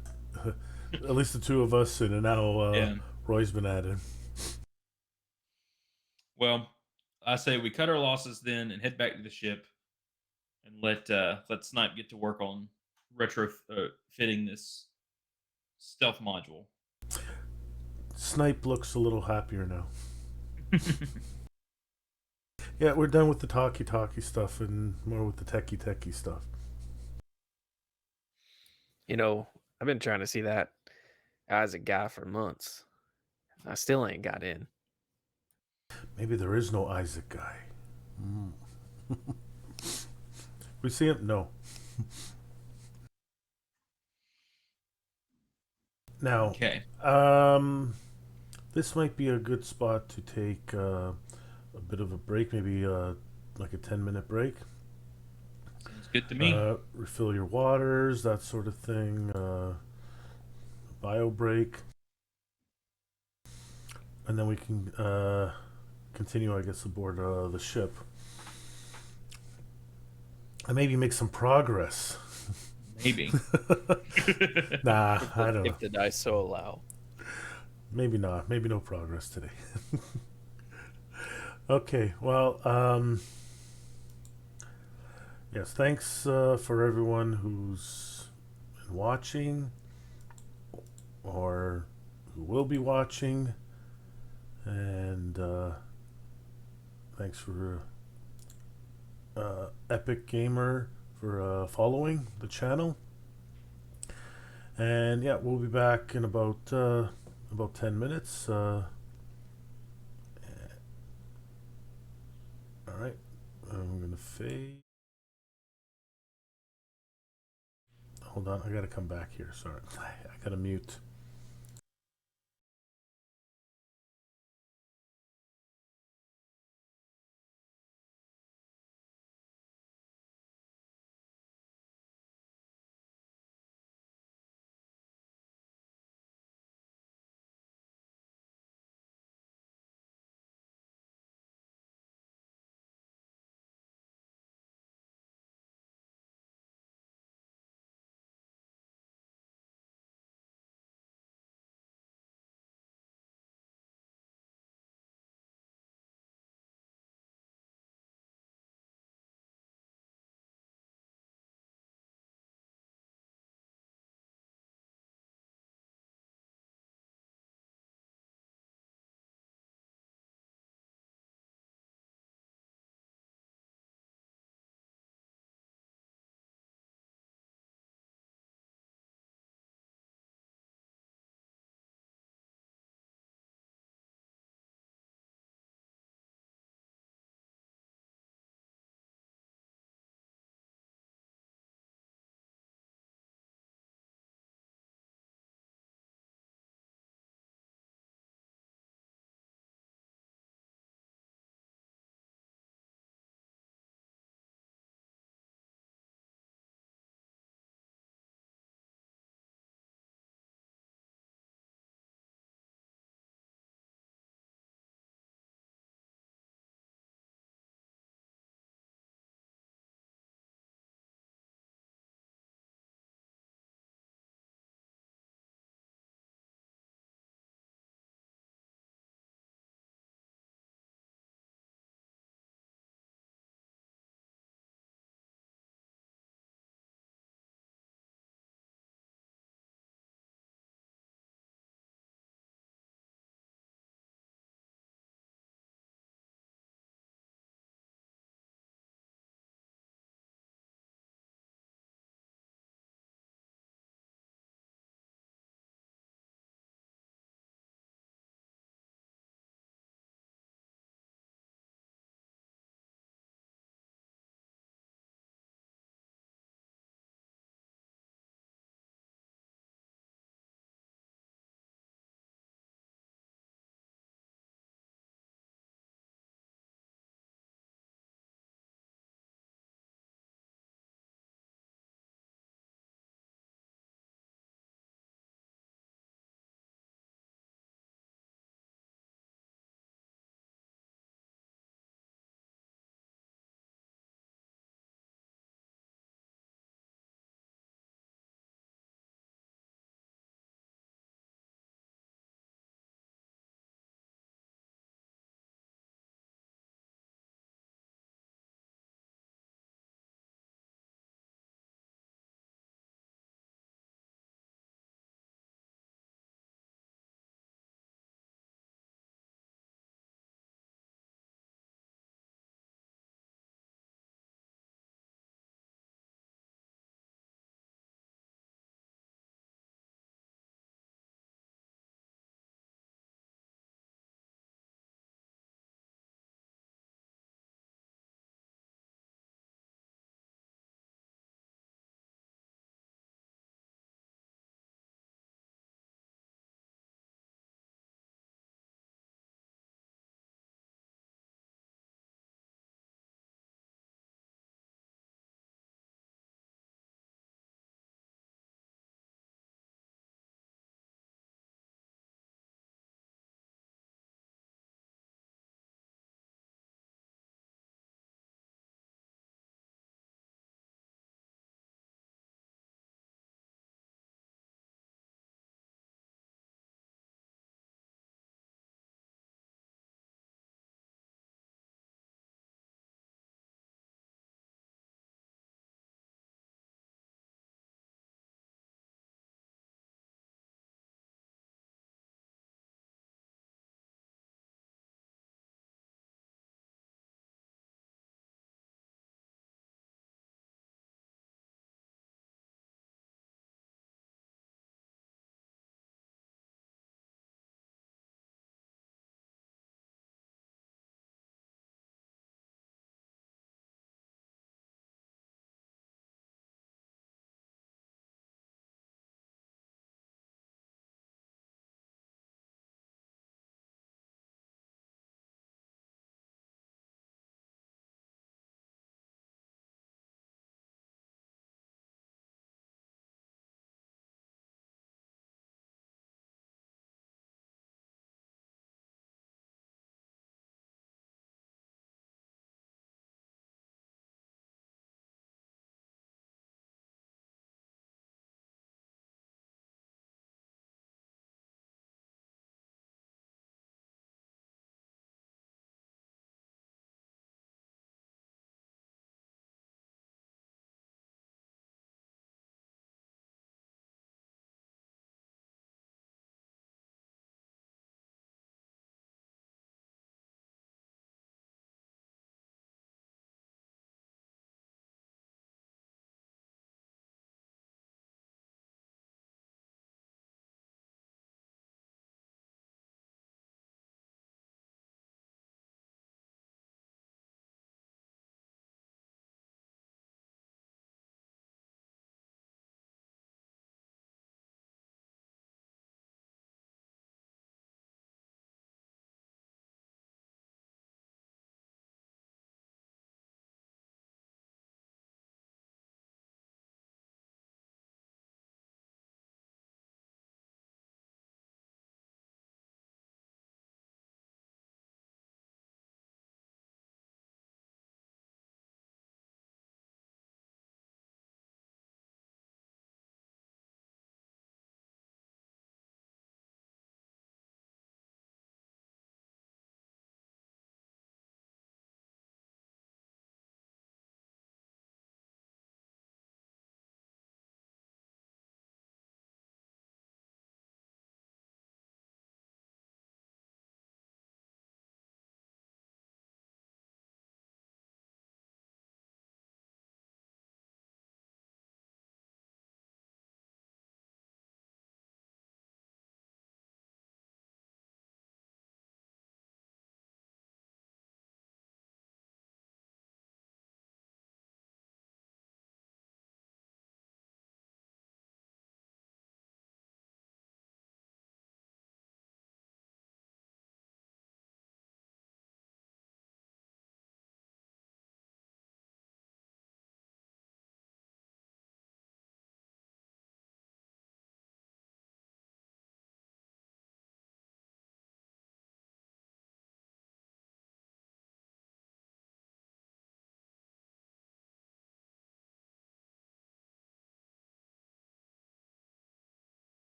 At least the two of us, and now Yeah. Roy's been added. Well, I say we cut our losses then and head back to the ship and let Snipe get to work on retro fitting this stealth module. Snipe looks a little happier now. Yeah, we're done with the talkie stuff and more with the techie stuff. You know, I've been trying to see that Isaac guy for months. I still ain't got in. Maybe there is no Isaac guy. Mm. We see him? No. Now, Okay. this might be a good spot to take a bit of a break, maybe like a 10-minute break. Sounds good to me. Refill your waters, that sort of thing. Bio break. And then we can continue, I guess, aboard the ship. And maybe make some progress. Maybe. Nah, I don't know. If the dice so allow. Maybe not. Maybe no progress today. Okay, well, yes, thanks for everyone who's been watching or who will be watching. And thanks for Epic Gamer for following the channel. And yeah, we'll be back in about 10 minutes. All right, I'm gonna fade. Hold on, I gotta come back here. Sorry, I gotta mute.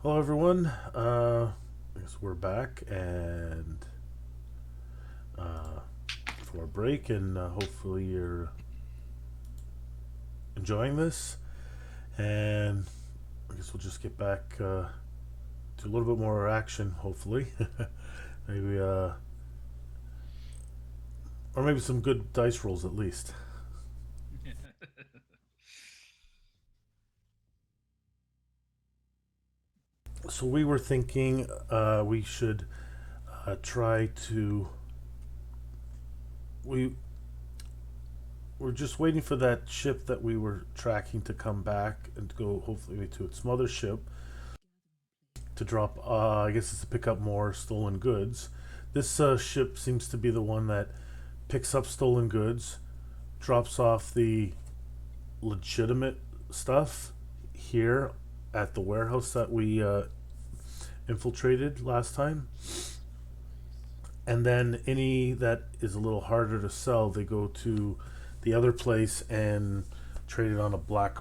Hello, everyone. I guess we're back and for a break, and hopefully you're enjoying this. And I guess we'll just get back to a little bit more action, hopefully. maybe, or maybe some good dice rolls at least. So we were thinking we should try to. We we're just waiting for that ship that we were tracking to come back and go hopefully to its mothership to drop. I guess it's to pick up more stolen goods. This ship seems to be the one that picks up stolen goods, drops off the legitimate stuff here at the warehouse that we infiltrated last time. And then any that is a little harder to sell, they go to the other place and trade it on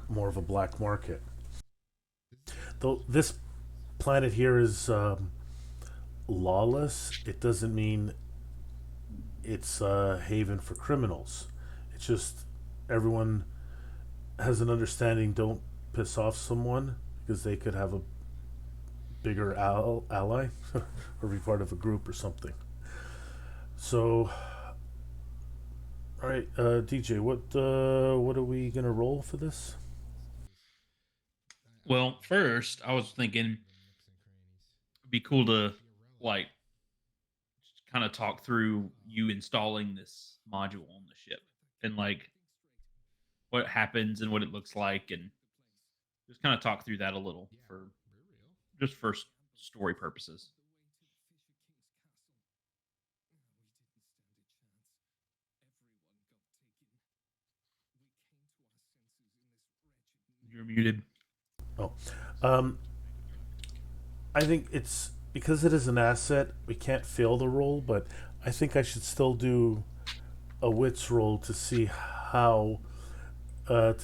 more of a black market. Though this planet here is lawless, it doesn't mean it's a haven for criminals. It's just everyone has an understanding. Don't piss off someone because they could have a bigger ally or be part of a group or something. So, all right, DJ, what are we gonna roll for this? Well, first, I was thinking it'd be cool to like kind of talk through you installing this module on the ship and like what happens and what it looks like, and just kind of talk through that a little for just for story purposes. You're muted. Oh, um, I think it's because it is an asset. We can't fail the roll, but I think I should still do a wits roll to see how to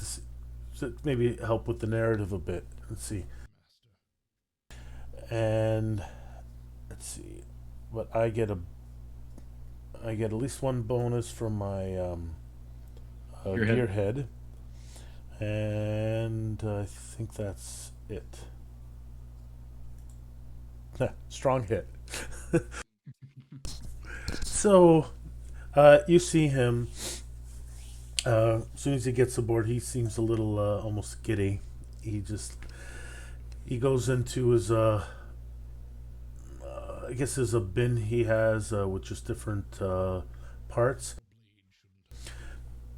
maybe help with the narrative a bit. Let's see, and let's see, but I get at least one bonus from my Your head. gearhead, and I think that's it. Strong hit. So you see him. As soon as he gets aboard, he seems a little almost giddy. He just he goes into his I guess there's a bin he has with just different parts.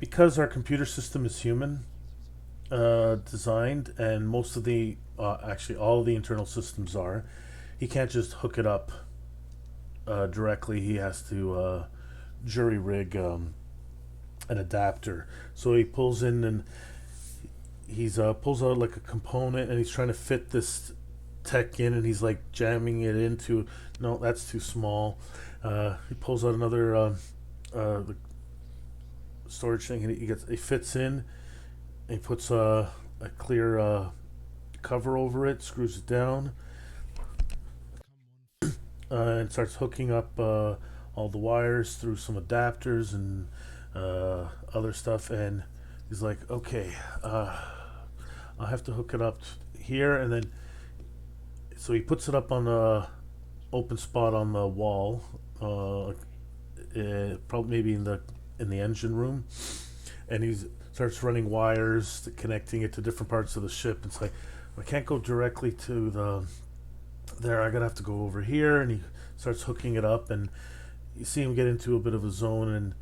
Because our computer system is human designed, and most of the actually all the internal systems are, he can't just hook it up directly. He has to jury rig an adapter. So he pulls in and he's pulls out like a component, and he's trying to fit this tech in, and he's like jamming it into. No, that's too small. He pulls out another the storage thing, and he fits in. And he puts a clear cover over it, screws it down, and starts hooking up all the wires through some adapters and other stuff. And he's like, okay, I'll have to hook it up here, and then so he puts it up on a open spot on the wall, probably maybe in the engine room, and he starts running wires, connecting it to different parts of the ship. It's like I can't go directly to the there. I gotta have to go over here, and he starts hooking it up, and you see him get into a bit of a zone, and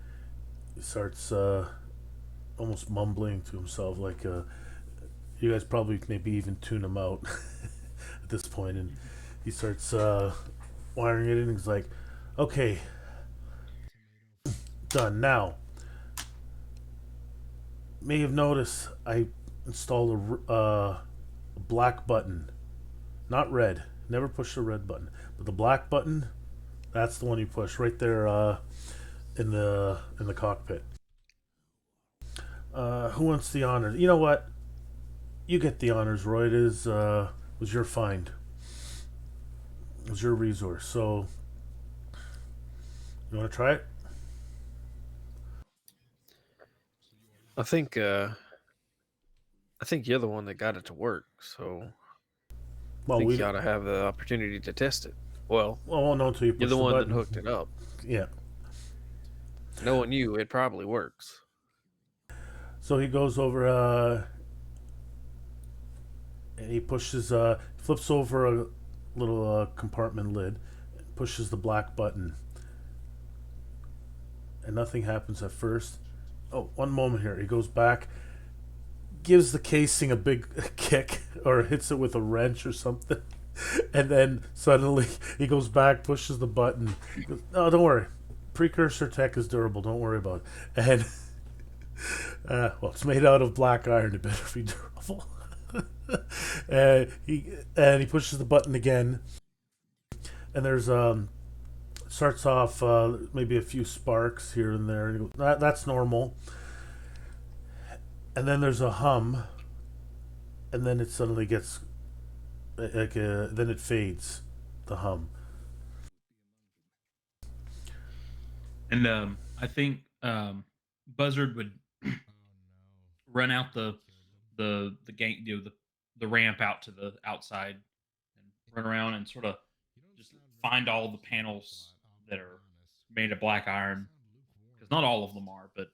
he starts almost mumbling to himself, like you guys probably maybe even tune him out at this point, and he starts wiring it in. And he's like, "Okay, done now." May have noticed I installed a black button, not red. Never push the red button, but the black button. That's the one you push right there in the cockpit. Who wants the honors? You know what? You get the honors, Roy. It is was your find. is your resource. So you want to try it? I think you're the one that got it to work, so I Well, think we you ought to have the opportunity to test it. Well, won't know until you you're push the the one that button. hooked it up. Yeah. Knowing you, it probably works. So he goes over and he pushes flips over a little compartment lid, pushes the black button, and nothing happens at first. Oh, one moment here. He goes back, gives the casing a big kick, or hits it with a wrench or something, and then suddenly he goes back, pushes the button. Goes, no, don't worry. Precursor tech is durable. Don't worry about it. And well, it's made out of black iron. It better be durable. And he pushes the button again, and there's starts off maybe a few sparks here and there. And he goes, that's normal. And then there's a hum, and then it suddenly gets like then it fades, the hum. And I think Buzzard would run out the game, the ramp out to the outside, and run around and sort of just find all the panels that are made of black iron, because not all of them are, but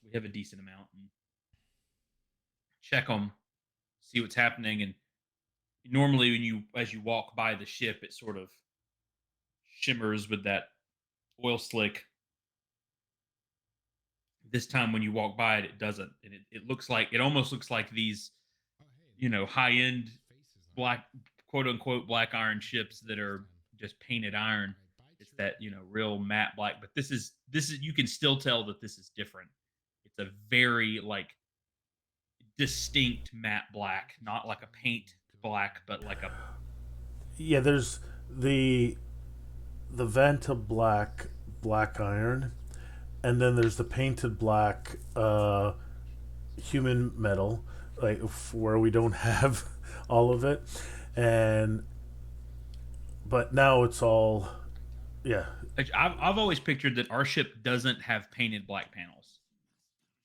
we have a decent amount, and check them, see what's happening. And normally, when you as you walk by the ship, it sort of shimmers with that oil slick. This time, when you walk by it, it doesn't, and it looks like it almost looks like these, high end black, quote unquote, black iron ships that are just painted iron. It's that, real matte black, but this is you can still tell that this is different. It's a very, like, distinct matte black, not like a paint black, but like a Yeah, there's the the Vanta black iron, and then there's the painted black human metal, like where we don't have all of it, and but now it's all yeah. like, I've always pictured that our ship doesn't have painted black panels.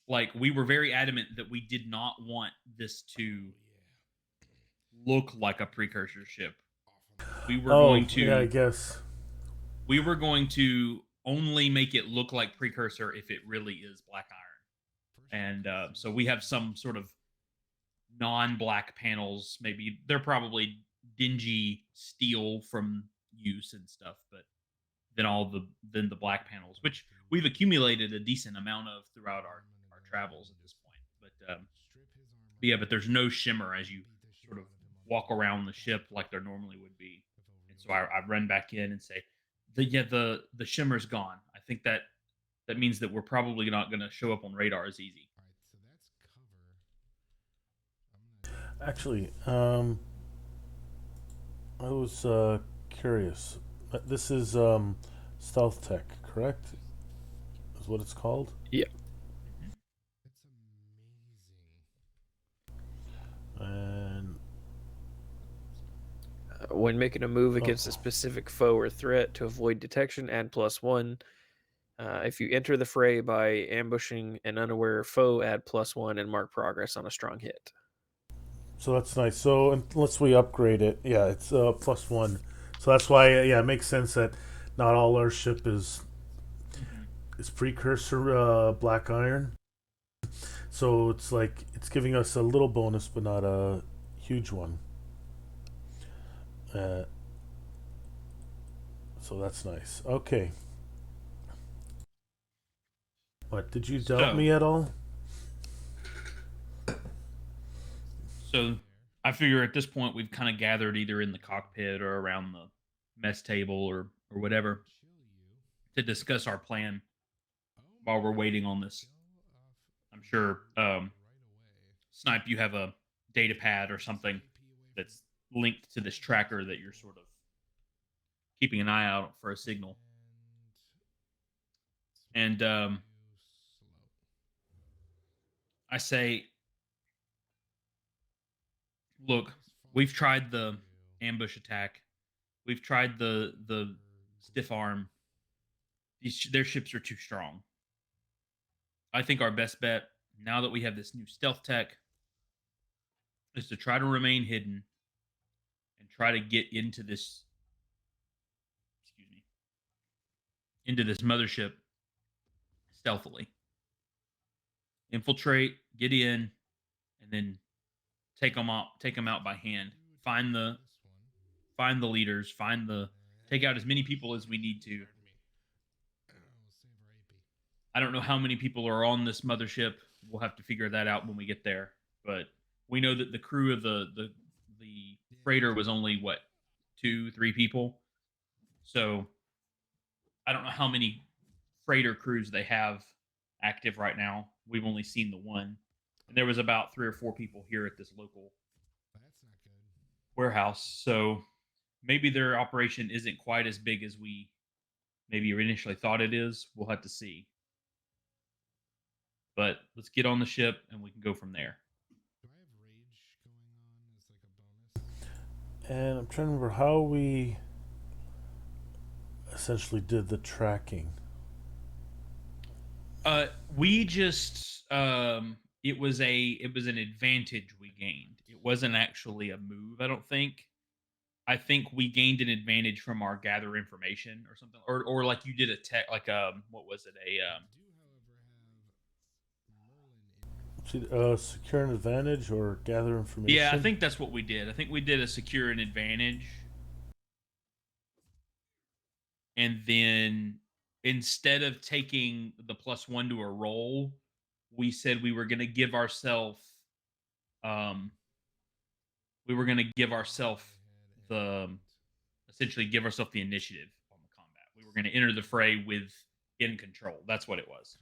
Like, we were very adamant that we did not want this to look like a precursor ship. We were Oh going yeah, I to guess. we were going to only make it look like precursor if it really is black iron. And so we have some sort of non-black panels. Maybe they're probably dingy steel from use and stuff, but then the black panels, which we've accumulated a decent amount of throughout our travels at this point. But yeah, but there's no shimmer as you sort of walk around the ship like there normally would be. And so I run back in and say, the shimmer's gone. I think that means that we're probably not going to show up on radar as easy. Actually, I was curious. This is stealth tech, correct? Is what it's called. Yeah. Mhm. And When making a move against a oh, specific foe or threat to avoid detection, add +1. If you enter the fray by ambushing an unaware foe, add +1 and mark progress on a strong hit. so that's nice. So unless we upgrade it, yeah, it's +1. So that's why, yeah, it makes sense that not all our ship Mhm. is precursor black iron. So it's like it's giving us a little bonus, but not a huge one. Uh, so that's nice. Okay, what did you doubt So me at all? so I figure at this point we've kind of gathered either in the cockpit or around the mess table or whatever to discuss our plan while we're waiting on this. I'm sure, Snipe, you have a data pad or something that's linked to this tracker that you're sort of keeping an eye out for a signal. And I say, look, we've tried the ambush attack. We've tried the stiff arm. Their ships are too strong. I think our best bet, now that we have this new stealth tech, is to try to remain hidden and try to get into this, excuse me, into this mothership stealthily. Infiltrate, get in, and then take them out by hand. Find the leaders, take out as many people as we need to. I don't know how many people are on this mothership. We'll have to figure that out when we get there. But we know that the crew of the freighter was only what, 2-3 people. So I don't know how many freighter crews they have active right now. We've only seen the one, and there was about 3 or 4 people here at this local warehouse. So maybe their operation isn't quite as big as we maybe initially thought it is. We'll have to see. But let's get on the ship and we can go from there. And I'm trying to remember how we essentially did the tracking. We just it was an advantage we gained. It wasn't actually a move, I don't think. I think we gained an advantage from our gather information or something, or like you did a tech, like what was it, Secure an advantage or gather information? Yeah, I think that's what we did. I think we did a secure an advantage. And then instead of taking the +1 to a roll, we said we were going to give ourselves the essentially give ourselves the initiative on the combat. We were going to enter the fray with in control. That's what it was.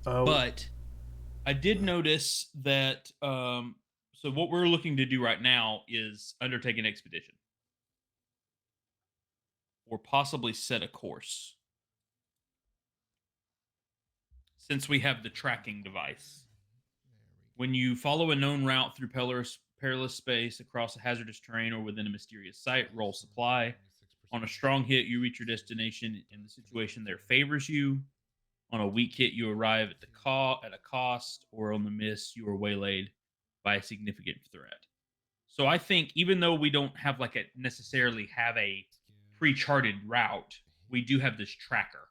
But I did notice that so what we're looking to do right now is undertake an expedition or possibly set a course. Since we have the tracking device, when you follow a known route through perilous space, across a hazardous terrain, or within a mysterious site, roll supply. On a strong hit, you reach your destination and the situation there favors you. On a weak hit, you arrive at a cost, or on the miss, you are waylaid by a significant threat. So I think even though we don't have necessarily have a pre-charted route, we do have this tracker.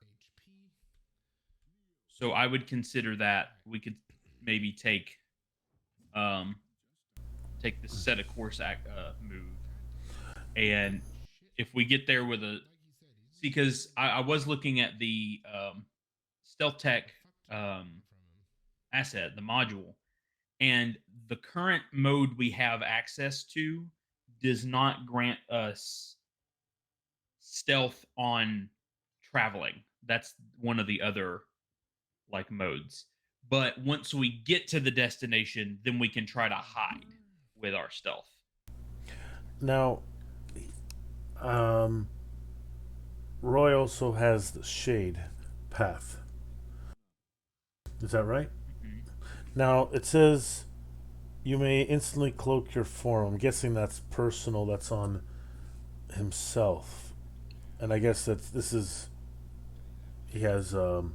So I would consider that we could maybe take the set a course move, and if we get there with because I was looking at the stealth tech asset, the module, and the current mode we have access to does not grant us stealth on traveling. That's one of the other modes. But once we get to the destination, then we can try to hide with our stealth. Now, Roy also has the shade path. Is that right? Mm-hmm. Now, it says you may instantly cloak your form. I'm guessing that's personal. That's on himself. And I guess he has the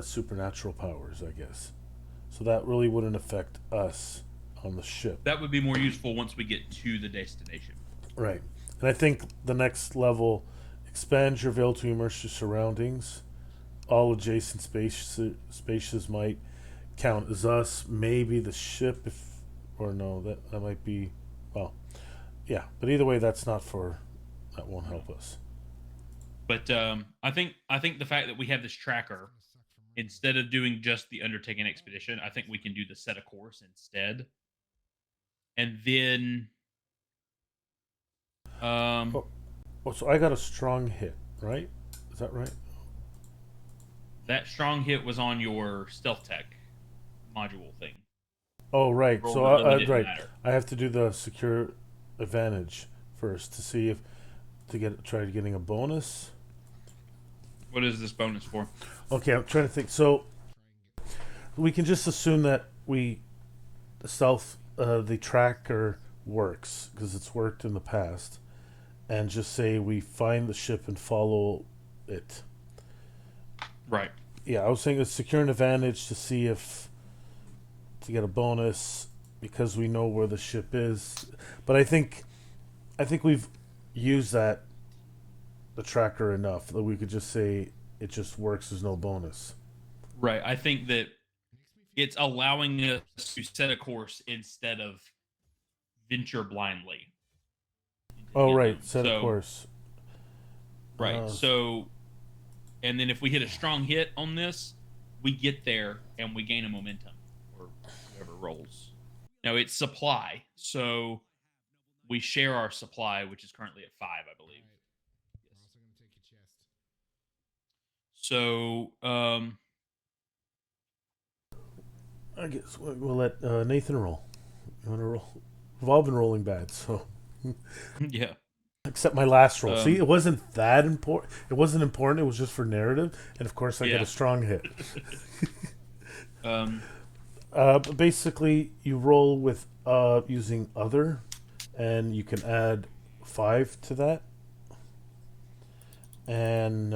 supernatural powers, I guess. So that really wouldn't affect us on the ship. That would be more useful once we get to the destination. Right. And I think the next level expands your veil to immerse your surroundings. All adjacent spaces might count as us. Maybe the ship, that might be, well, yeah. But either way, that won't help us. But I think the fact that we have this tracker, instead of doing just the undertaking expedition, I think we can do the set a course instead. And then so I got a strong hit, right? Is that right? That strong hit was on your stealth tech module thing. Oh, right. Roll So really right, matter. I have to do the secure advantage first to see try getting a bonus. What is this bonus for? Okay, I'm trying to think. So we can just assume that the tracker works because it's worked in the past, and just say we find the ship and follow it. Right. Yeah, I was saying a secure an advantage to see if to get a bonus because we know where the ship is. But I think we've used the tracker enough that we could just say it just works. There's no bonus. Right. I think that it's allowing us to set a course instead of venture blindly into the Oh right, unknown. set a course. Right. So, and then if we hit a strong hit on this, we get there and we gain a momentum or whoever rolls. Now it's supply, so we share our supply, which is currently at 5, I believe. Yes. So, I guess we'll let Nathan roll. You want to roll? We've all been rolling bad, so yeah. except my last roll. See, it wasn't that important. It wasn't important. It was just for narrative, and of course, I get a strong hit. But basically, you roll with using other, and you can add 5 to that, and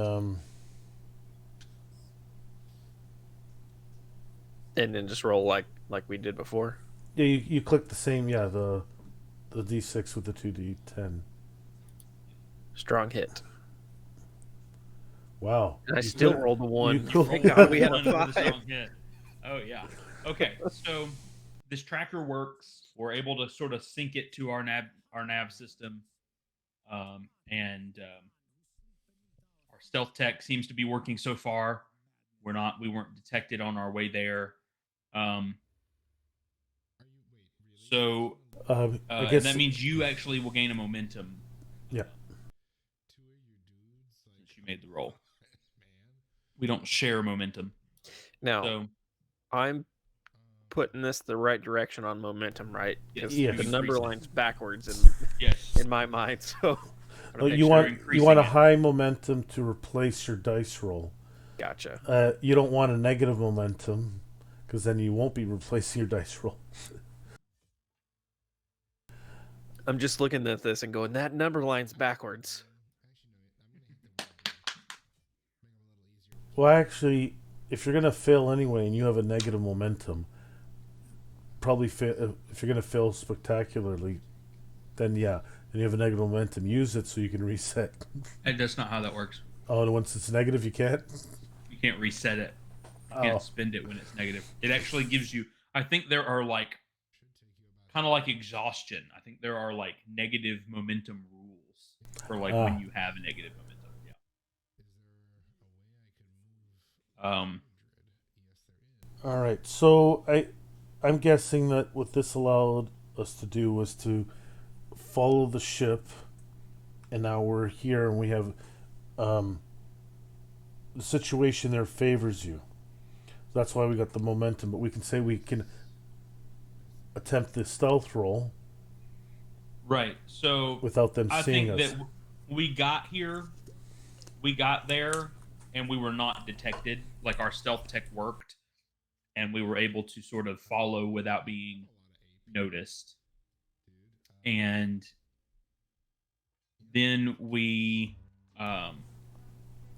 then just roll like we did before. yeah, you click the same. Yeah, the D6 with the 2D10. Strong hit. Wow. And I still rolled a 1. Thank God we had a 5. Strong hit. Oh, yeah. Okay, so this tracker works. We're able to sort of sync it to our nav system. And our stealth tech seems to be working so far. We weren't detected on our way there. So I guess and that means you actually will gain a momentum. Yeah. Since you made the roll. We don't share momentum. Now, So I'm putting this the right direction on momentum, right? Because Yes. the number line's backwards in my mind. So you want a high momentum to replace your dice roll. Gotcha. You don't want a negative momentum because then you won't be replacing your dice roll. I'm just looking at this and going, that number line's backwards. Well, actually, if you're gonna fail anyway and you have a negative momentum, probably if you're gonna fail spectacularly, then yeah, and you have a negative momentum, use it so you can reset. And that's not how that works. Oh, and once it's negative, you can't. You can't reset it. You can't spend it when it's negative. It actually gives you. I think there are like, kind of like exhaustion. I think there are like negative momentum rules for like when you have a negative momentum. Yeah. All right. So I'm guessing that what this allowed us to do was to follow the ship, and now we're here and we have the situation there favors you. That's why we got the momentum. But we can say we can attempt the stealth roll, right? So without them seeing us. I think that we got here, we got there, and we were not detected. Like our stealth tech worked, and we were able to sort of follow without being noticed. And then we well,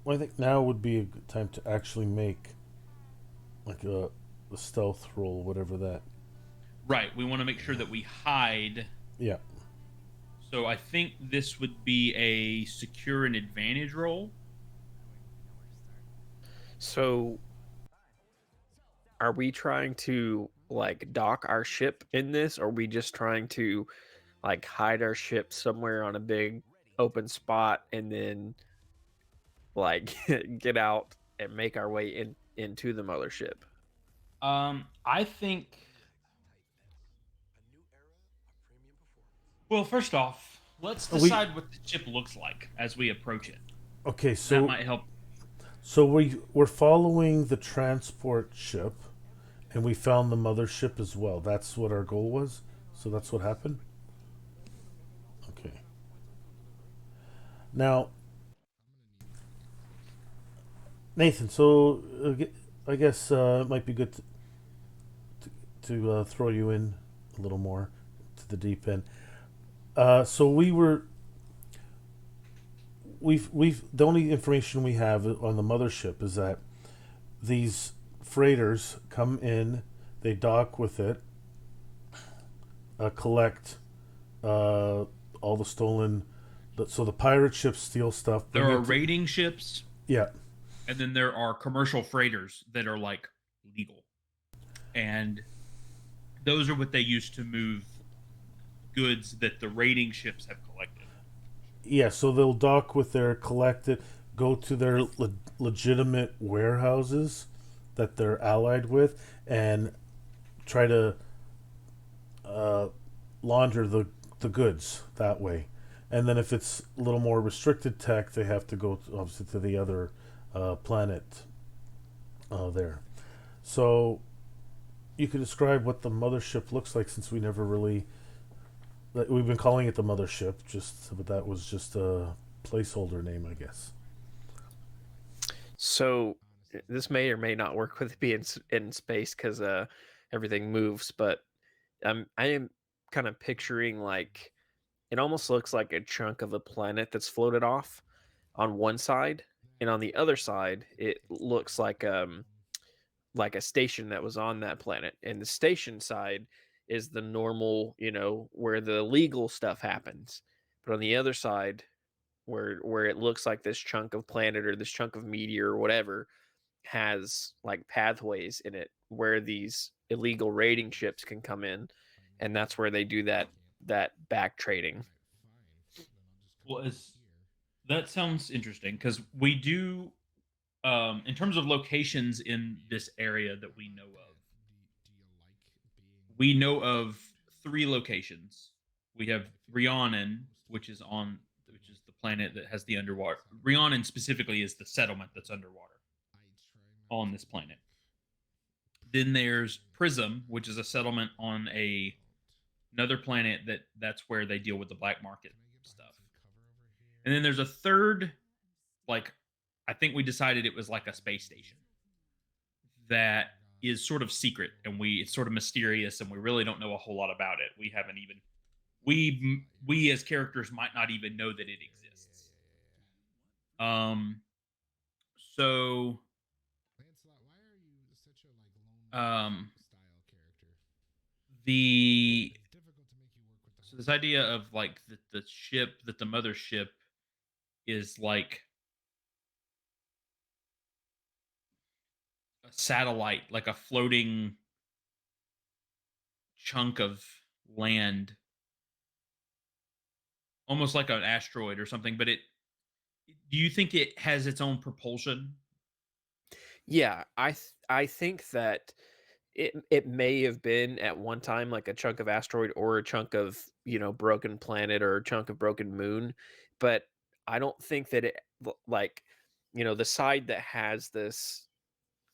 I think now would be a good time to actually make like a stealth roll, whatever that. Right, we want to make sure that we hide. Yeah. So I think this would be a secure an advantage roll. So are we trying to like dock our ship in this, or are we just trying to like hide our ship somewhere on a big open spot and then like get out and make our way into the mothership? I think. Well, first off, let's decide what the ship looks like as we approach it. Okay, so that might help. So we're following the transport ship, and we found the mothership as well. That's what our goal was. So that's what happened. Okay. Now, Nathan. So I guess it might be good to throw you in a little more to the deep end. So we've the only information we have on the mothership is that these freighters come in, they dock with it, collect all the stolen. So the pirate ships steal stuff. There Bring are it. raiding ships, Yeah, and then there are commercial freighters that are like legal, and those are what they use to move goods that the raiding ships have collected. yeah. So they'll dock with their collected, go to their legitimate warehouses that they're allied with, and try to uh, launder the goods that way. And then if it's a little more restricted tech, they have to go to, obviously to the other planet there. So you could describe what the mothership looks like, since we never really, we've been calling it the mothership, just but that was just a placeholder name, I guess. So this may or may not work with being in space because everything moves, but I am kind of picturing like it almost looks like a chunk of a planet that's floated off on one side, and on the other side it looks like a station that was on that planet. And the station side is the normal, where the legal stuff happens. But on the other side, where it looks like this chunk of planet or this chunk of meteor or whatever has like pathways in it where these illegal raiding ships can come in, and that's where they do that back trading. Well, that sounds interesting because we do, in terms of locations in this area that we know of three locations. We have Rhiannon, which is the planet that has the underwater. Rhiannon specifically is the settlement that's underwater on this planet. Then there's Prism, which is a settlement on another planet that's where they deal with the black market stuff. And then there's a third, like I think we decided it was like a space station that is sort of secret, and it's sort of mysterious, and we really don't know a whole lot about it. We haven't even we as characters might not even know that it exists. Um so um the so this idea of like the ship, that the mothership is like a satellite, like a floating chunk of land, almost like an asteroid or something. But do you think it has its own propulsion? Yeah, I think that it may have been at one time like a chunk of asteroid or a chunk of, broken planet or a chunk of broken moon, but I don't think that like, the side that has this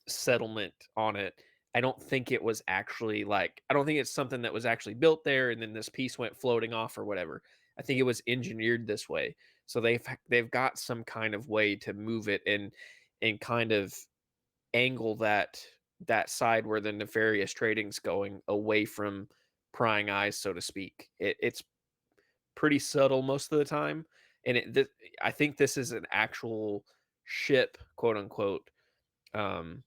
settlement on it, I don't think it was actually like, I don't think it's something that was actually built there and then this piece went floating off or whatever. I think it was engineered this way. So they've got some kind of way to move it and kind of angle that side where the nefarious trading's going away from prying eyes, so to speak. It's pretty subtle most of the time, and I think this is an actual ship, quote unquote, um,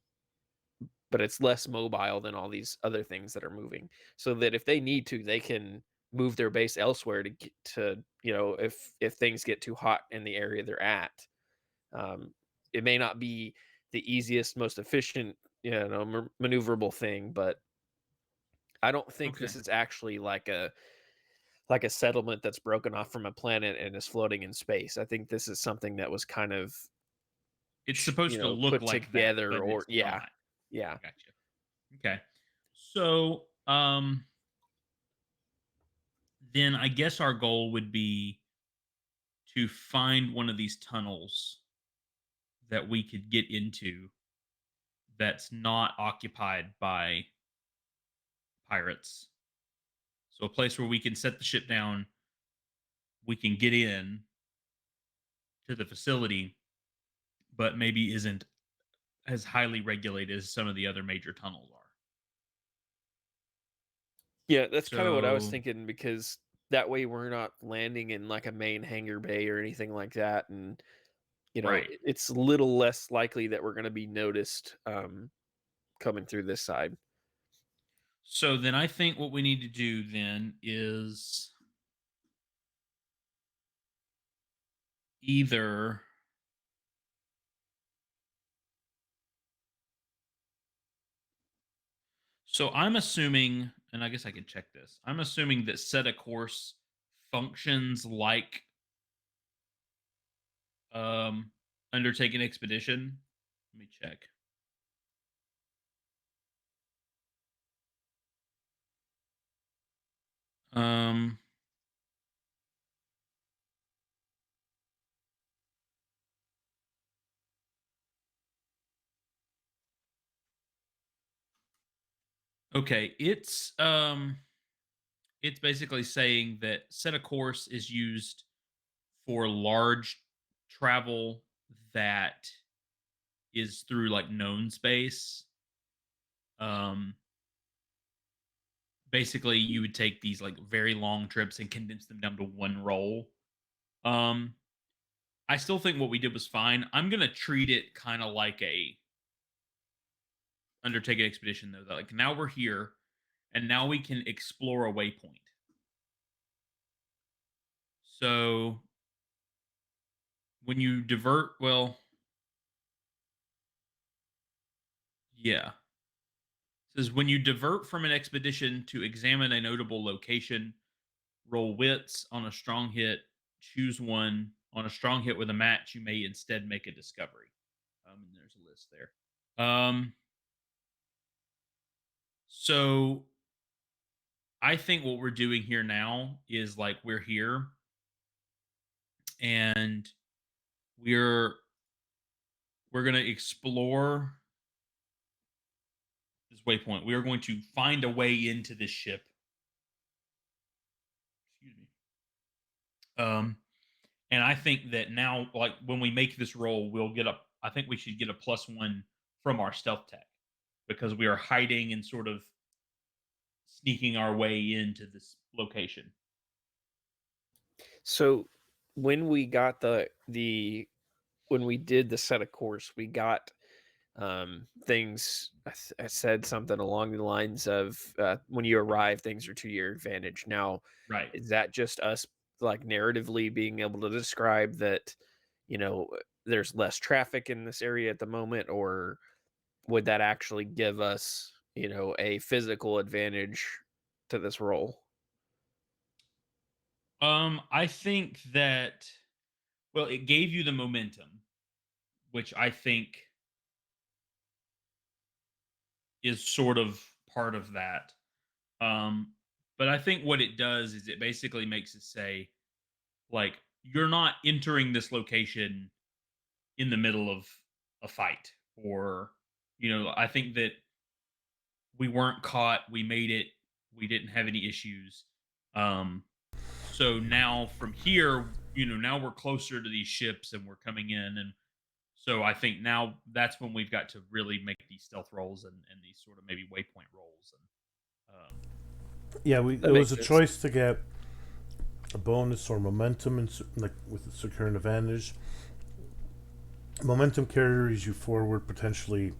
but it's less mobile than all these other things that are moving. So that if they need to, they can move their base elsewhere to get to, if things get too hot in the area they're at. Um, it may not be the easiest, most efficient, maneuverable thing, but I don't think Okay. this is actually like a settlement that's broken off from a planet and is floating in space. I think this is something that was kind of It's supposed to look put like that, together, but or it's yeah, not. yeah. Gotcha. Okay. So, then I guess our goal would be to find one of these tunnels that we could get into that's not occupied by pirates. So a place where we can set the ship down, we can get in to the facility, but maybe isn't as highly regulated as some of the other major tunnels are. Yeah, that's kind of what I was So, thinking, because That way we're not landing in like a main hangar bay or anything like that, and Right. it's a little less likely that we're going to be noticed coming through this side. So then I think what we need to do then is either so I'm assuming, and I guess I can check this. I'm assuming that set a course functions like um undertake an expedition. Let me check. Um okay, it's basically saying that set a course is used for large travel that is through like known space. Um, Basically, you would take these like very long trips and condense them down to one roll. Um, I still think what we did was fine. I'm gonna treat it kind of like a undertake an expedition though. That like now we're here, and now we can explore a waypoint. So when you divert, well, yeah. It says when you divert from an expedition to examine a notable location, roll wits on a strong hit, choose one. On a strong hit with a match, you may instead make a discovery. And there's a list there. So I think what we're doing here now is like we're here and we're we're gonna explore this waypoint. We are going to find a way into this ship. Excuse me. Um, and I think that now, like when we make this roll, we'll get a. I think we should get a +1 from our stealth tech because we are hiding and sort of sneaking our way into this location. So when we got when we did the set of course, we got things. I said something along the lines of when you arrive, things are to your advantage. Now, Right. is that just us like narratively being able to describe that, you know, there's less traffic in this area at the moment, or would that actually give us, a physical advantage to this role? I think that well, it gave you the momentum, which I think is sort of part of that. Um, but I think what it does is it basically makes it say, like, you're not entering this location in the middle of a fight, or, I think that we weren't caught, we made it, we didn't have any issues. Um, so now from here, now we're closer to these ships and we're coming in. And so I think now that's when we've got to really make these stealth rolls and these sort of maybe waypoint rolls. And Yeah, That it was makes a sense. choice to get a bonus or momentum, and like with secure an advantage. Momentum carries you forward potentially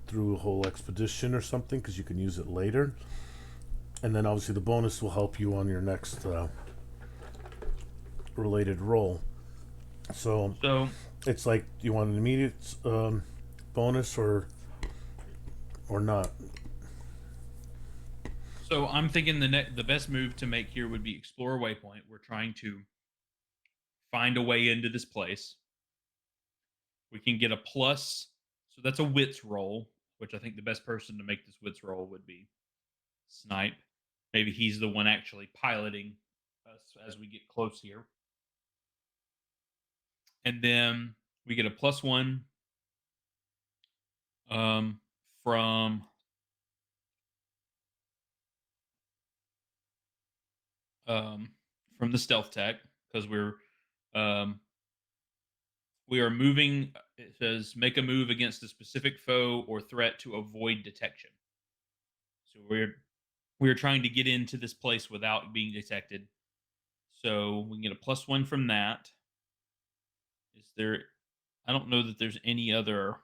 through a whole expedition or something because you can use it later, and then obviously the bonus will help you on your next related roll. So so it's like, do you want an immediate bonus or not? So I'm thinking the best move to make here would be explore a waypoint. We're trying to find a way into this place. We can get a plus, so that's a wits roll, which I think the best person to make this wits roll would be Snipe. Maybe he's the one actually piloting us as we get close here. And then we get a +1 um, from um, from the stealth tech because um, we are moving. It says make a move against a specific foe or threat to avoid detection. So We are trying to get into this place without being detected. So we can get a +1 from that. Is there I don't know that there's any other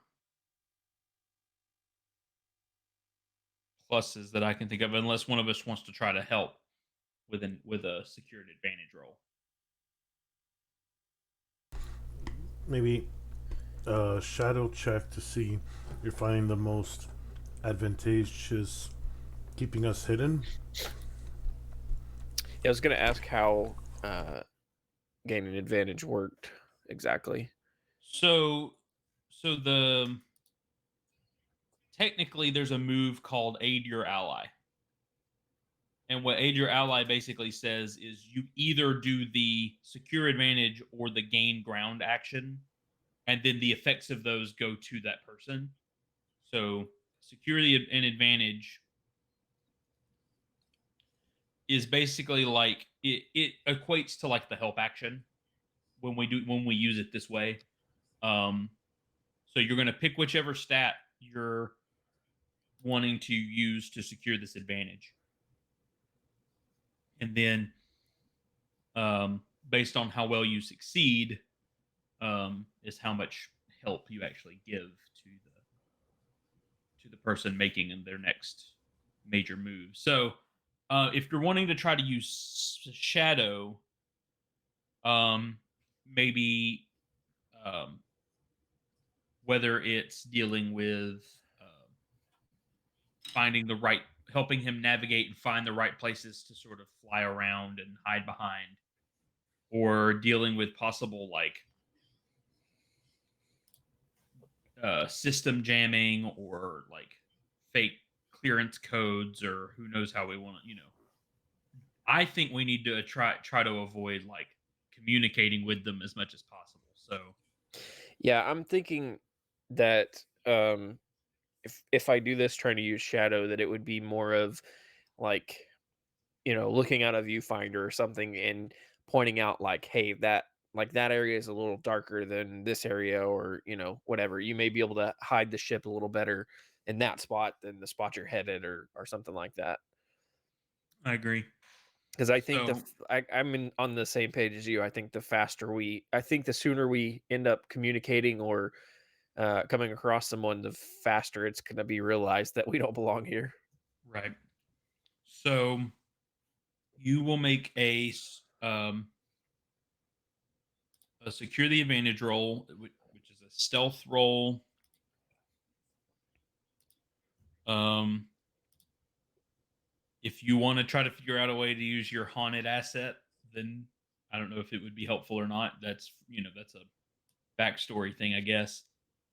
pluses that I can think of unless one of us wants to try to help with a secured advantage roll. Maybe a shadow check to see you're finding the most advantageous keeping us hidden. Yeah, I was going to ask how gaining advantage worked exactly. So the technically there's a move called aid your ally. And what aid your ally basically says is you either do the secure advantage or the gain ground action, and then the effects of those go to that person. So security and advantage is basically like it equates to like the help action when we use it this way. Um, so you're going to pick whichever stat you're wanting to use to secure this advantage, and then based on how well you succeed, is how much help you actually give to the person making their next major move. So if you're wanting to try to use shadow, um, maybe um, whether it's dealing with finding the right, helping him navigate and find the right places to sort of fly around and hide behind, or dealing with possible like system jamming or like fake clearance codes, or who knows how we want to, I think we need to try to avoid like communicating with them as much as possible. So Yeah, I'm thinking that if I do this trying to use shadow, that it would be more of like, looking out a viewfinder or something and pointing out like, hey, that area is a little darker than this area, or whatever. You may be able to hide the ship a little better in that spot than the spot you're headed, or something like that. I agree. Because I think So I'm on the same page as you. I think the sooner we end up communicating or coming across someone, the faster it's going to be realized that we don't belong here. right. So you will make a secure the advantage roll, which is a stealth roll. Um, if you want to try to figure out a way to use your haunted asset, then I don't know if it would be helpful or not. That's a backstory thing, I guess.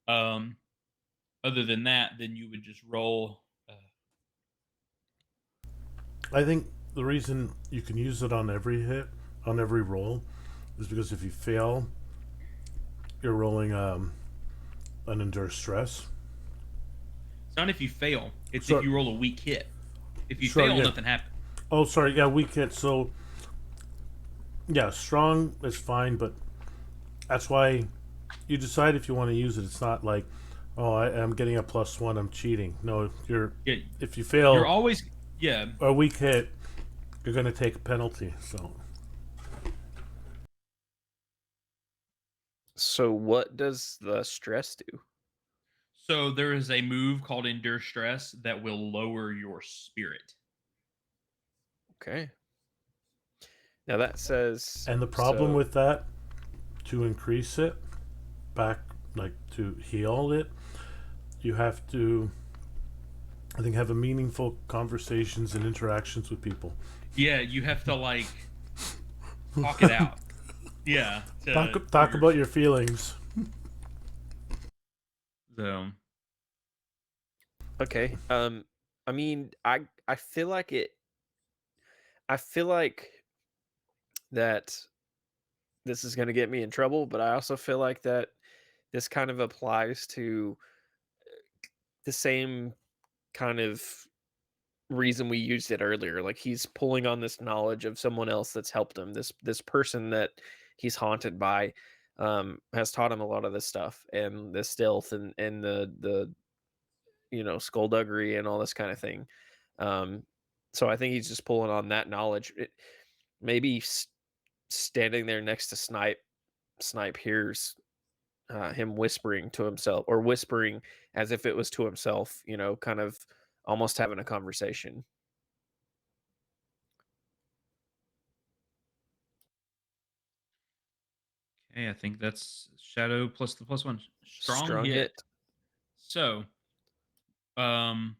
Um, Other than that, then you would just roll. I think the reason you can use it on every hit, on every roll, is because if you fail, you're rolling an endure stress. It's not if you fail; it's if So, you roll a weak hit. If you sorry, fail, yeah. nothing happens. Oh, sorry, yeah, weak hit. So, yeah, strong is fine, but that's why you decide if you want to use it. It's not like, oh, I'm getting a +1, I'm cheating. No, Yeah, if you you're fail always yeah. a weak hit, you're going to take a penalty. So, So what does the stress do? So there is a move called Endure Stress that will lower your spirit. Okay. Now that says and the problem so. with that, to increase it back, like to heal it, you have to, I think, have a meaningful conversations and interactions with people. Yeah, you have to like talk it out. Yeah, for Talk your about your feelings. so Okay. I mean, I feel like it. I feel like that this is going to get me in trouble, but I also feel like that this kind of applies to the same kind of reason we used it earlier. Like, he's pulling on this knowledge of someone else that's helped him. This person that he's haunted by has taught him a lot of this stuff, and the stealth, and the skullduggery and all this kind of thing. Um So I think he's just pulling on that knowledge. Maybe standing there next to Snipe hears him whispering to himself, or whispering as if it was to himself, kind of almost having a conversation. Okay, I think that's Shadow plus the +1. Strong Strong hit. hit. So, um,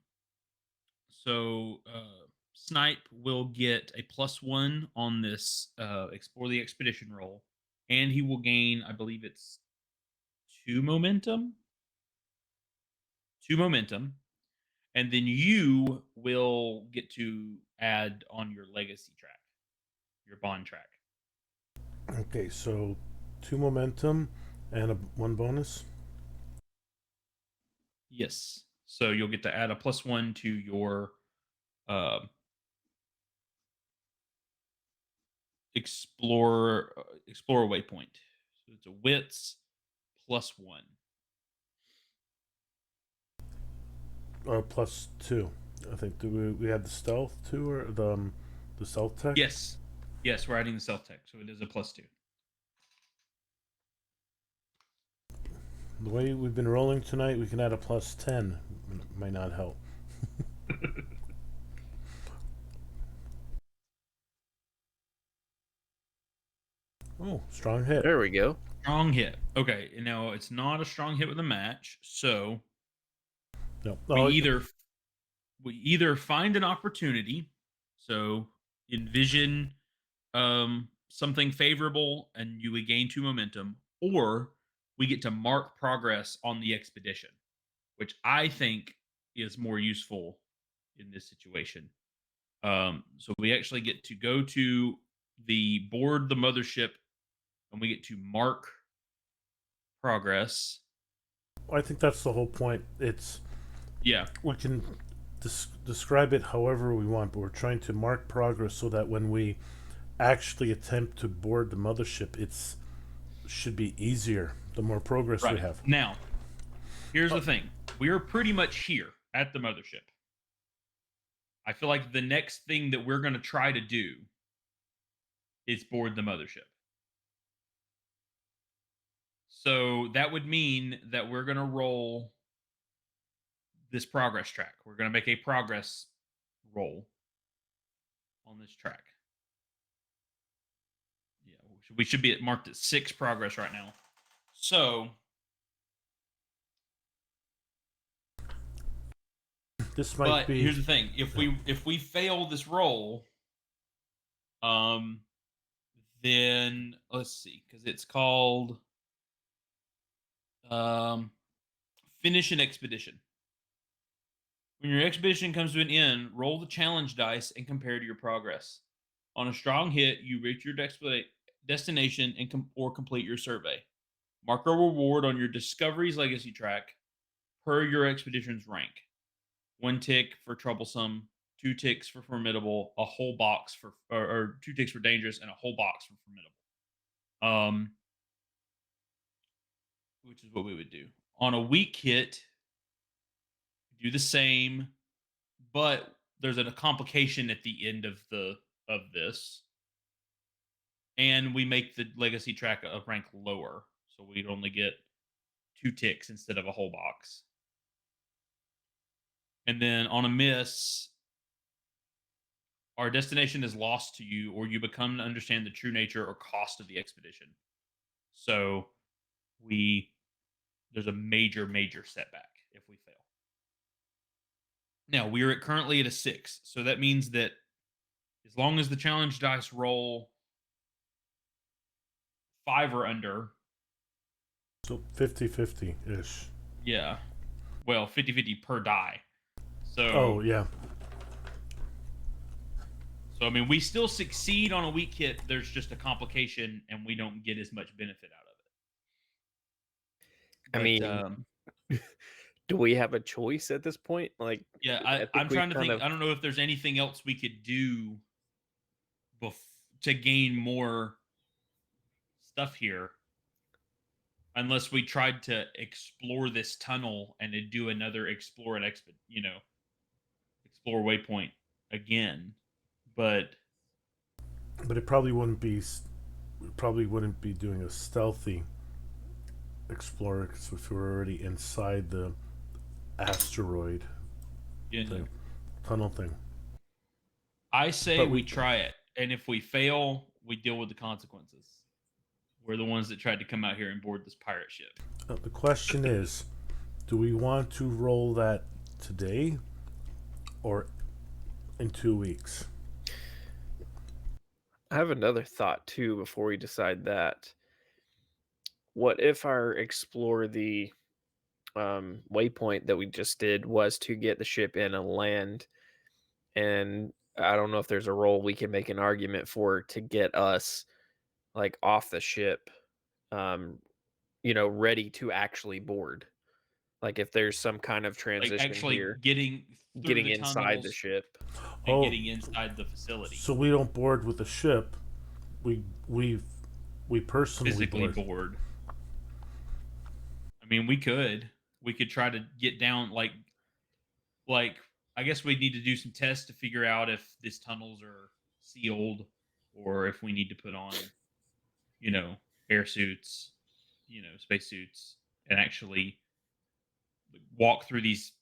Snipe will get a +1 on this explore the expedition roll, and he will gain, I believe it's 2 momentum. 2 momentum. And then you will get to add on your legacy track, your bond track. Okay, so 2 momentum and 1 bonus. Yes. So you'll get to add a +1 to your uh, explore waypoint. So it's a wits +1. +2. I think we had the stealth too, or the stealth tech. Yes. Yes, we're adding the stealth tech, so it is a +2. The way we've been rolling tonight, we can add a +10. Might not help. Oh, strong hit. There we go. Strong hit. Okay, now it's not a strong hit with a match, so No. we either find an opportunity, so envision something favorable and you would gain 2 momentum, or we get to mark progress on the expedition, which I think is more useful in this situation. So we actually get to go to board the mothership, and we get to mark progress. I think that's the whole point. Yeah. We can describe it however we want, but we're trying to mark progress so that when we actually attempt to board the mothership, it's should be easier the more progress we Right. have. Now, here's the thing. We're pretty much here at the mothership. I feel like the next thing that we're going to try to do is board the mothership. So that would mean that we're going to roll this progress track. We're going to make a progress roll on this track. Yeah, we should be marked at 6 progress right now. So This might be. Here's the thing: if we fail this roll, then let's see, because it's called finish an expedition. When your expedition comes to an end, roll the challenge dice and compare to your progress. On a strong hit, you reach your destination and or complete your survey. Mark a reward on your Discovery's legacy track per your expedition's rank. 1 tick for troublesome, 2 ticks for formidable, a whole box for or 2 ticks for dangerous, and a whole box for formidable. Which is what we would do. On a weak hit, do the same, but there's a complication at the end of this, and we make the legacy track a rank lower, so we'd only get 2 ticks instead of a whole box. And then on a miss, our destination is lost to you, or you become to understand the true nature or cost of the expedition. So there's a major setback if we fail. Now we are currently at a 6, so that means that as long as the challenge dice roll 5 or under, So 50-50 ish. yeah, well, 50-50 per die. So Oh yeah. So I mean, we still succeed on a weak hit. There's just a complication, and we don't get as much benefit out of it. I mean, do we have a choice at this point? Like, yeah, I'm trying to think. I don't know if there's anything else we could do to gain more stuff here, unless we tried to explore this tunnel and do another explore waypoint. again, but it probably wouldn't be doing a stealthy explorer, because if we were already inside the asteroid you know, thing, tunnel thing. I say But we we try it, and if we fail, we deal with the consequences. We're the ones that tried to come out here and board this pirate ship. the question is, do we want to roll that today or in 2 weeks? I have another thought too before we decide that. What if our explore the waypoint that we just did was to get the ship in and land? And I don't know if there's a role we can make an argument for to get us like off the ship, um, ready to actually board. Like if there's some kind of Like transition actually here, getting through getting the inside the tunnels ship. and Oh, getting inside the facility. so we don't board with the ship. We we we personally Physically board. board. I mean, we could try to get down like I guess we need to do some tests to figure out if these tunnels are sealed or if we need to put on, you know, air suits, spacesuits, and actually walk through these.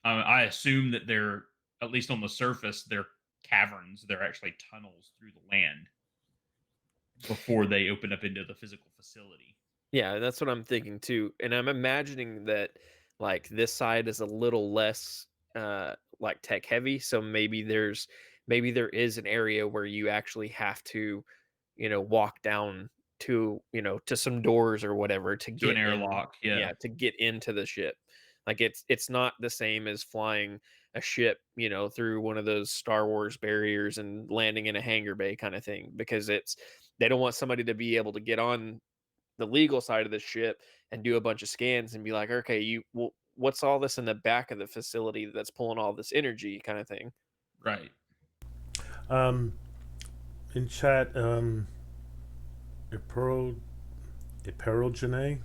I assume that they're, at least on the surface, they're caverns. They're actually tunnels through the land before they open up into the physical facility. Yeah, that's what I'm thinking too. And I'm imagining that like this side is a little less like tech heavy, so maybe there is an area where you actually have to, walk down to, to some doors or whatever to To an get in, airlock, yeah. yeah, to get into the ship. Like it's not the same as flying a ship, through one of those Star Wars barriers and landing in a hangar bay kind of thing, because they don't want somebody to be able to get on the legal side of the ship and do a bunch of scans and be like, okay, what's all this in the back of the facility that's pulling all this energy kind of thing. Right. Um, in chat, Ipero, Iperogene,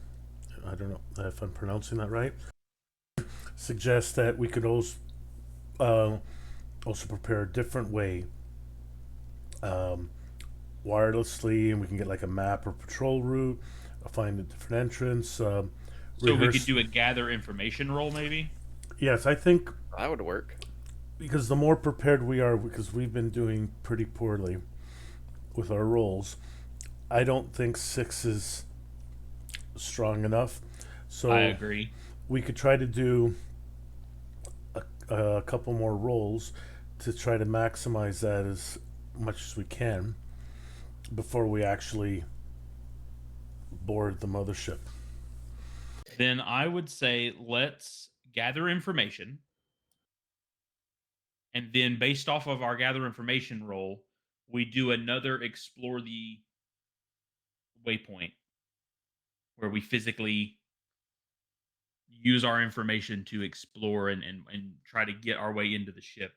I don't know if I'm pronouncing that right, suggests that we could uh, also prepare a different way, um, wirelessly, and we can get like a map or patrol route, find a different entrance, So we could rehearse. do a gather information roll, maybe. Yes, I think That would work. because the more prepared we are, because we've been doing pretty poorly with our rolls, I don't think 6 is strong enough. I So agree. we could try to do a couple more rolls to try to maximize that as much as we can before we actually board the mothership. Then I would say let's gather information, and then based off of our gather information roll, we do another explore the waypoint where we physically use our information to explore and try to get our way into the ship.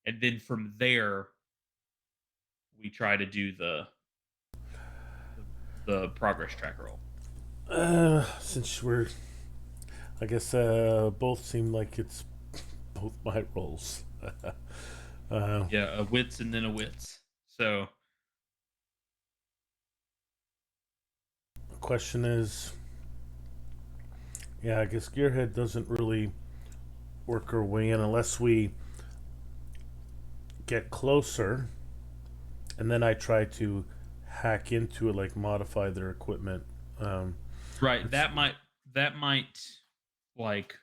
And then from there, we try to do the progress track roll. Since we're, I guess, both seem like it's both my rolls. Yeah, a wits and then a wits. So The question is, yeah, I guess Gearhead doesn't really work our way in unless we get closer, and then I try to hack into it, like modify their equipment. Um, right, that might like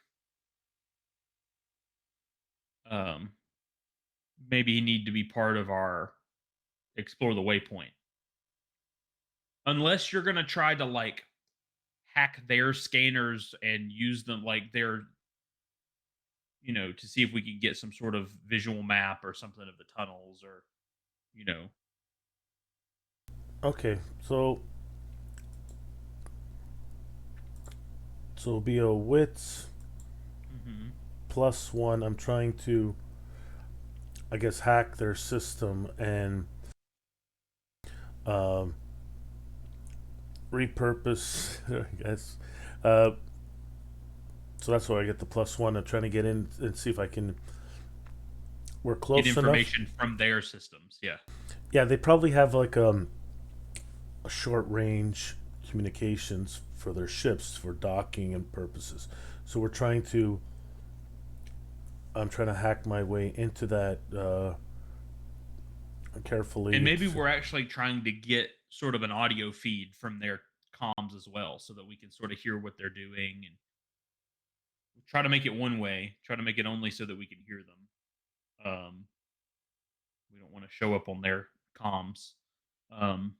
um maybe need to be part of our explore the waypoint. Unless you're gonna try to like hack their scanners and use them like their, to see if we can get some sort of visual map or something of the tunnels or, you know. okay, so it'll be a wits Hmm. +1. I'm trying to, I guess, hack their system and um, repurpose. I guess. Uh, so that's why I get the +1. I'm trying to get in and see if I can we're get close enough. information from their systems. Yeah. Yeah, they probably have like a short range communications for their ships for docking and purposes. So I'm trying to hack my way into that carefully. And maybe we're actually trying to get sort of an audio feed from their comms as well, so that we can sort of hear what they're doing and try to make it one way, try to make it only so that we can hear them. We don't want to show up on their comms. Um,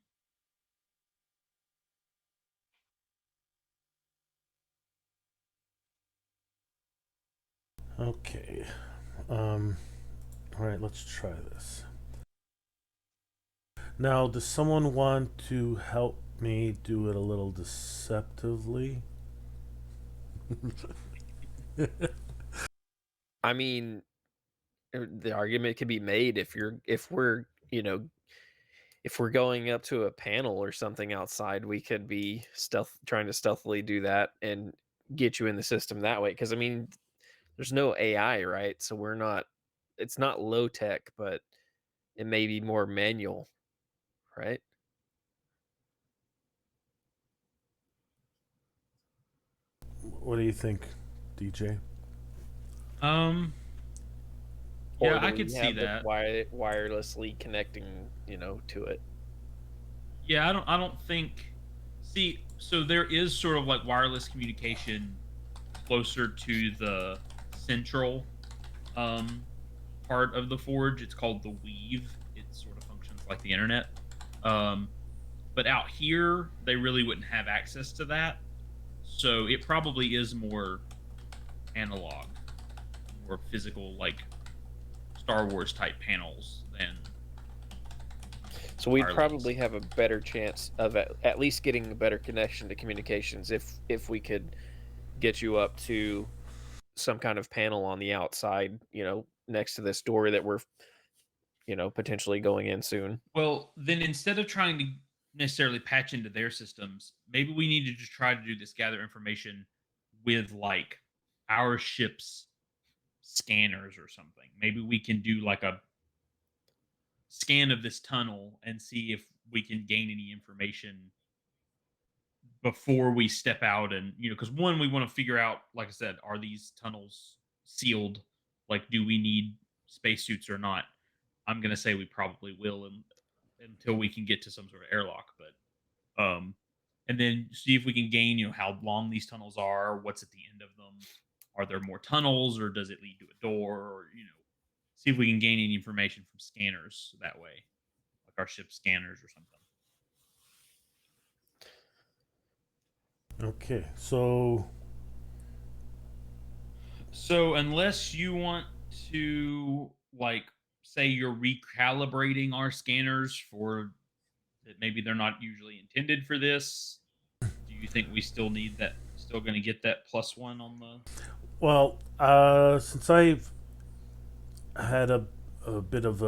Okay. All right, let's try this. Now, does someone want to help me do it a little deceptively? I mean, the argument could be made if we're if we're going up to a panel or something outside, we could be trying to stealthily do that and get you in the system that way. Because I mean, there's no AI, right? So we're not. It's not low tech, but it may be more manual, right? What do you think, DJ? um, Or yeah, do I could we see have it that. wirelessly connecting, to it? Yeah, I don't think. See, so there is sort of like wireless communication closer to the central um part of the forge. It's called the weave. It sort of functions like the internet. Um, but out here, they really wouldn't have access to that. So it probably is more analog, more physical, like Star Wars type panels than So we'd wireless. probably have a better chance of at least getting a better connection to communications if we could get you up to some kind of panel on the outside, next to this door that we're, potentially going in soon. Well, then instead of trying to necessarily patch into their systems, maybe we need to just try to do this gather information with like our ship's scanners or something. Maybe we can do like a scan of this tunnel and see if we can gain any information before we step out. And because one, we want to figure out, like I said, are these tunnels sealed? Like, do we need spacesuits or not? I'm gonna say we probably will, until we can get to some sort of airlock. But and then see if we can gain, how long these tunnels are, what's at the end of them. Are there more tunnels, or does it lead to a door? Or see if we can gain any information from scanners that way, like our ship scanners or something. Okay, so So unless you want to, like, say you're recalibrating our scanners for that, maybe they're not usually intended for this. Do you think we still need that? Still going to get that +1 on the? well, since I've had a bit of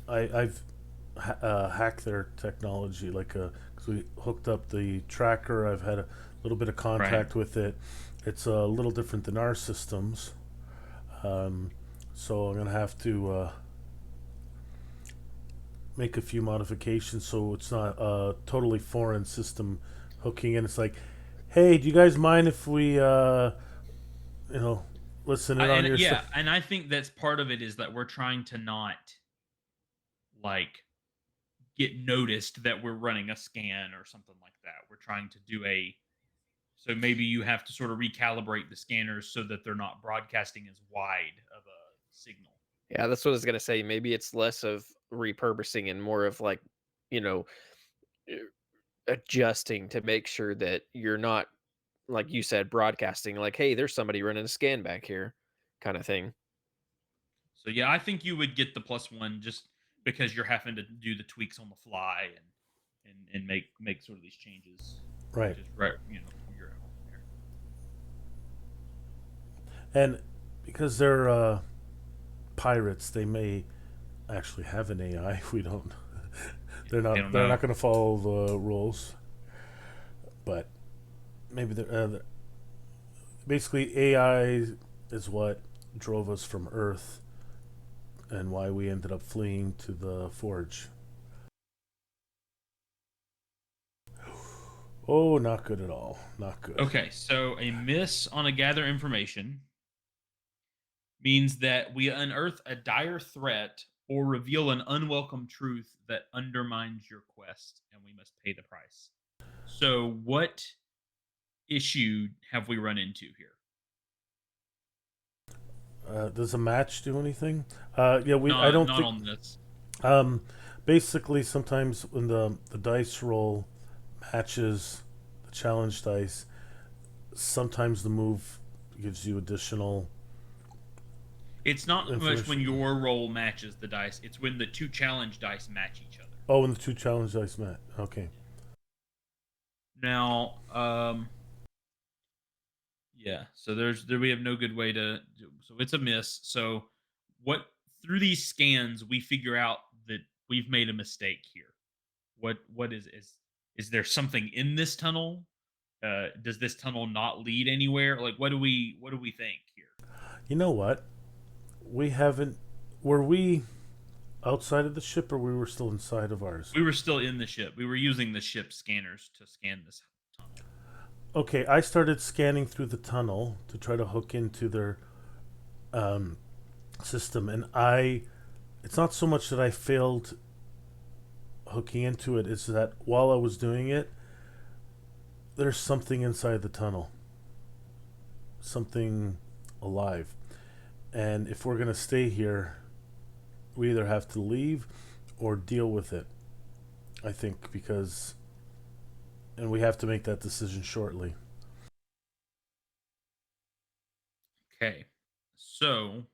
I've hacked their technology, like because we hooked up the tracker. I've had a little bit of Right. contact with it. It's a little different than our systems, um, so I'm gonna have to make a few modifications so it's not a totally foreign system hooking in. It's like, hey, do you guys mind if we you know listen in on And your yeah, stuff? and I think that's part of it, is that we're trying to not, like, get noticed that we're running a scan or something like that. We're trying to do a so maybe you have to sort of recalibrate the scanners so that they're not broadcasting as wide of a signal. Yeah, that's what I was gonna say. Maybe it's less of repurposing and more of like, you know, eh, adjusting to make sure that you're not, like you said, broadcasting like, "Hey, there's somebody running a scan back here," kind of thing. So yeah, I think you would get the +1 just because you're having to do the tweaks on the fly and make sort of these changes, Right, just right, from your home there. and because they're pirates, they may actually have an AI. We don't. Yeah, They're they not. don't They're know. not going to follow the rules, but maybe they're basically AI is what drove us from Earth and why we ended up fleeing to the Forge. Oh, not good at all. Not good. Okay, so a miss on a gather information means that we unearth a dire threat or reveal an unwelcome truth that undermines your quest, and we must pay the price. So, what issue have we run into here? Does a match do anything? Yeah, we. I Not don't not think. on this. Um, basically, sometimes when the dice roll matches the challenge dice, sometimes the move gives you additional It's not much when information. your roll matches the dice. It's when the two challenge dice match each other. Oh, and the two challenge dice match. Okay. Now, yeah. So there we have no good way to. So it's a miss. So what through these scans we figure out that we've made a mistake here. What is there something in this tunnel? Does this tunnel not lead anywhere? Like what do we think here? You know what? We haven't. Were we outside of the ship, or we were still inside of ours? We were still in the ship. We were using the ship scanners to scan this tunnel. Okay, I started scanning through the tunnel to try to hook into their um, system, and I. It's not so much that I failed hooking into it; it's that while I was doing it, there's something inside the tunnel, something alive, and if we're gonna stay here, we either have to leave or deal with it. I think because, and we have to make that decision shortly. Okay. So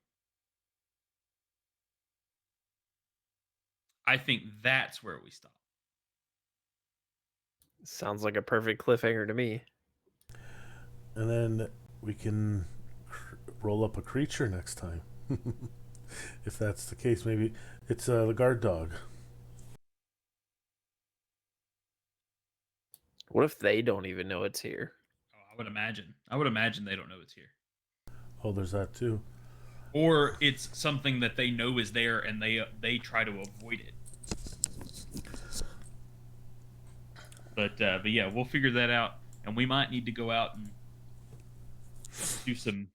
I think that's where we stop. Sounds like a perfect cliffhanger to me. And then we can roll up a creature next time. If that's the case, maybe it's the guard dog. What if they don't even know it's here? Oh, I would imagine. I would imagine they don't know it's here. Oh, there's that too. Or it's something that they know is there and they try to avoid it. But yeah, we'll figure that out, and we might need to go out and do some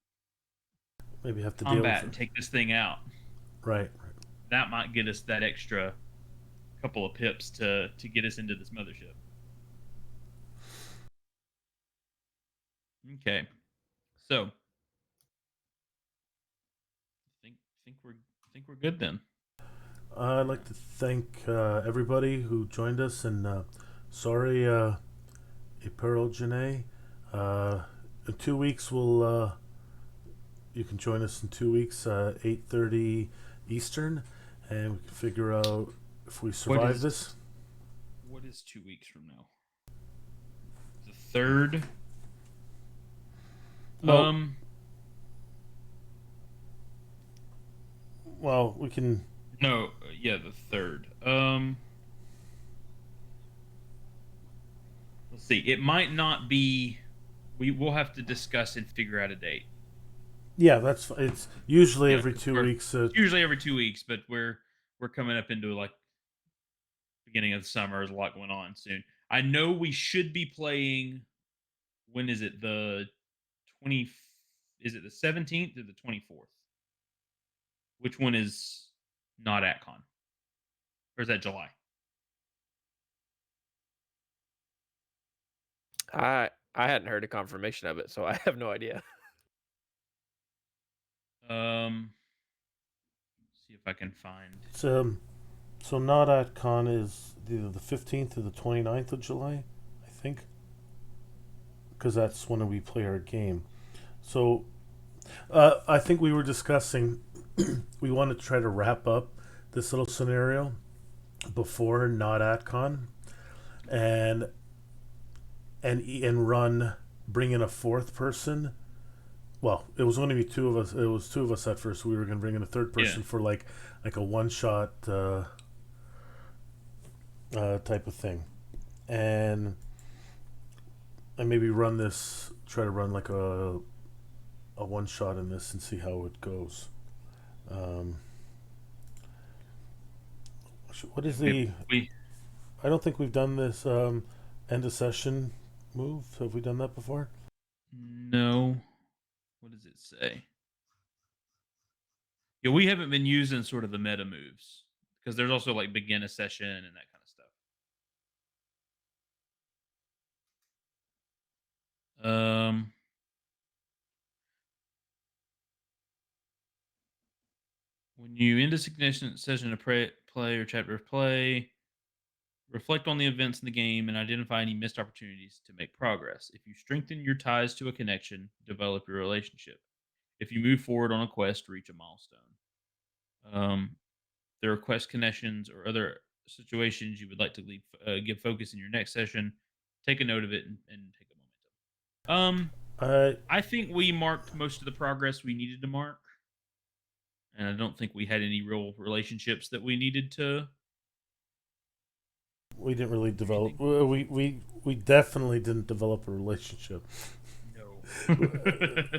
Maybe have to deal with combat and it. take this thing out. Right. That might get us that extra couple of pips to get us into this mothership. Okay, so think think we're good then. I'd like to thank everybody who joined us, and sorry, Pearl Janae. In 2 weeks, you can join us in 2 weeks, 8:30 Eastern, and we can figure out if we survive this. What is 2 weeks from now? The third. Well, well, we can. No, yeah, the third. Let's see. It might not be. We will have to discuss and figure out a date. Yeah, it's usually Yeah, every 'cause 2 weeks. it's usually every 2 weeks, but we're coming up into like beginning of the summer. There's a lot going on soon. I know we should be playing. When is it? The 20. Is it the 17th or the 24th? Which one is not at con? Or is that July? I hadn't heard a confirmation of it, so I have no idea. See if I can find. It's, so not at con is either the 15th or the 29th of July, I think, because that's when we play our game. So I think we were discussing we want to try to wrap up this little scenario before not at con, and and run, bring in a fourth person. Well, it was going to be two of us. It was two of us at first. We were going to bring in a third person Yeah. for like a one shot type of thing, and maybe run this. Try to run like a one shot in this and see how it goes. What is the? We I don't think we've done this end of session move. Have we done that before? no. What does it say? Yeah, we haven't been using sort of the meta moves because there's also like begin a session and that kind of stuff. When you end a significant session of play or chapter of play, reflect on the events in the game and identify any missed opportunities to make progress. If you strengthen your ties to a connection, develop your relationship. If you move forward on a quest, reach a milestone. There are quest connections or other situations you would like to give focus in your next session. Take a note of it and take a momentum. I think we marked most of the progress we needed to mark, and I don't think we had any real relationships that we needed to. We didn't really develop. We definitely didn't develop a relationship. No.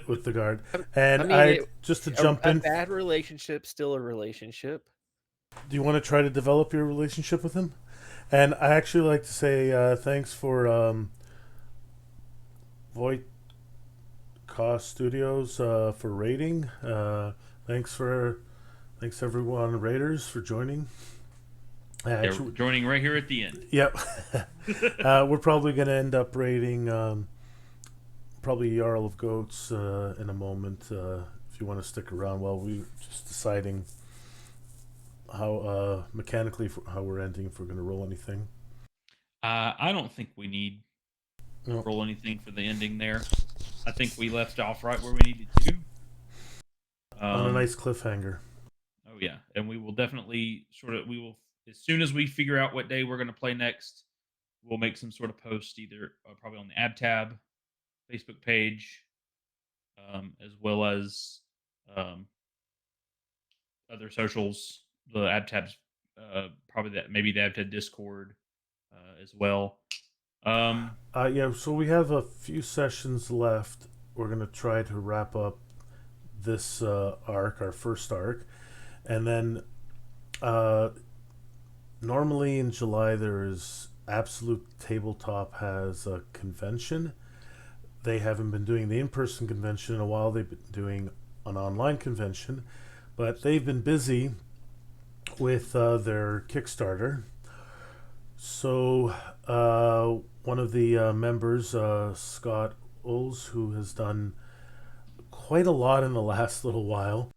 With the guard, and just to jump in, a bad relationship still a relationship. Do you want to try to develop your relationship with him? And I actually like to say thanks for Voight Cost Studios for rating. Thanks everyone Raiders for joining. They're joining right here at the end. Yep. We're probably going to end up rating probably Jarl of Goats in a moment. If you want to stick around while we're just deciding how mechanically how we're ending, if we're going to roll anything. I don't think we need to roll anything for the ending there. I think we left off right where we needed to. On a nice cliffhanger. Oh yeah, and we will definitely as soon as we figure out what day we're going to play next, we'll make some sort of post either probably on the Ab Tab Facebook page, as well as other socials. The Ab Tab's probably maybe the Ab Tab Discord as well. Yeah, so we have a few sessions left. We're going to try to wrap up this arc, our first arc, and then normally in July there is Absolute Tabletop has a convention. They haven't been doing the in-person convention in a while. They've been doing an online convention, but they've been busy with their Kickstarter. So one of the members, Scott Oles, who has done quite a lot in the last little while,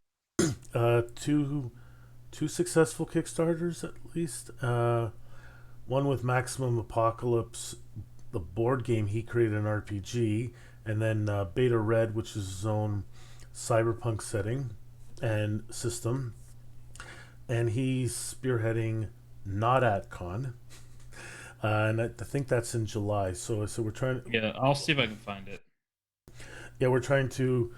two successful Kickstarters at least. One with Maximum Apocalypse, the board game. He created an RPG, and then Beta Red, which is his own cyberpunk setting and system. And he's spearheading Not at Con. And I think that's in July. So we're trying. Yeah, I'll see if I can find it. Yeah, we're trying to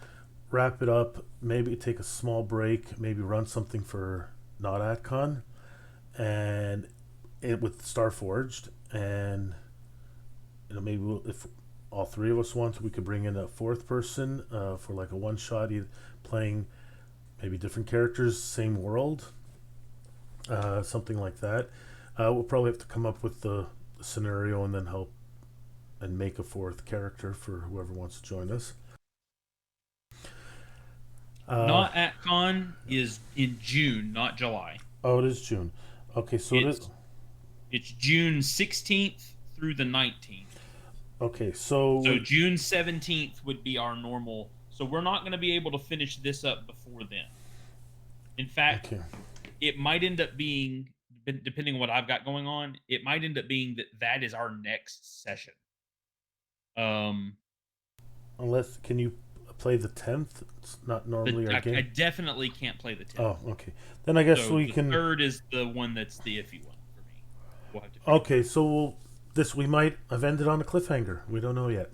wrap it up. Maybe take a small break. Maybe run something for Not at Con, and with Starforged, and maybe if all three of us want, we could bring in a fourth person for like a one shot, playing maybe different characters, same world, something like that. We'll probably have to come up with the scenario and then help and make a fourth character for whoever wants to join us. Not at Con is in June, not July. Oh, it is June. Okay, so it's June 16th through the 19th. Okay, so June 17th would be our normal. So we're not going to be able to finish this up before then. In fact, It might end up being, depending on what I've got going on, it might end up being that is our next session. Unless, can you play the 10th? It's not normally our game. I definitely can't play the 10th. Oh, okay. Then I guess we can. The third is the one that's the iffy one for me. We'll have to okay, so we might have ended on a cliffhanger. We don't know yet.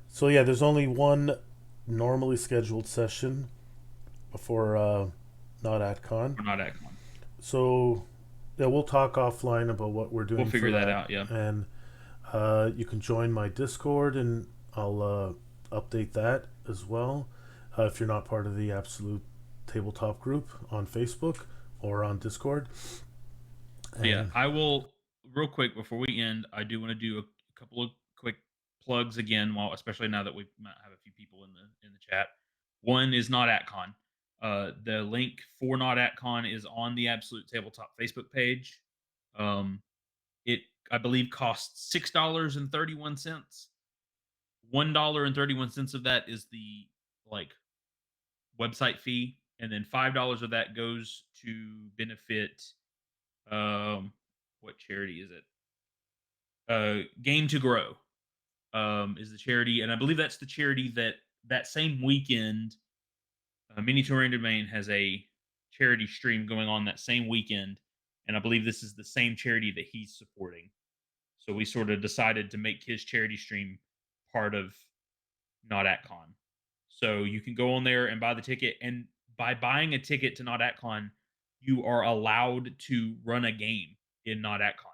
So yeah, there's only one normally scheduled session before Not at Con. We're not at Con. So yeah, we'll talk offline about what we're doing. We'll figure that out. Yeah. And you can join my Discord, and I'll update that as well. If you're not part of the Absolute Tabletop group on Facebook or on Discord. Yeah, And I will real quick before we end. I do want to do a couple of quick plugs again, while especially now that we might have a few people in the chat. One is Not at Con. The link for Not at Con is on the Absolute Tabletop Facebook page. Um, it I believe costs $6.31. $1.31 of that is the like website fee, and then $5 of that goes to benefit what charity is it? Game to Grow is the charity, and I believe that's the charity that same weekend. Mini Touring Domain has a charity stream going on that same weekend, and I believe this is the same charity that he's supporting. So we sort of decided to make his charity stream part of Not at Con. So you can go on there and buy the ticket, and by buying a ticket to Not at Con, you are allowed to run a game in Not at Con.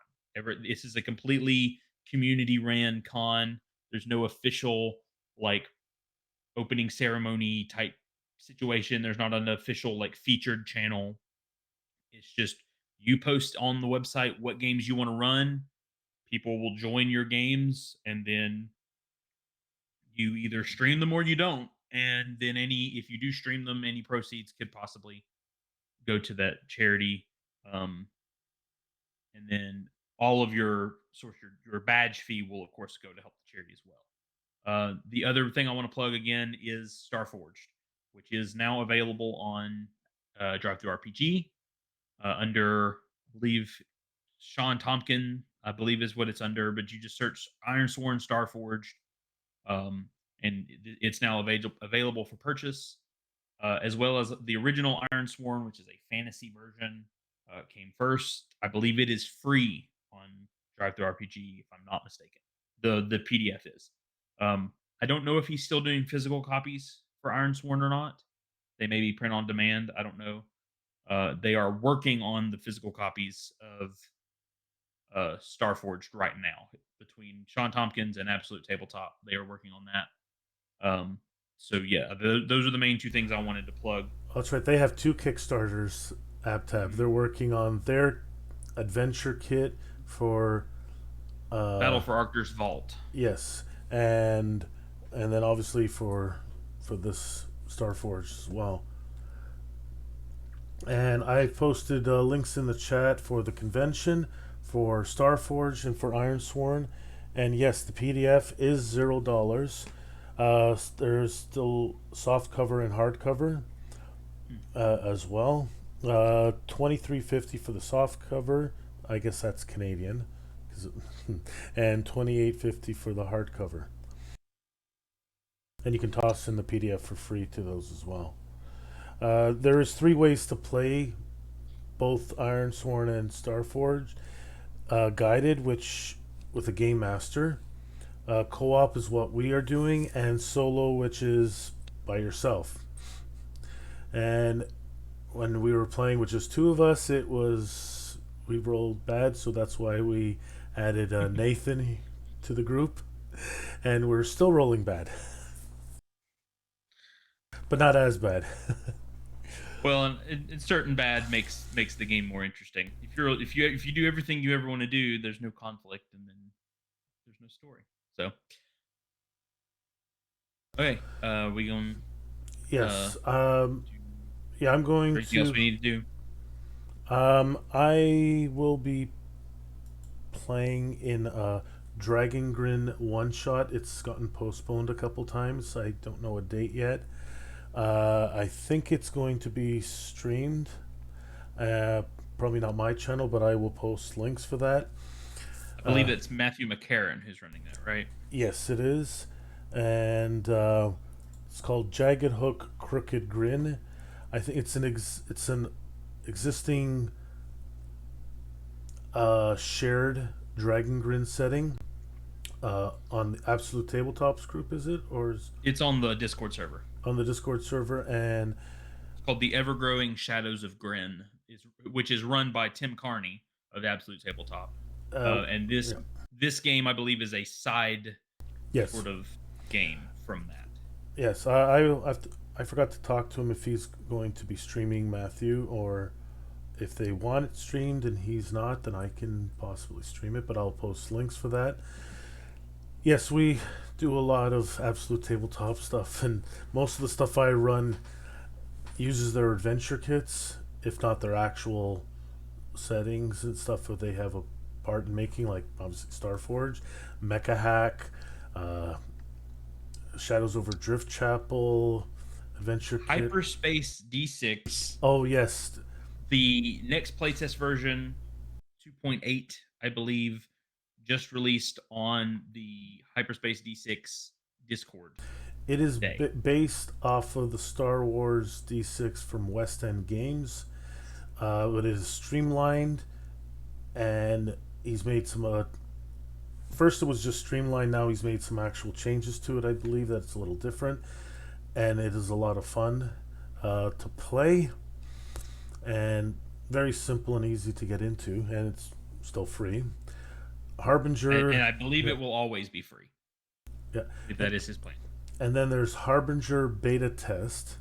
This is a completely community ran con. There's no official like opening ceremony type situation. There's not an official like featured channel. It's just you post on the website what games you want to run. People will join your games, and then you either stream them or you don't. And then if you do stream them, any proceeds could possibly go to that charity. Um, and then all of your badge fee will of course go to help the charity as well. The other thing I want to plug again is Starforged, which is now available on Drive Through RPG under, I believe, Sean Tompkin, I believe is what it's under, but you just search Iron Sworn Starforged, um, and it's now available for purchase, as well as the original Iron Sworn, which is a fantasy version, came first. I believe it is free on Drive Through RPG, if I'm not mistaken. The PDF is. I don't know if he's still doing physical copies for Iron Sworn or not. They may be print on demand. I don't know. They are working on the physical copies of Starforged right now between Sean Tompkins and Absolute Tabletop. They are working on that. So yeah, those are the main two things I wanted to plug. that's right. They have two Kickstarters. AppTab. They're working on their adventure kit for Battle for Arcturus Vault. yes, and then obviously for this Starforged as well. And I posted links in the chat for the convention, for Starforged, and for Iron Sworn. And yes, the PDF is $0. There's still soft cover and hardcover as well. $23.50 for the soft cover. I guess that's Canadian, and $28.50 for the hardcover. And you can toss in the PDF for free to those as well. There is 3 ways to play both Iron Sworn and Starforged. Guided, which with a game master. Co-op is what we are doing, and solo, which is by yourself. And when we were playing with just 2 of us, we rolled bad, so that's why we added Nathan to the group, and we're still rolling bad, but not as bad. Well, and certain bad makes the game more interesting. If you do everything you ever want to do, there's no conflict, and then there's no story. So, okay, we going? Yes. Yeah, I'm going anything else we need to do? I will be playing in a Dragon Grin one shot. It's gotten postponed a couple times. I don't know a date yet. I think it's going to be streamed. Probably not my channel, but I will post links for that. I believe it's Matthew McCarran who's running that, right? Yes, it is. And it's called Jagged Hook Crooked Grin. I think it's an existing shared Dragon Grin setting on the Absolute Tabletops group, is it? Or is It's on the Discord server. on the Discord server, and It's called the Ever-Growing Shadows of Grin, which is run by Tim Carney of Absolute Tabletop. And this game, I believe, is a side yes, sort of game from that. Yes, I forgot to talk to him if he's going to be streaming Matthew, or if they want it streamed and he's not, then I can possibly stream it, but I'll post links for that. Yes, we do a lot of absolute tabletop stuff, and most of the stuff I run uses their adventure kits, if not their actual settings and stuff that they have a part in making, like obviously Starforged, Mecha Hack, uh, Shadows over Drift Chapel, Adventure Kit. Hyperspace D6. Oh yes, The next playtest version, 2.8, I believe, just released on the Hyperspace D6 Discord it is today. based off of the Star Wars D6 from West End Games, but it is streamlined, and he's made some. First, it was just streamlined. Now he's made some actual changes to it. I believe that it's a little different, and it is a lot of fun to play, and very simple and easy to get into, and it's still free. Harbinger, And I believe yeah, it will always be free. yeah. If that is his plan. And then there's Harbinger Beta Test,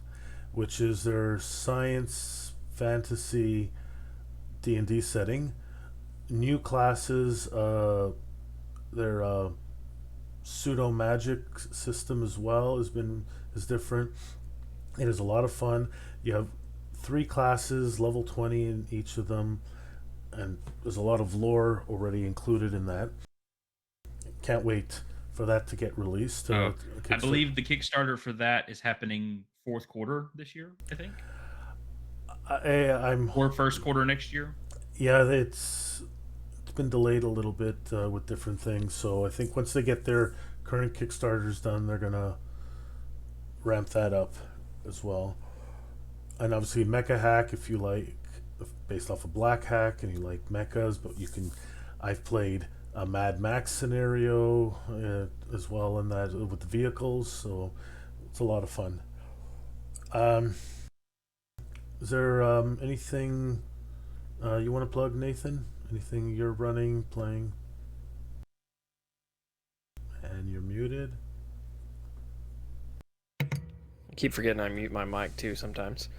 which is their science fantasy D&D setting. New classes, their pseudo magic system as well is different. It is a lot of fun. You have 3 classes, level 20 in each of them, and there's a lot of lore already included in that. Can't wait for that to get released. I believe the Kickstarter for that is happening fourth quarter this year, I think. I'm Or first quarter next year. Yeah, it's been delayed a little bit with different things. So I think once they get their current Kickstarters done, they're gonna ramp that up as well. And obviously, Mecha Hack, if you like, based off of Black Hack, and you like mechas, but you can. I've played a Mad Max scenario as well in that with the vehicles, so it's a lot of fun. Um, is there anything you want to plug, Nathan? Anything you're running, playing? And you're muted. I keep forgetting I mute my mic too sometimes.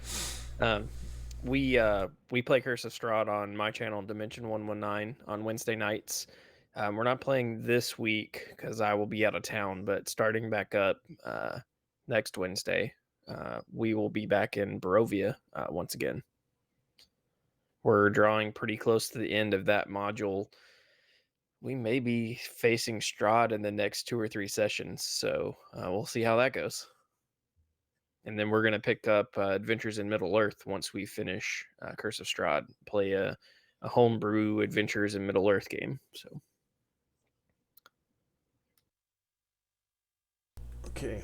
We play Curse of Strahd on my channel, Dimension 119, on Wednesday nights. We're not playing this week because I will be out of town, but starting back up next Wednesday, we will be back in Barovia once again. We're drawing pretty close to the end of that module. We may be facing Strahd in the next 2 or 3 sessions, so we'll see how that goes. And then we're going to pick up Adventures in Middle-earth once we finish Curse of Strahd, play a homebrew Adventures in Middle-earth game. Okay.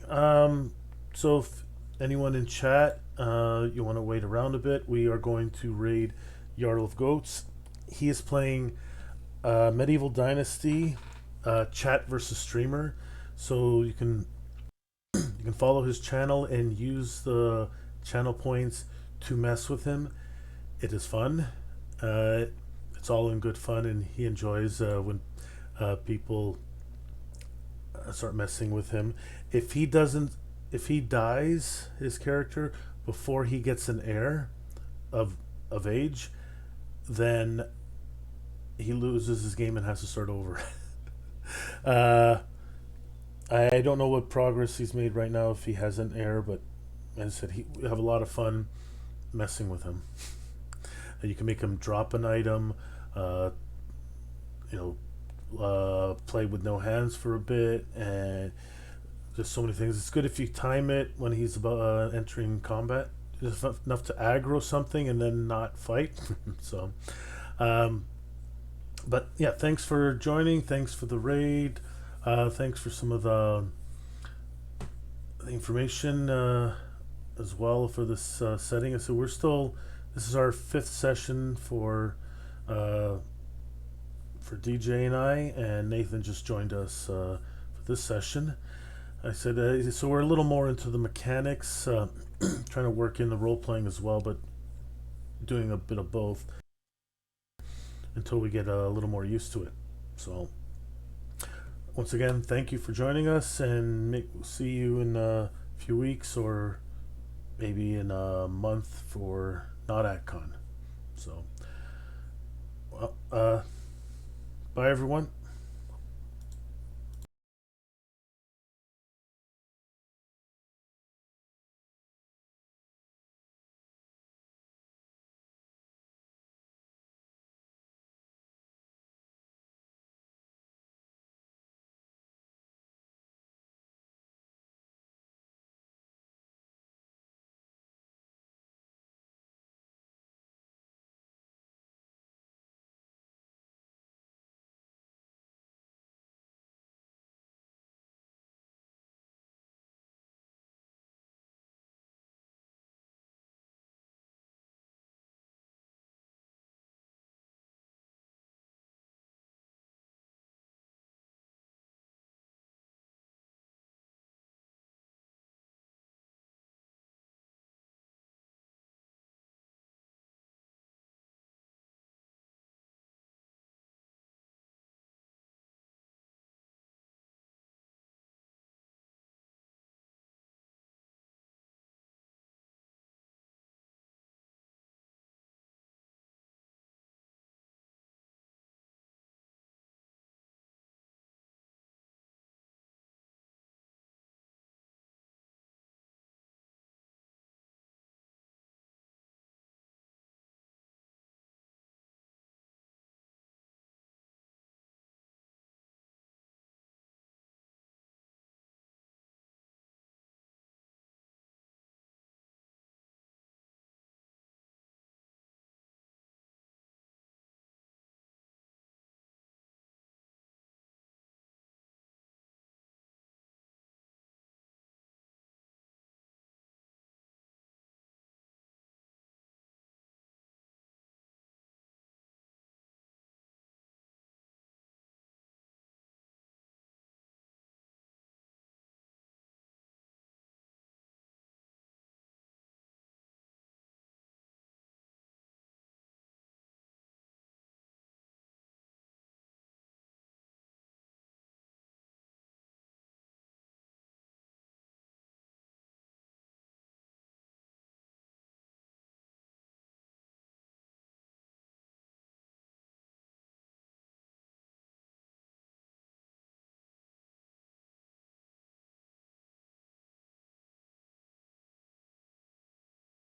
So if anyone in chat, you want to wait around a bit, we are going to raid Jarl of Goats. He is playing Medieval Dynasty, chat versus streamer. So you can follow his channel and use the channel points to mess with him. It is fun. It's all in good fun, and he enjoys when people start messing with him. If he dies, his character, before he gets an heir of age, then he loses his game and has to start over. I don't know what progress he's made right now if he has an heir, but as I said, we have a lot of fun messing with him. You can make him drop an item, play with no hands for a bit, and just so many things. It's good if you time it when he's about entering combat, just enough to aggro something and then not fight. So, but yeah, thanks for joining. Thanks for the raid. Thanks for some of the information as well for this setting. So this is our 5th session for DJ and I, and Nathan just joined us for this session. I said, so we're a little more into the mechanics, trying to work in the role playing as well, but doing a bit of both until we get a little more used to it. So, once again, thank you for joining us, and see you in few weeks or maybe in a month for not at con. So, well, bye everyone.